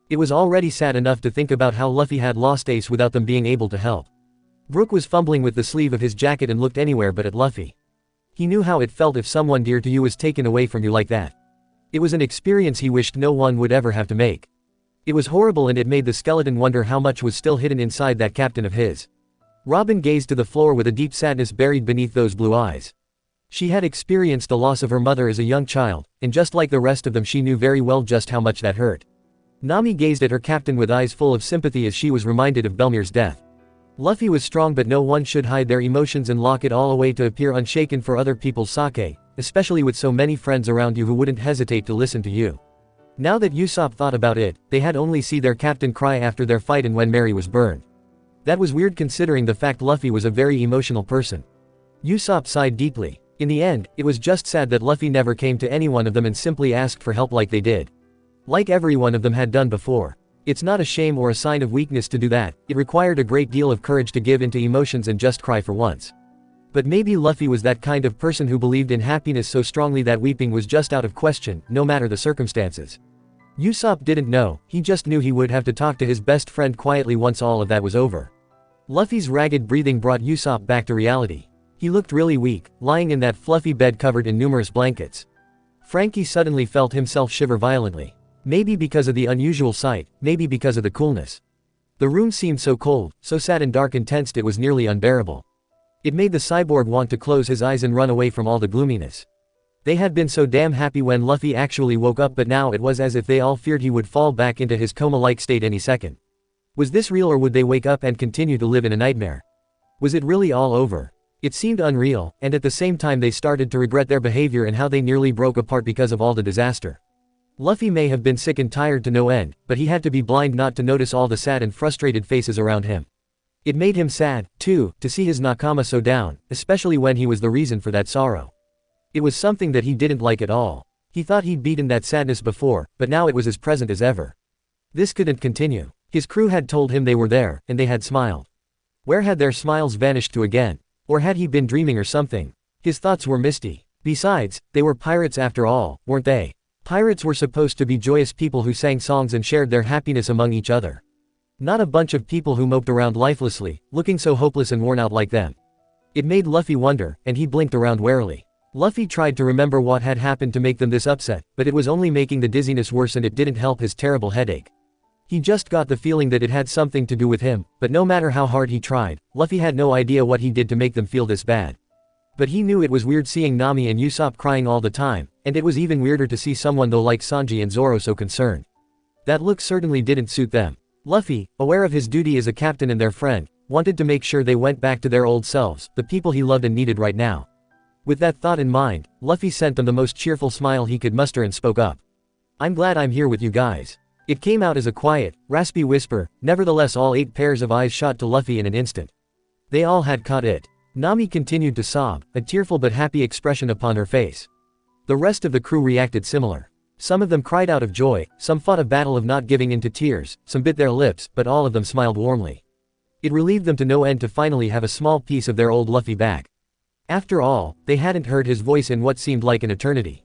[SPEAKER 2] It was already sad enough to think about how Luffy had lost Ace without them being able to help. Brook was fumbling with the sleeve of his jacket and looked anywhere but at Luffy. He knew how it felt if someone dear to you was taken away from you like that. It was an experience he wished no one would ever have to make. It was horrible and it made the skeleton wonder how much was still hidden inside that captain of his. Robin gazed to the floor with a deep sadness buried beneath those blue eyes. She had experienced the loss of her mother as a young child, and just like the rest of them she knew very well just how much that hurt. Nami gazed at her captain with eyes full of sympathy as she was reminded of Belmir's death. Luffy was strong, but no one should hide their emotions and lock it all away to appear unshaken for other people's sake, especially with so many friends around you who wouldn't hesitate to listen to you. Now that Usopp thought about it, they had only seen their captain cry after their fight and when Mary was burned. That was weird considering the fact Luffy was a very emotional person. Usopp sighed deeply. In the end, it was just sad that Luffy never came to any one of them and simply asked for help like they did. Like every one of them had done before. It's not a shame or a sign of weakness to do that, it required a great deal of courage to give into emotions and just cry for once. But maybe Luffy was that kind of person who believed in happiness so strongly that weeping was just out of question, no matter the circumstances. Usopp didn't know, he just knew he would have to talk to his best friend quietly once all of that was over. Luffy's ragged breathing brought Usopp back to reality. He looked really weak, lying in that fluffy bed covered in numerous blankets. Frankie suddenly felt himself shiver violently. Maybe because of the unusual sight, maybe because of the coolness. The room seemed so cold, so sad and dark and tensed it was nearly unbearable. It made the cyborg want to close his eyes and run away from all the gloominess. They had been so damn happy when Luffy actually woke up, but now it was as if they all feared he would fall back into his coma-like state any second. Was this real, or would they wake up and continue to live in a nightmare? Was it really all over? It seemed unreal, and at the same time they started to regret their behavior and how they nearly broke apart because of all the disaster. Luffy may have been sick and tired to no end, but he had to be blind not to notice all the sad and frustrated faces around him. It made him sad, too, to see his nakama so down, especially when he was the reason for that sorrow. It was something that he didn't like at all. He thought he'd beaten that sadness before, but now it was as present as ever. This couldn't continue. His crew had told him they were there, and they had smiled. Where had their smiles vanished to again? Or had he been dreaming or something? His thoughts were misty. Besides, they were pirates after all, weren't they? Pirates were supposed to be joyous people who sang songs and shared their happiness among each other. Not a bunch of people who moped around lifelessly, looking so hopeless and worn out like them. It made Luffy wonder, and he blinked around warily. Luffy tried to remember what had happened to make them this upset, but it was only making the dizziness worse and it didn't help his terrible headache. He just got the feeling that it had something to do with him, but no matter how hard he tried, Luffy had no idea what he did to make them feel this bad. But he knew it was weird seeing Nami and Usopp crying all the time, and it was even weirder to see someone though like Sanji and Zoro so concerned. That look certainly didn't suit them. Luffy, aware of his duty as a captain and their friend, wanted to make sure they went back to their old selves, the people he loved and needed right now. With that thought in mind, Luffy sent them the most cheerful smile he could muster and spoke up. "I'm glad I'm here with you guys." It came out as a quiet, raspy whisper, nevertheless all 8 pairs of eyes shot to Luffy in an instant. They all had caught it. Nami continued to sob, a tearful but happy expression upon her face. The rest of the crew reacted similar. Some of them cried out of joy, some fought a battle of not giving in to tears, some bit their lips, but all of them smiled warmly. It relieved them to no end to finally have a small piece of their old Luffy back. After all, they hadn't heard his voice in what seemed like an eternity.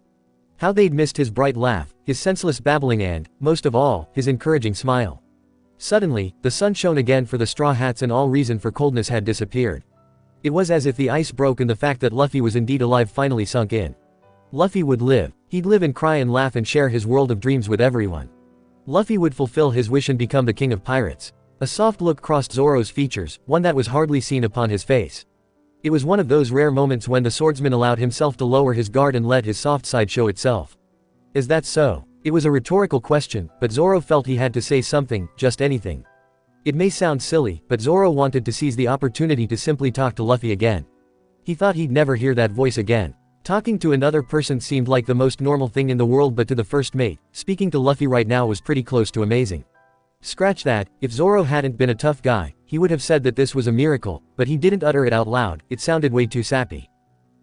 [SPEAKER 2] How they'd missed his bright laugh, his senseless babbling and, most of all, his encouraging smile. Suddenly, the sun shone again for the Straw Hats and all reason for coldness had disappeared. It was as if the ice broke and the fact that Luffy was indeed alive finally sunk in. Luffy would live. He'd live and cry and laugh and share his world of dreams with everyone. Luffy would fulfill his wish and become the king of pirates. A soft look crossed Zoro's features, one that was hardly seen upon his face. It was one of those rare moments when the swordsman allowed himself to lower his guard and let his soft side show itself. Is that so? It was a rhetorical question, but Zoro felt he had to say something, just anything. It may sound silly, but Zoro wanted to seize the opportunity to simply talk to Luffy again. He thought he'd never hear that voice again. Talking to another person seemed like the most normal thing in the world, but to the first mate, speaking to Luffy right now was pretty close to amazing. Scratch that, if Zoro hadn't been a tough guy, he would have said that this was a miracle, but he didn't utter it out loud, it sounded way too sappy.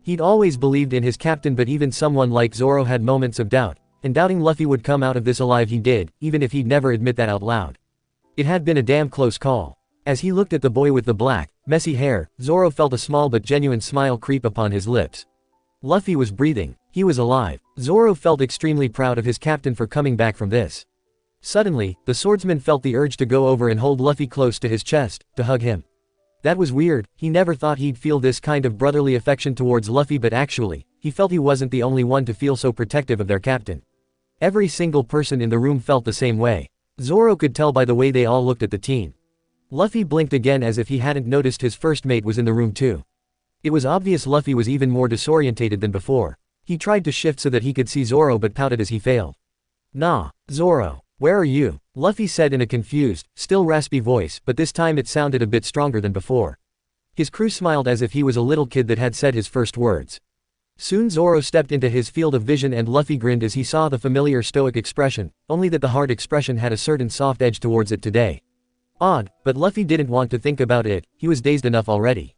[SPEAKER 2] He'd always believed in his captain, but even someone like Zoro had moments of doubt, and doubting Luffy would come out of this alive he did, even if he'd never admit that out loud. It had been a damn close call. As he looked at the boy with the black, messy hair, Zoro felt a small but genuine smile creep upon his lips. Luffy was breathing. He was alive. Zoro felt extremely proud of his captain for coming back from this. Suddenly, the swordsman felt the urge to go over and hold Luffy close to his chest, to hug him. That was weird, he never thought he'd feel this kind of brotherly affection towards Luffy, but actually, he felt he wasn't the only one to feel so protective of their captain. Every single person in the room felt the same way. Zoro could tell by the way they all looked at the team. Luffy blinked again as if he hadn't noticed his first mate was in the room too. It was obvious Luffy was even more disorientated than before. He tried to shift so that he could see Zoro but pouted as he failed. "Nah, Zoro. Where are you?" Luffy said in a confused, still raspy voice, but this time it sounded a bit stronger than before. His crew smiled as if he was a little kid that had said his first words. Soon Zoro stepped into his field of vision and Luffy grinned as he saw the familiar stoic expression, only that the hard expression had a certain soft edge towards it today. Odd, but Luffy didn't want to think about it, he was dazed enough already.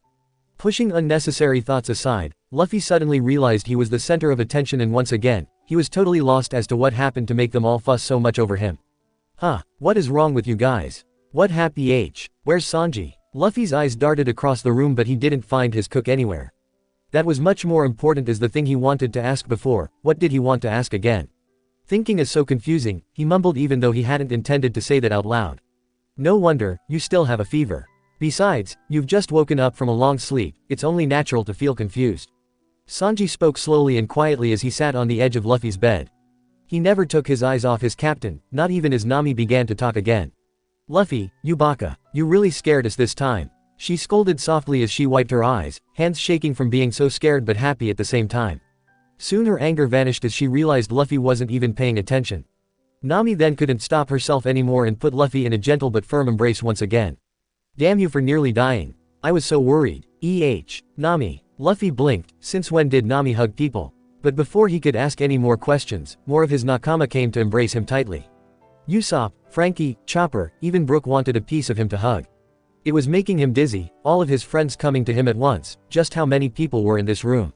[SPEAKER 2] Pushing unnecessary thoughts aside, Luffy suddenly realized he was the center of attention and once again, he was totally lost as to what happened to make them all fuss so much over him. Huh, what is wrong with you guys? What happy H? Where's Sanji? Luffy's eyes darted across the room but he didn't find his cook anywhere. That was much more important as the thing he wanted to ask before, what did he want to ask again? Thinking is so confusing, he mumbled even though he hadn't intended to say that out loud. No wonder, you still have a fever. Besides, you've just woken up from a long sleep, it's only natural to feel confused. Sanji spoke slowly and quietly as he sat on the edge of Luffy's bed. He never took his eyes off his captain, not even as Nami began to talk again. "Luffy, you baka, you really scared us this time," she scolded softly as she wiped her eyes, hands shaking from being so scared but happy at the same time. Soon her anger vanished as she realized Luffy wasn't even paying attention. Nami then couldn't stop herself anymore and put Luffy in a gentle but firm embrace once again. "Damn you for nearly dying. I was so worried. Nami." Luffy blinked, since when did Nami hug people? But before he could ask any more questions, more of his nakama came to embrace him tightly. Usopp, Frankie, Chopper, even Brook wanted a piece of him to hug. It was making him dizzy, all of his friends coming to him at once, just how many people were in this room.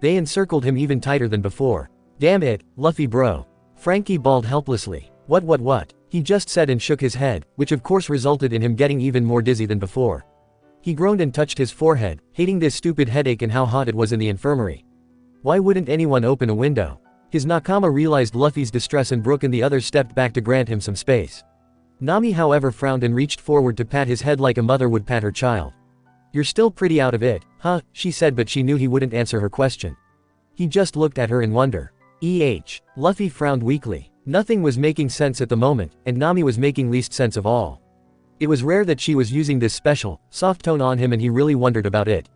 [SPEAKER 2] They encircled him even tighter than before. "Damn it, Luffy bro." Frankie bawled helplessly. What? He just said and shook his head, which of course resulted in him getting even more dizzy than before. He groaned and touched his forehead, hating this stupid headache and how hot it was in the infirmary. Why wouldn't anyone open a window? His nakama realized Luffy's distress and Brook and the others stepped back to grant him some space. Nami however frowned and reached forward to pat his head like a mother would pat her child. "You're still pretty out of it, huh?" she said, but she knew he wouldn't answer her question. He just looked at her in wonder. Luffy frowned weakly. Nothing was making sense at the moment, and Nami was making least sense of all. It was rare that she was using this special, soft tone on him and he really wondered about it.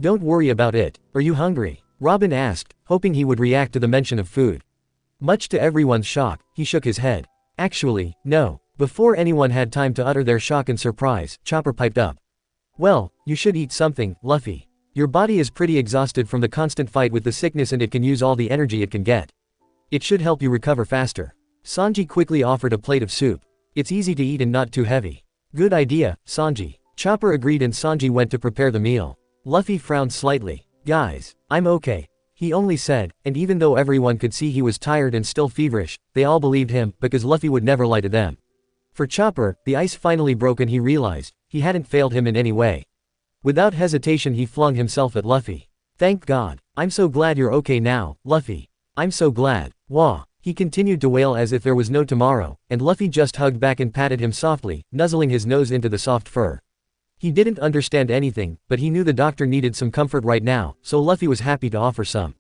[SPEAKER 2] "Don't worry about it. Are you hungry?" Robin asked, hoping he would react to the mention of food. Much to everyone's shock, he shook his head. "Actually, no." Before anyone had time to utter their shock and surprise, Chopper piped up. "Well, you should eat something, Luffy. Your body is pretty exhausted from the constant fight with the sickness and it can use all the energy it can get. It should help you recover faster." Sanji quickly offered a plate of soup. "It's easy to eat and not too heavy." "Good idea, Sanji." Chopper agreed and Sanji went to prepare the meal. Luffy frowned slightly. "Guys, I'm okay," he only said, and even though everyone could see he was tired and still feverish, they all believed him, because Luffy would never lie to them. For Chopper, the ice finally broke and he realized, he hadn't failed him in any way. Without hesitation he flung himself at Luffy. "Thank God. I'm so glad you're okay now, Luffy. I'm so glad. Wah. He continued to wail as if there was no tomorrow, and Luffy just hugged back and patted him softly, nuzzling his nose into the soft fur. He didn't understand anything, but he knew the doctor needed some comfort right now, so Luffy was happy to offer some.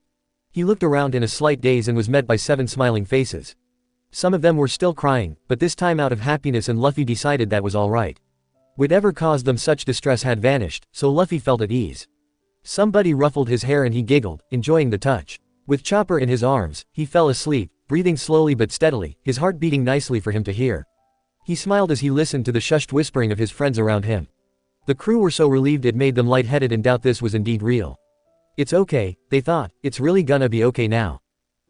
[SPEAKER 2] He looked around in a slight daze and was met by 7 smiling faces. Some of them were still crying, but this time out of happiness, and Luffy decided that was alright. Whatever caused them such distress had vanished, so Luffy felt at ease. Somebody ruffled his hair and he giggled, enjoying the touch. With Chopper in his arms, he fell asleep, breathing slowly but steadily, his heart beating nicely for him to hear. He smiled as he listened to the shushed whispering of his friends around him. The crew were so relieved it made them lightheaded and doubt this was indeed real. It's okay, they thought, it's really gonna be okay now.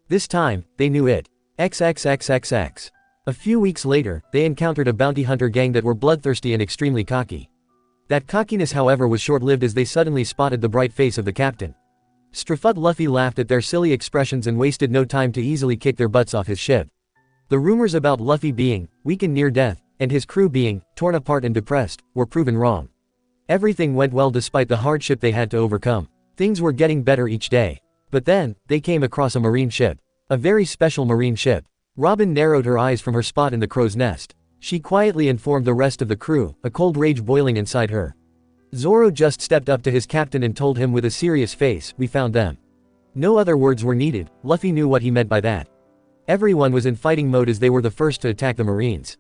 [SPEAKER 2] This time, they knew it. XXXXX. A few weeks later, they encountered a bounty hunter gang that were bloodthirsty and extremely cocky. That cockiness, however, was short-lived as they suddenly spotted the bright face of the captain. Strafut Luffy laughed at their silly expressions and wasted no time to easily kick their butts off his ship. The rumors about Luffy being weak and near death, and his crew being torn apart and depressed, were proven wrong. Everything went well despite the hardship they had to overcome. Things were getting better each day. But then, they came across a marine ship. A very special marine ship. Robin narrowed her eyes from her spot in the crow's nest. She quietly informed the rest of the crew, a cold rage boiling inside her. Zoro just stepped up to his captain and told him with a serious face, "We found them." No other words were needed, Luffy knew what he meant by that. Everyone was in fighting mode as they were the first to attack the Marines.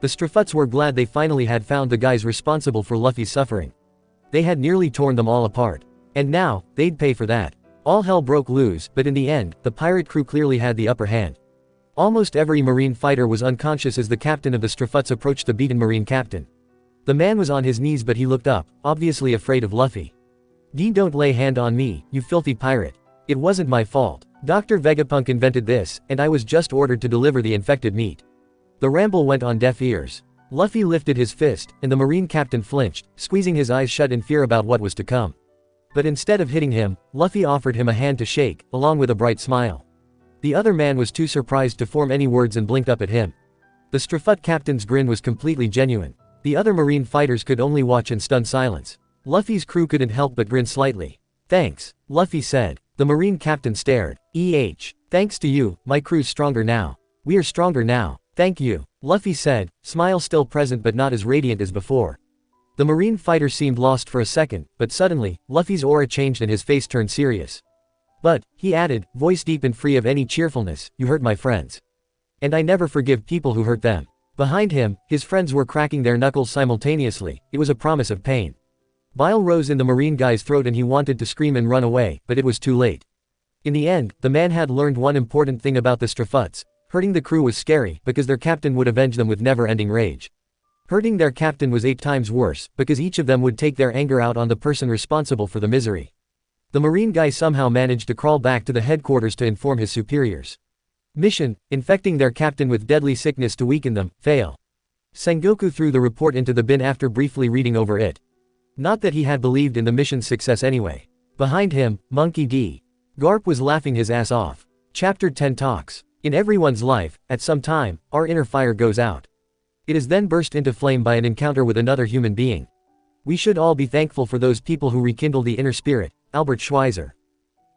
[SPEAKER 2] The Strafuts were glad they finally had found the guys responsible for Luffy's suffering. They had nearly torn them all apart. And now, they'd pay for that. All hell broke loose, but in the end, the pirate crew clearly had the upper hand. Almost every Marine fighter was unconscious as the captain of the Strafuts approached the beaten Marine captain. The man was on his knees, but he looked up, obviously afraid of Luffy. Don't lay hand on me, you filthy pirate. It wasn't my fault. Dr. Vegapunk invented this, and I was just ordered to deliver the infected meat. The ramble went on deaf ears. Luffy lifted his fist, and the Marine captain flinched, squeezing his eyes shut in fear about what was to come. But instead of hitting him, Luffy offered him a hand to shake, along with a bright smile. The other man was too surprised to form any words and blinked up at him. The Strafut captain's grin was completely genuine. The other Marine fighters could only watch in stunned silence. Luffy's crew couldn't help but grin slightly. "Thanks," Luffy said. The Marine captain stared. Thanks to you, my crew's stronger now. We are stronger now. Thank you," Luffy said, smile still present but not as radiant as before. The Marine fighter seemed lost for a second, but suddenly, Luffy's aura changed and his face turned serious. "But," he added, voice deep and free of any cheerfulness, "you hurt my friends. And I never forgive people who hurt them." Behind him, his friends were cracking their knuckles simultaneously. It was a promise of pain. Bile rose in the Marine guy's throat and he wanted to scream and run away, but it was too late. In the end, the man had learned one important thing about the Strafuts. Hurting the crew was scary, because their captain would avenge them with never-ending rage. Hurting their captain was 8 times worse, because each of them would take their anger out on the person responsible for the misery. The Marine guy somehow managed to crawl back to the headquarters to inform his superiors. Mission: infecting their captain with deadly sickness to weaken them, fail. Sengoku threw the report into the bin after briefly reading over it. Not that he had believed in the mission's success anyway. Behind him, Monkey D. Garp was laughing his ass off. Chapter 10 talks. In everyone's life, at some time, our inner fire goes out. It is then burst into flame by an encounter with another human being. We should all be thankful for those people who rekindle the inner spirit. Albert Schweitzer.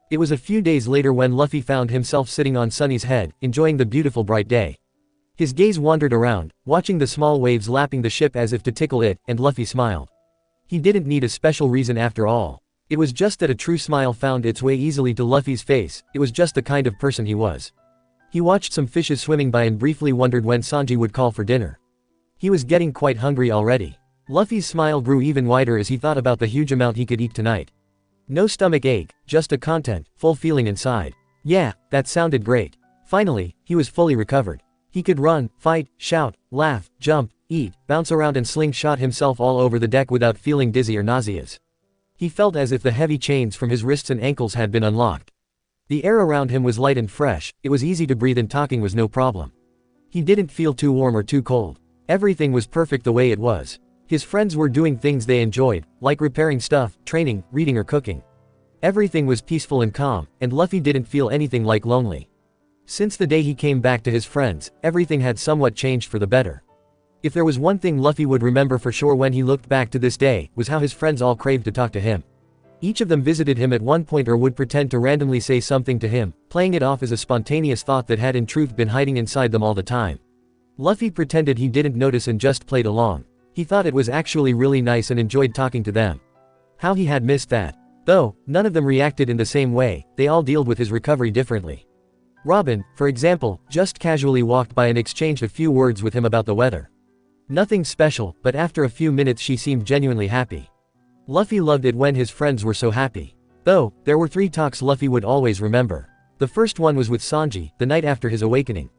[SPEAKER 2] It was a few days later when Luffy found himself sitting on Sunny's head, enjoying the beautiful bright day. His gaze wandered around, watching the small waves lapping the ship as if to tickle it, and Luffy smiled. He didn't need a special reason after all. It was just that a true smile found its way easily to Luffy's face. It was just the kind of person he was. He watched some fishes swimming by and briefly wondered when Sanji would call for dinner. He was getting quite hungry already. Luffy's smile grew even wider as he thought about the huge amount he could eat tonight. No stomach ache, just a full feeling inside. Yeah, that sounded great. Finally, he was fully recovered. He could run, fight, shout, laugh, jump, eat, bounce around and slingshot himself all over the deck without feeling dizzy or nauseous. He felt as if the heavy chains from his wrists and ankles had been unlocked. The air around him was light and fresh, it was easy to breathe and talking was no problem. He didn't feel too warm or too cold. Everything was perfect the way it was. His friends were doing things they enjoyed, like repairing stuff, training, reading or cooking. Everything was peaceful and calm, and Luffy didn't feel anything like lonely. Since the day he came back to his friends, everything had somewhat changed for the better. If there was one thing Luffy would remember for sure when he looked back to this day, was how his friends all craved to talk to him. Each of them visited him at one point or would pretend to randomly say something to him, playing it off as a spontaneous thought that had in truth been hiding inside them all the time. Luffy pretended he didn't notice and just played along. He thought it was actually really nice and enjoyed talking to them. How he had missed that. Though, none of them reacted in the same way, they all dealt with his recovery differently. Robin, for example, just casually walked by and exchanged a few words with him about the weather. Nothing special, but after a few minutes she seemed genuinely happy. Luffy loved it when his friends were so happy. Though, there were 3 talks Luffy would always remember. The first one was with Sanji, the night after his awakening.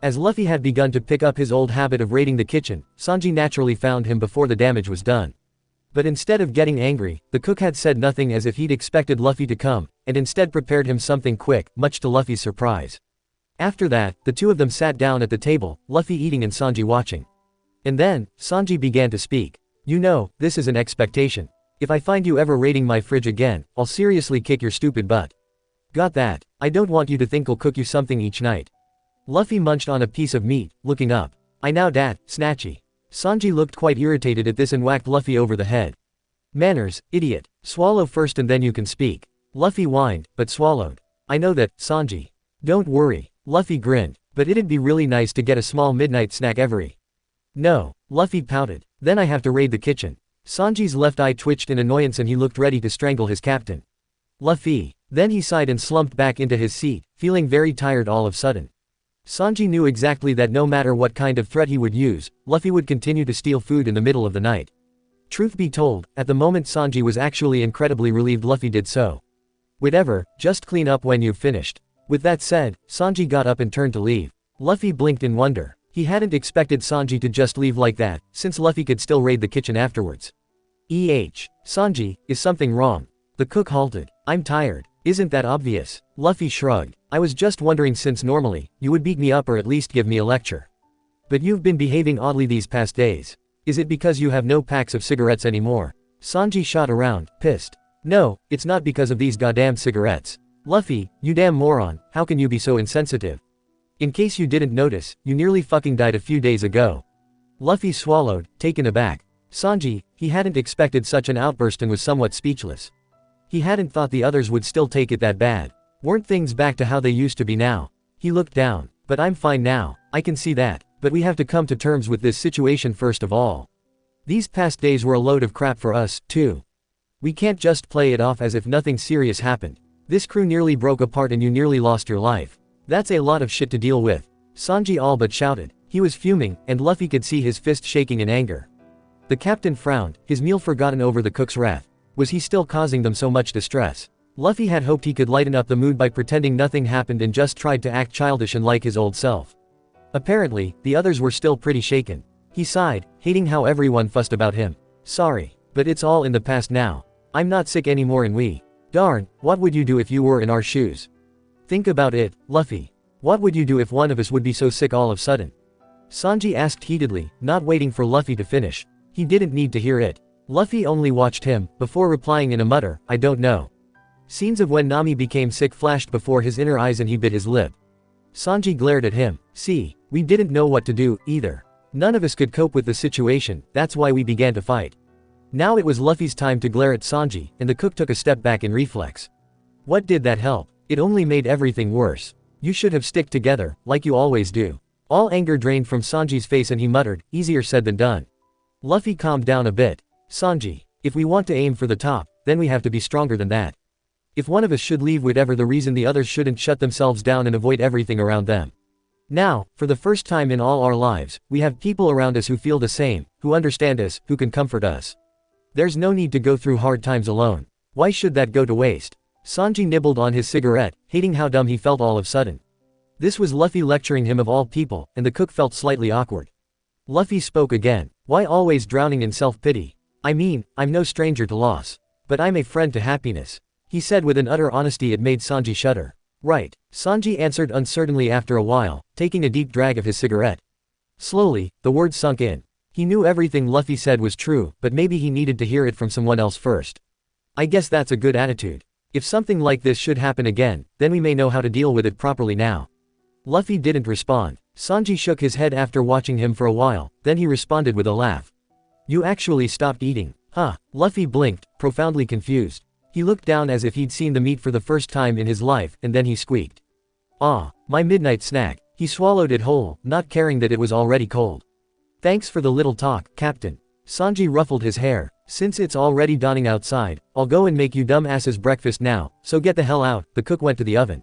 [SPEAKER 2] As Luffy had begun to pick up his old habit of raiding the kitchen, Sanji naturally found him before the damage was done. But instead of getting angry, the cook had said nothing as if he'd expected Luffy to come, and instead prepared him something quick, much to Luffy's surprise. After that, the two of them sat down at the table, Luffy eating and Sanji watching. And then, Sanji began to speak. You know, this is an expectation. If I find you ever raiding my fridge again, I'll seriously kick your stupid butt. Got that? I don't want you to think I'll cook you something each night. Luffy munched on a piece of meat, looking up. I know dat, Snatchy. Sanji looked quite irritated at this and whacked Luffy over the head. Manners, idiot. Swallow first and then you can speak. Luffy whined, but swallowed. I know that, Sanji. Don't worry. Luffy grinned. But it'd be really nice to get a small midnight snack every. No. Luffy pouted. Then I have to raid the kitchen. Sanji's left eye twitched in annoyance and he looked ready to strangle his captain. Luffy. Then he sighed and slumped back into his seat, feeling very tired all of a sudden. Sanji knew exactly that no matter what kind of threat he would use, Luffy would continue to steal food in the middle of the night. Truth be told, at the moment Sanji was actually incredibly relieved Luffy did so. Whatever, just clean up when you've finished. With that said, Sanji got up and turned to leave. Luffy blinked in wonder. He hadn't expected Sanji to just leave like that, since Luffy could still raid the kitchen afterwards. Sanji, is something wrong? The cook halted. I'm tired. Isn't that obvious? Luffy shrugged. I was just wondering since normally, you would beat me up or at least give me a lecture. But you've been behaving oddly these past days. Is it because you have no packs of cigarettes anymore? Sanji shot around, pissed. No, it's not because of these goddamn cigarettes. Luffy, you damn moron, how can you be so insensitive? In case you didn't notice, you nearly fucking died a few days ago. Luffy swallowed, taken aback. Sanji, he hadn't expected such an outburst and was somewhat speechless. He hadn't thought the others would still take it that bad. Weren't things back to how they used to be now? He looked down. But I'm fine now, I can see that, but we have to come to terms with this situation first of all. These past days were a load of crap for us, too. We can't just play it off as if nothing serious happened. This crew nearly broke apart and you nearly lost your life. That's a lot of shit to deal with. Sanji all but shouted. He was fuming, and Luffy could see his fist shaking in anger. The captain frowned, his meal forgotten over the cook's wrath. Was he still causing them so much distress? Luffy had hoped he could lighten up the mood by pretending nothing happened and just tried to act childish and like his old self. Apparently, the others were still pretty shaken. He sighed, hating how everyone fussed about him. Sorry, but it's all in the past now. I'm not sick anymore and we. Darn, what would you do if you were in our shoes? Think about it, Luffy. What would you do if one of us would be so sick all of a sudden? Sanji asked heatedly, not waiting for Luffy to finish. He didn't need to hear it. Luffy only watched him, before replying in a mutter, I don't know. Scenes of when Nami became sick flashed before his inner eyes and he bit his lip. Sanji glared at him. See, we didn't know what to do, either. None of us could cope with the situation, that's why we began to fight. Now it was Luffy's time to glare at Sanji, and the cook took a step back in reflex. What did that help? It only made everything worse. You should have stick together, like you always do. All anger drained from Sanji's face and he muttered, easier said than done. Luffy calmed down a bit. Sanji, if we want to aim for the top, then we have to be stronger than that. If one of us should leave whatever the reason the others shouldn't shut themselves down and avoid everything around them. Now, for the first time in all our lives, we have people around us who feel the same, who understand us, who can comfort us. There's no need to go through hard times alone. Why should that go to waste? Sanji nibbled on his cigarette, hating how dumb he felt all of a sudden. This was Luffy lecturing him of all people, and the cook felt slightly awkward. Luffy spoke again. Why always drowning in self-pity? I mean, I'm no stranger to loss. But I'm a friend to happiness. He said with an utter honesty it made Sanji shudder. Right, Sanji answered uncertainly after a while, taking a deep drag of his cigarette. Slowly, the words sunk in. He knew everything Luffy said was true, but maybe he needed to hear it from someone else first. I guess that's a good attitude. If something like this should happen again, then we may know how to deal with it properly now. Luffy didn't respond. Sanji shook his head after watching him for a while, then he responded with a laugh. You actually stopped eating, huh? Luffy blinked, profoundly confused. He looked down as if he'd seen the meat for the first time in his life, and then he squeaked. "Ah, my midnight snack." He swallowed it whole, not caring that it was already cold. "Thanks for the little talk, Captain." Sanji ruffled his hair. "Since it's already dawning outside, I'll go and make you dumb asses breakfast now, so get the hell out." The cook went to the oven.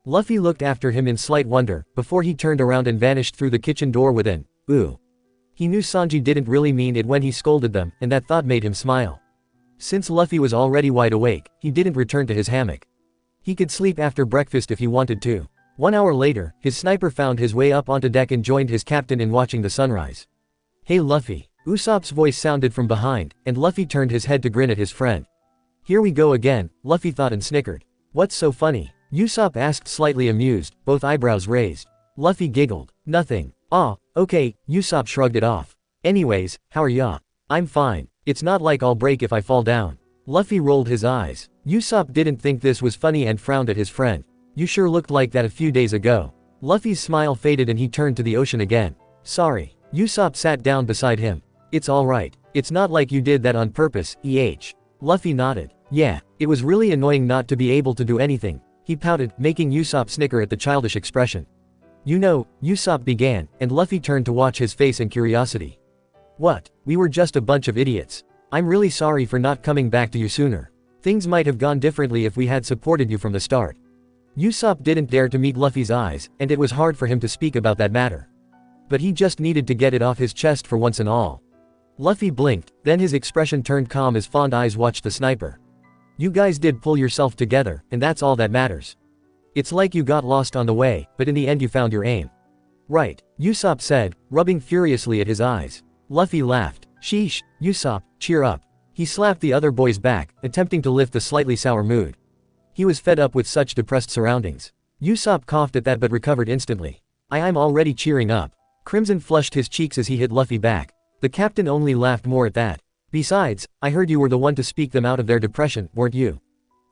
[SPEAKER 2] Luffy looked after him in slight wonder, before he turned around and vanished through the kitchen door with an "ooh." He knew Sanji didn't really mean it when he scolded them, and that thought made him smile. Since Luffy was already wide awake, he didn't return to his hammock. He could sleep after breakfast if he wanted to. 1 hour later, his sniper found his way up onto deck and joined his captain in watching the sunrise. "Hey Luffy." Usopp's voice sounded from behind, and Luffy turned his head to grin at his friend. "Here we go again," Luffy thought and snickered. "What's so funny?" Usopp asked, slightly amused, both eyebrows raised. Luffy giggled. "Nothing." "Ah, okay," Usopp shrugged it off. "Anyways, how are ya?" "I'm fine. It's not like I'll break if I fall down." Luffy rolled his eyes. Usopp didn't think this was funny and frowned at his friend. "You sure looked like that a few days ago." Luffy's smile faded and he turned to the ocean again. "Sorry." Usopp sat down beside him. "It's alright. It's not like you did that on purpose, Luffy nodded. "Yeah, it was really annoying not to be able to do anything." He pouted, making Usopp snicker at the childish expression. "You know," Usopp began, and Luffy turned to watch his face in curiosity. "What? We were just a bunch of idiots. I'm really sorry for not coming back to you sooner. Things might have gone differently if we had supported you from the start." Usopp didn't dare to meet Luffy's eyes, and it was hard for him to speak about that matter. But he just needed to get it off his chest for once and all. Luffy blinked, then his expression turned calm as fond eyes watched the sniper. "You guys did pull yourself together, and that's all that matters. It's like you got lost on the way, but in the end you found your aim." "Right," Usopp said, rubbing furiously at his eyes. Luffy laughed. "Sheesh, Usopp, cheer up." He slapped the other boy's back, attempting to lift the slightly sour mood. He was fed up with such depressed surroundings. Usopp coughed at that but recovered instantly. I'm already cheering up." Crimson flushed his cheeks as he hit Luffy back. The captain only laughed more at that. "Besides, I heard you were the one to speak them out of their depression, weren't you?"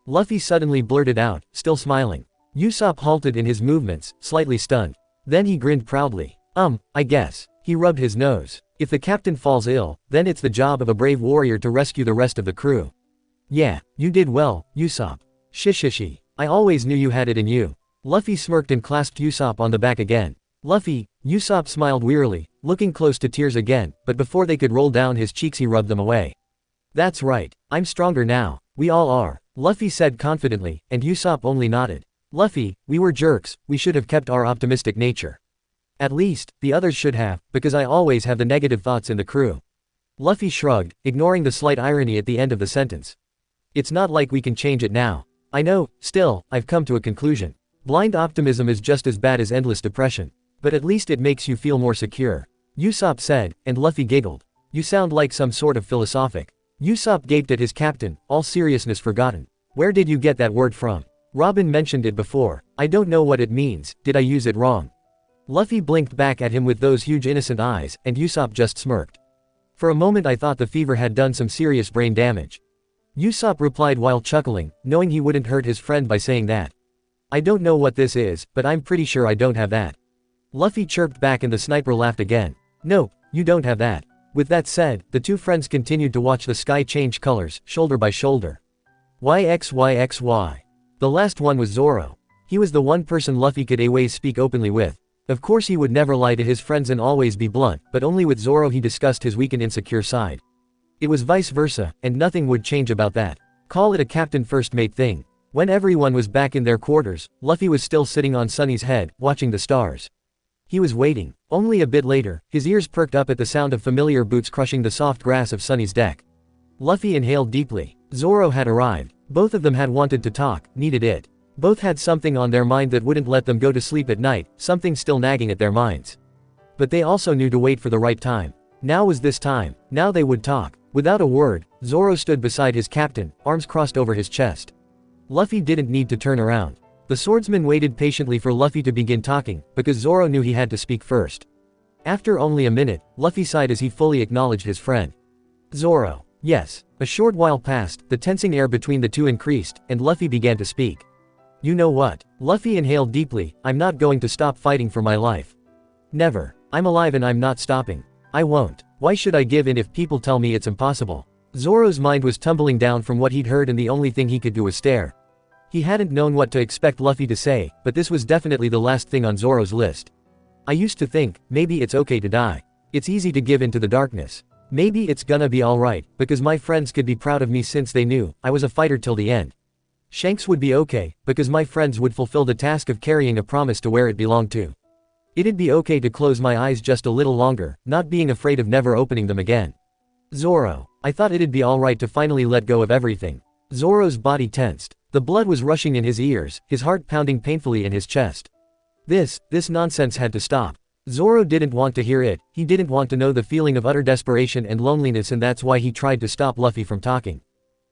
[SPEAKER 2] Luffy suddenly blurted out, still smiling. Usopp halted in his movements, slightly stunned. Then he grinned proudly. I guess." He rubbed his nose. "If the captain falls ill, then it's the job of a brave warrior to rescue the rest of the crew." "Yeah, you did well, Usopp." "Shishishi. I always knew you had it in you." Luffy smirked and clasped Usopp on the back again. "Luffy," Usopp smiled wearily, looking close to tears again, but before they could roll down his cheeks he rubbed them away. "That's right. I'm stronger now. We all are," Luffy said confidently, and Usopp only nodded. "Luffy, we were jerks, we should have kept our optimistic nature. At least, the others should have, because I always have the negative thoughts in the crew." Luffy shrugged, ignoring the slight irony at the end of the sentence. "It's not like we can change it now. I know, still, I've come to a conclusion. Blind optimism is just as bad as endless depression. But at least it makes you feel more secure," Usopp said, and Luffy giggled. "You sound like some sort of philosophic." Usopp gaped at his captain, all seriousness forgotten. "Where did you get that word from?" "Robin mentioned it before. I don't know what it means, did I use it wrong?" Luffy blinked back at him with those huge innocent eyes, and Usopp just smirked. "For a moment I thought the fever had done some serious brain damage." Usopp replied while chuckling, knowing he wouldn't hurt his friend by saying that. "I don't know what this is, but I'm pretty sure I don't have that." Luffy chirped back and the sniper laughed again. "Nope, you don't have that." With that said, the two friends continued to watch the sky change colors, shoulder by shoulder. YXYXY. The last one was Zoro. He was the one person Luffy could always speak openly with. Of course he would never lie to his friends and always be blunt, but only with Zoro he discussed his weak and insecure side. It was vice versa, and nothing would change about that. Call it a captain first mate thing. When everyone was back in their quarters, Luffy was still sitting on Sunny's head, watching the stars. He was waiting. Only a bit later, his ears perked up at the sound of familiar boots crushing the soft grass of Sunny's deck. Luffy inhaled deeply. Zoro had arrived. Both of them had wanted to talk, needed it. Both had something on their mind that wouldn't let them go to sleep at night, something still nagging at their minds. But they also knew to wait for the right time. Now was this time. Now they would talk. Without a word, Zoro stood beside his captain, arms crossed over his chest. Luffy didn't need to turn around. The swordsman waited patiently for Luffy to begin talking, because Zoro knew he had to speak first. After only a minute, Luffy sighed as he fully acknowledged his friend. "Zoro." "Yes." A short while passed, the tensing air between the two increased, and Luffy began to speak. "You know what?" Luffy inhaled deeply. "I'm not going to stop fighting for my life. Never. I'm alive and I'm not stopping. I won't. Why should I give in if people tell me it's impossible? Zoro's mind was tumbling down from what he'd heard and the only thing he could do was stare. He hadn't known what to expect Luffy to say, but this was definitely the last thing on Zoro's list. I used to think, maybe it's okay to die. It's easy to give in to the darkness. Maybe it's gonna be alright, because my friends could be proud of me since they knew I was a fighter till the end. Shanks would be okay, because my friends would fulfill the task of carrying a promise to where it belonged to. It'd be okay to close my eyes just a little longer, not being afraid of never opening them again. Zoro. I thought it'd be alright to finally let go of everything. Zoro's body tensed. The blood was rushing in his ears, his heart pounding painfully in his chest. This nonsense had to stop. Zoro didn't want to hear it, he didn't want to know the feeling of utter desperation and loneliness, and that's why he tried to stop Luffy from talking.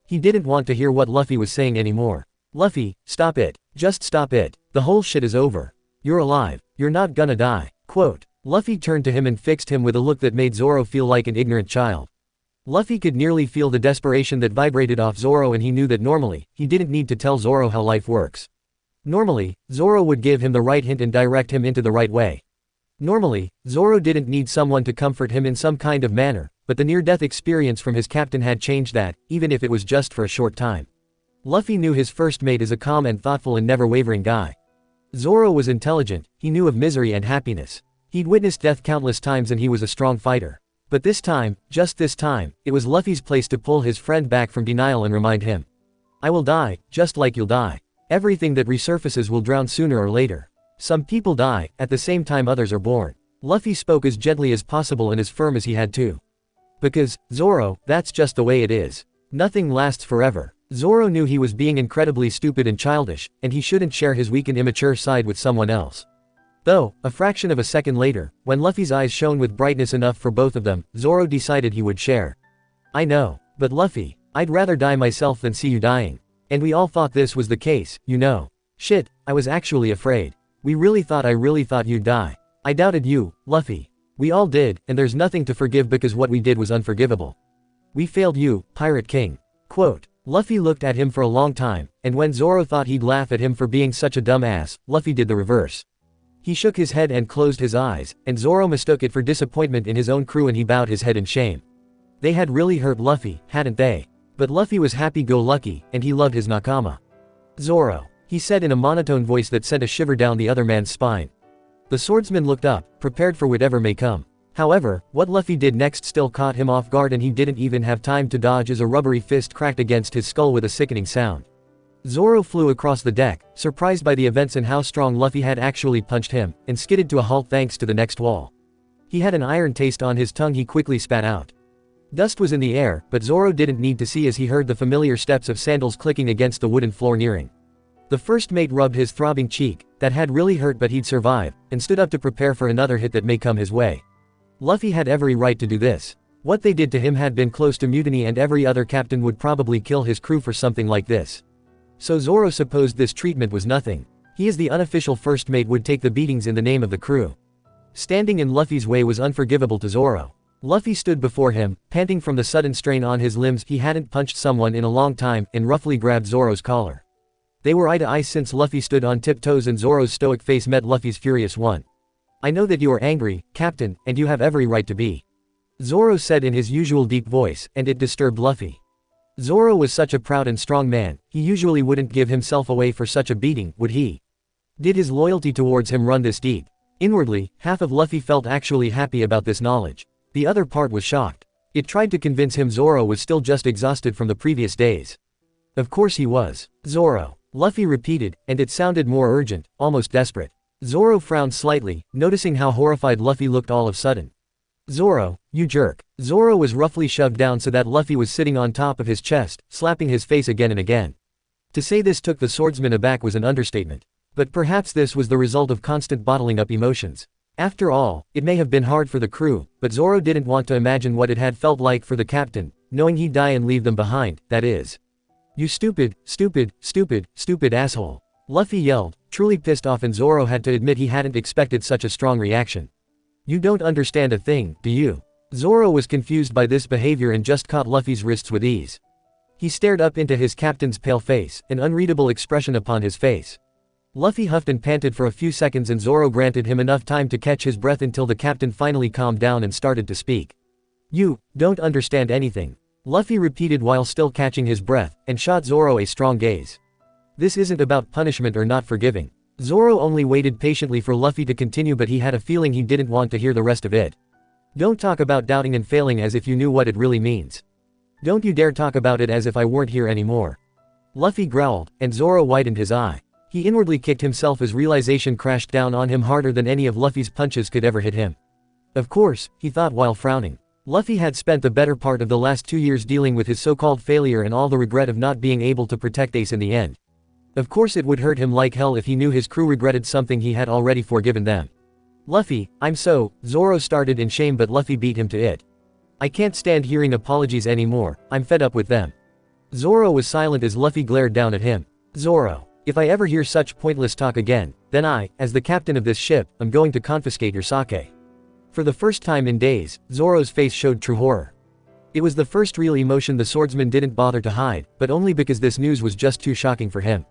[SPEAKER 2] He didn't want to hear what Luffy was saying anymore. Luffy, stop it. Just stop it. The whole shit is over. You're alive. You're not gonna die. Quote. Luffy turned to him and fixed him with a look that made Zoro feel like an ignorant child. Luffy could nearly feel the desperation that vibrated off Zoro, and he knew that normally, he didn't need to tell Zoro how life works. Normally, Zoro would give him the right hint and direct him into the right way. Normally, Zoro didn't need someone to comfort him in some kind of manner, but the near-death experience from his captain had changed that, even if it was just for a short time. Luffy knew his first mate as a calm and thoughtful and never-wavering guy. Zoro was intelligent, he knew of misery and happiness. He'd witnessed death countless times and he was a strong fighter. But this time, just this time, it was Luffy's place to pull his friend back from denial and remind him. I will die, just like you'll die. Everything that resurfaces will drown sooner or later. Some people die, at the same time others are born. Luffy spoke as gently as possible and as firm as he had to. Because, Zoro, that's just the way it is. Nothing lasts forever. Zoro knew he was being incredibly stupid and childish, and he shouldn't share his weak and immature side with someone else. Though, a fraction of a second later, when Luffy's eyes shone with brightness enough for both of them, Zoro decided he would share. I know. But Luffy, I'd rather die myself than see you dying. And we all thought this was the case, you know. Shit, I was actually afraid. I really thought you'd die. I doubted you, Luffy. We all did, and there's nothing to forgive because what we did was unforgivable. We failed you, Pirate King. Quote. Luffy looked at him for a long time, and when Zoro thought he'd laugh at him for being such a dumb ass, Luffy did the reverse. He shook his head and closed his eyes, and Zoro mistook it for disappointment in his own crew and he bowed his head in shame. They had really hurt Luffy, hadn't they? But Luffy was happy-go-lucky, and he loved his nakama. Zoro, he said in a monotone voice that sent a shiver down the other man's spine. The swordsman looked up, prepared for whatever may come. However, what Luffy did next still caught him off guard, and he didn't even have time to dodge as a rubbery fist cracked against his skull with a sickening sound. Zoro flew across the deck, surprised by the events and how strong Luffy had actually punched him, and skidded to a halt thanks to the next wall. He had an iron taste on his tongue he quickly spat out. Dust was in the air, but Zoro didn't need to see as he heard the familiar steps of sandals clicking against the wooden floor nearing. The first mate rubbed his throbbing cheek, that had really hurt but he'd survive, and stood up to prepare for another hit that may come his way. Luffy had every right to do this. What they did to him had been close to mutiny, and every other captain would probably kill his crew for something like this. So Zoro supposed this treatment was nothing. He as the unofficial first mate would take the beatings in the name of the crew. Standing in Luffy's way was unforgivable to Zoro. Luffy stood before him, panting from the sudden strain on his limbs. He hadn't punched someone in a long time, and roughly grabbed Zoro's collar. They were eye to eye since Luffy stood on tiptoes and Zoro's stoic face met Luffy's furious one. I know that you are angry, Captain, and you have every right to be. Zoro said in his usual deep voice, and it disturbed Luffy. Zoro was such a proud and strong man, he usually wouldn't give himself away for such a beating, would he? Did his loyalty towards him run this deep? Inwardly, half of Luffy felt actually happy about this knowledge. The other part was shocked. It tried to convince him Zoro was still just exhausted from the previous days. Of course he was. Zoro. Luffy repeated, and it sounded more urgent, almost desperate. Zoro frowned slightly, noticing how horrified Luffy looked all of a sudden. Zoro, you jerk. Zoro was roughly shoved down so that Luffy was sitting on top of his chest, slapping his face again and again. To say this took the swordsman aback was an understatement. But perhaps this was the result of constant bottling up emotions. After all, it may have been hard for the crew, but Zoro didn't want to imagine what it had felt like for the captain, knowing he'd die and leave them behind, that is. You stupid asshole. Luffy yelled, truly pissed off, and Zoro had to admit he hadn't expected such a strong reaction. You don't understand a thing, do you? Zoro was confused by this behavior and just caught Luffy's wrists with ease. He stared up into his captain's pale face, an unreadable expression upon his face. Luffy huffed and panted for a few seconds, and Zoro granted him enough time to catch his breath until the captain finally calmed down and started to speak. You don't understand anything. Luffy repeated while still catching his breath, and shot Zoro a strong gaze. This isn't about punishment or not forgiving. Zoro only waited patiently for Luffy to continue, but he had a feeling he didn't want to hear the rest of it. Don't talk about doubting and failing as if you knew what it really means. Don't you dare talk about it as if I weren't here anymore. Luffy growled, and Zoro widened his eye. He inwardly kicked himself as realization crashed down on him harder than any of Luffy's punches could ever hit him. Of course, he thought while frowning. Luffy had spent the better part of the last 2 years dealing with his so-called failure and all the regret of not being able to protect Ace in the end. Of course it would hurt him like hell if he knew his crew regretted something he had already forgiven them. Luffy, Zoro started in shame, but Luffy beat him to it. I can't stand hearing apologies anymore, I'm fed up with them. Zoro was silent as Luffy glared down at him. Zoro, if I ever hear such pointless talk again, then I, as the captain of this ship, am going to confiscate your sake. For the first time in days, Zoro's face showed true horror. It was the first real emotion the swordsman didn't bother to hide, but only because this news was just too shocking for him.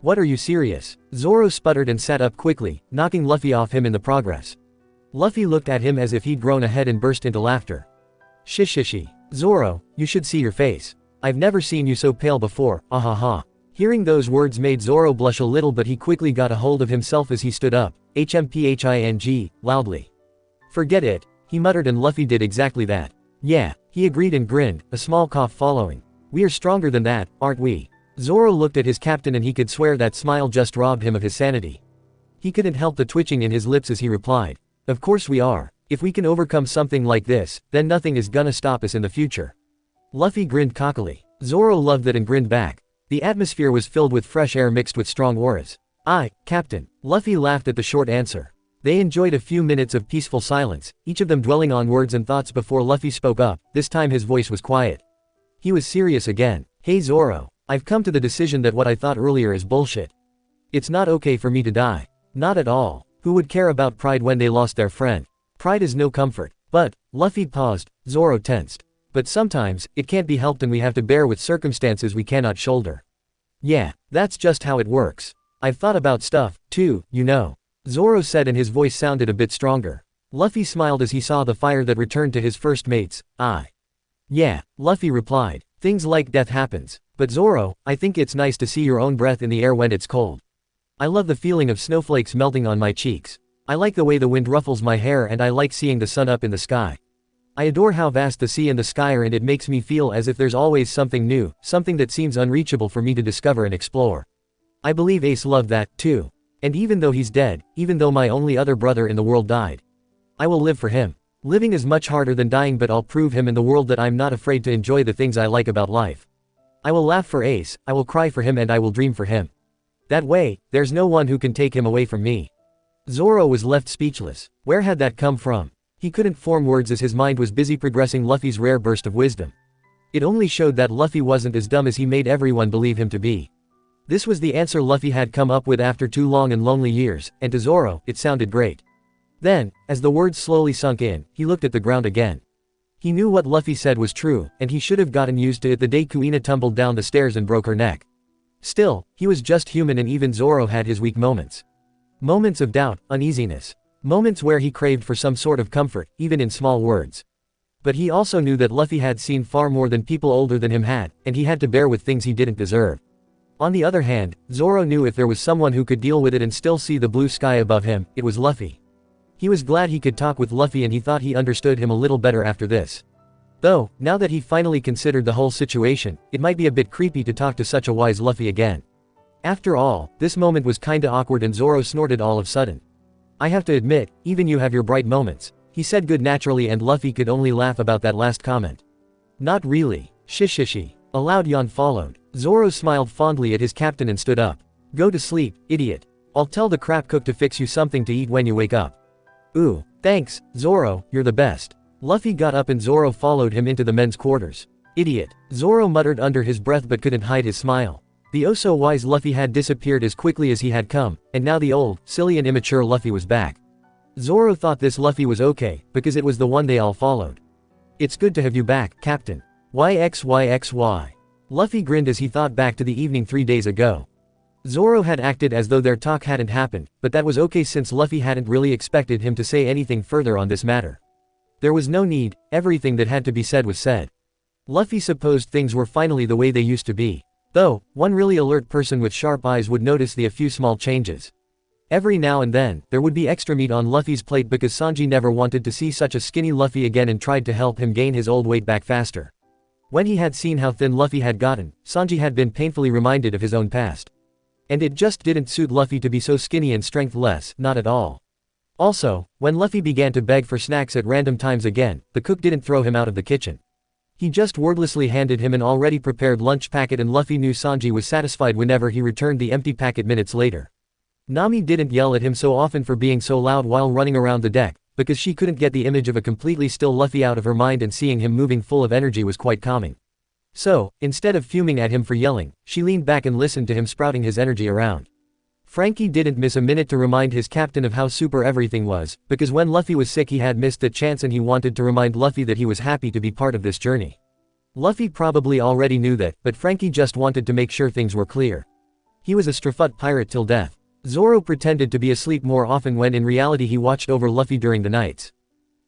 [SPEAKER 2] What, are you serious? Zoro sputtered and sat up quickly, knocking Luffy off him in the progress. Luffy looked at him as if he'd grown ahead and burst into laughter. Shishishi. Zoro, you should see your face. I've never seen you so pale before, ahaha. Hearing those words made Zoro blush a little, but he quickly got a hold of himself as he stood up, HMPHING, loudly. Forget it, he muttered, and Luffy did exactly that. Yeah, he agreed and grinned, a small cough following. We are stronger than that, aren't we? Zoro looked at his captain and he could swear that smile just robbed him of his sanity. He couldn't help the twitching in his lips as he replied. Of course we are. If we can overcome something like this, then nothing is gonna stop us in the future. Luffy grinned cockily. Zoro loved that and grinned back. The atmosphere was filled with fresh air mixed with strong auras. Aye, Captain. Luffy laughed at the short answer. They enjoyed a few minutes of peaceful silence, each of them dwelling on words and thoughts before Luffy spoke up. This time his voice was quiet. He was serious again. Hey Zoro, I've come to the decision that what I thought earlier is bullshit. It's not okay for me to die. Not at all. Who would care about pride when they lost their friend? Pride is no comfort. But, Luffy paused, Zoro tensed. But sometimes, it can't be helped and we have to bear with circumstances we cannot shoulder. Yeah, that's just how it works. I've thought about stuff, too, you know. Zoro said, and his voice sounded a bit stronger. Luffy smiled as he saw the fire that returned to his first mates. Yeah, Luffy replied. Things like death happens. But Zoro, I think it's nice to see your own breath in the air when it's cold. I love the feeling of snowflakes melting on my cheeks. I like the way the wind ruffles my hair, and I like seeing the sun up in the sky. I adore how vast the sea and the sky are, and it makes me feel as if there's always something new, something that seems unreachable for me to discover and explore. I believe Ace loved that, too. And even though he's dead, even though my only other brother in the world died, I will live for him. Living is much harder than dying, but I'll prove him in the world that I'm not afraid to enjoy the things I like about life. I will laugh for Ace, I will cry for him, and I will dream for him. That way, there's no one who can take him away from me. Zoro was left speechless. Where had that come from? He couldn't form words as his mind was busy progressing Luffy's rare burst of wisdom. It only showed that Luffy wasn't as dumb as he made everyone believe him to be. This was the answer Luffy had come up with after 2 long and lonely years, and to Zoro, it sounded great. Then, as the words slowly sunk in, he looked at the ground again. He knew what Luffy said was true, and he should have gotten used to it the day Kuina tumbled down the stairs and broke her neck. Still, he was just human, and even Zoro had his weak moments. Moments of doubt, uneasiness. Moments where he craved for some sort of comfort, even in small words. But he also knew that Luffy had seen far more than people older than him had, and he had to bear with things he didn't deserve. On the other hand, Zoro knew if there was someone who could deal with it and still see the blue sky above him, it was Luffy. He was glad he could talk with Luffy, and he thought he understood him a little better after this. Though, now that he finally considered the whole situation, it might be a bit creepy to talk to such a wise Luffy again. After all, this moment was kinda awkward, and Zoro snorted all of a sudden. I have to admit, even you have your bright moments, he said good naturally, and Luffy could only laugh about that last comment. Not really. Shishishi. A loud yawn followed. Zoro smiled fondly at his captain and stood up. Go to sleep, idiot. I'll tell the crab cook to fix you something to eat when you wake up. Ooh, thanks, Zoro, you're the best. Luffy got up and Zoro followed him into the men's quarters. Idiot. Zoro muttered under his breath but couldn't hide his smile. The oh-so-wise Luffy had disappeared as quickly as he had come, and now the old, silly and immature Luffy was back. Zoro thought this Luffy was okay, because it was the one they all followed. It's good to have you back, Captain. YXYXY. Luffy grinned as he thought back to the evening 3 days ago. Zoro had acted as though their talk hadn't happened, but that was okay since Luffy hadn't really expected him to say anything further on this matter. There was no need, everything that had to be said was said. Luffy supposed things were finally the way they used to be. Though, one really alert person with sharp eyes would notice a few small changes. Every now and then, there would be extra meat on Luffy's plate because Sanji never wanted to see such a skinny Luffy again and tried to help him gain his old weight back faster. When he had seen how thin Luffy had gotten, Sanji had been painfully reminded of his own past. And it just didn't suit Luffy to be so skinny and strength-less, not at all. Also, when Luffy began to beg for snacks at random times again, the cook didn't throw him out of the kitchen. He just wordlessly handed him an already prepared lunch packet and Luffy knew Sanji was satisfied whenever he returned the empty packet minutes later. Nami didn't yell at him so often for being so loud while running around the deck, because she couldn't get the image of a completely still Luffy out of her mind, and seeing him moving full of energy was quite calming. So, instead of fuming at him for yelling, she leaned back and listened to him sprouting his energy around. Frankie didn't miss a minute to remind his captain of how super everything was, because when Luffy was sick he had missed that chance and he wanted to remind Luffy that he was happy to be part of this journey. Luffy probably already knew that, but Frankie just wanted to make sure things were clear. He was a Straffut pirate till death. Zoro pretended to be asleep more often when in reality he watched over Luffy during the nights.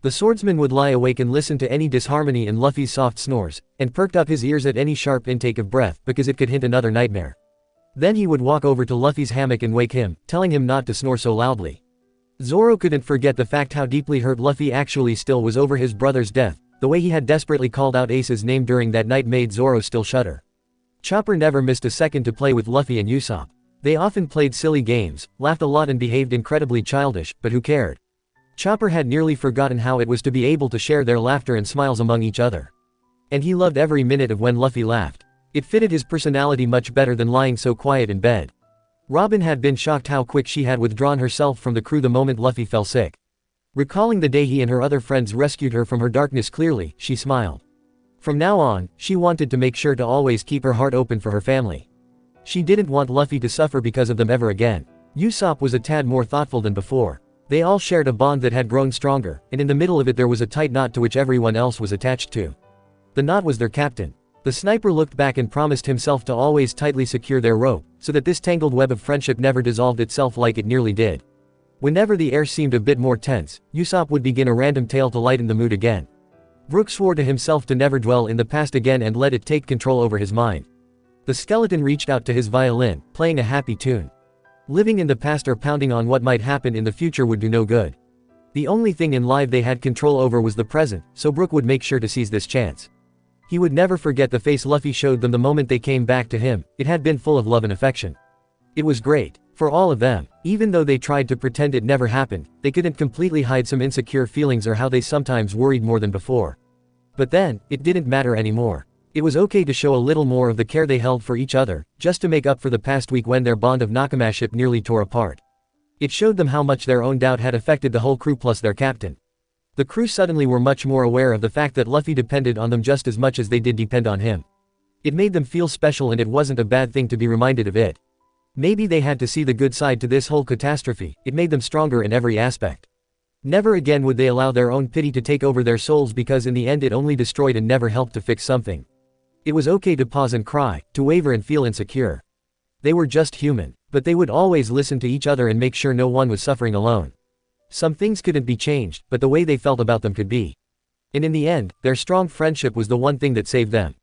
[SPEAKER 2] The swordsman would lie awake and listen to any disharmony in Luffy's soft snores, and perked up his ears at any sharp intake of breath because it could hint another nightmare. Then he would walk over to Luffy's hammock and wake him, telling him not to snore so loudly. Zoro couldn't forget the fact how deeply hurt Luffy actually still was over his brother's death. The way he had desperately called out Ace's name during that night made Zoro still shudder. Chopper never missed a second to play with Luffy and Usopp. They often played silly games, laughed a lot and behaved incredibly childish, but who cared? Chopper had nearly forgotten how it was to be able to share their laughter and smiles among each other. And he loved every minute of when Luffy laughed. It fitted his personality much better than lying so quiet in bed. Robin had been shocked how quick she had withdrawn herself from the crew the moment Luffy fell sick. Recalling the day he and her other friends rescued her from her darkness clearly, she smiled. From now on, she wanted to make sure to always keep her heart open for her family. She didn't want Luffy to suffer because of them ever again. Usopp was a tad more thoughtful than before. They all shared a bond that had grown stronger, and in the middle of it there was a tight knot to which everyone else was attached to. The knot was their captain. The sniper looked back and promised himself to always tightly secure their rope, so that this tangled web of friendship never dissolved itself like it nearly did. Whenever the air seemed a bit more tense, Usopp would begin a random tale to lighten the mood again. Brook swore to himself to never dwell in the past again and let it take control over his mind. The skeleton reached out to his violin, playing a happy tune. Living in the past or pounding on what might happen in the future would do no good. The only thing in life they had control over was the present, so Brook would make sure to seize this chance. He would never forget the face Luffy showed them the moment they came back to him. It had been full of love and affection. It was great. For all of them. Even though they tried to pretend it never happened, they couldn't completely hide some insecure feelings or how they sometimes worried more than before. But then, it didn't matter anymore. It was okay to show a little more of the care they held for each other, just to make up for the past week when their bond of Nakamaship nearly tore apart. It showed them how much their own doubt had affected the whole crew plus their captain. The crew suddenly were much more aware of the fact that Luffy depended on them just as much as they did depend on him. It made them feel special and it wasn't a bad thing to be reminded of it. Maybe they had to see the good side to this whole catastrophe. It made them stronger in every aspect. Never again would they allow their own pity to take over their souls because in the end it only destroyed and never helped to fix something. It was okay to pause and cry, to waver and feel insecure. They were just human, but they would always listen to each other and make sure no one was suffering alone. Some things couldn't be changed, but the way they felt about them could be. And in the end, their strong friendship was the one thing that saved them.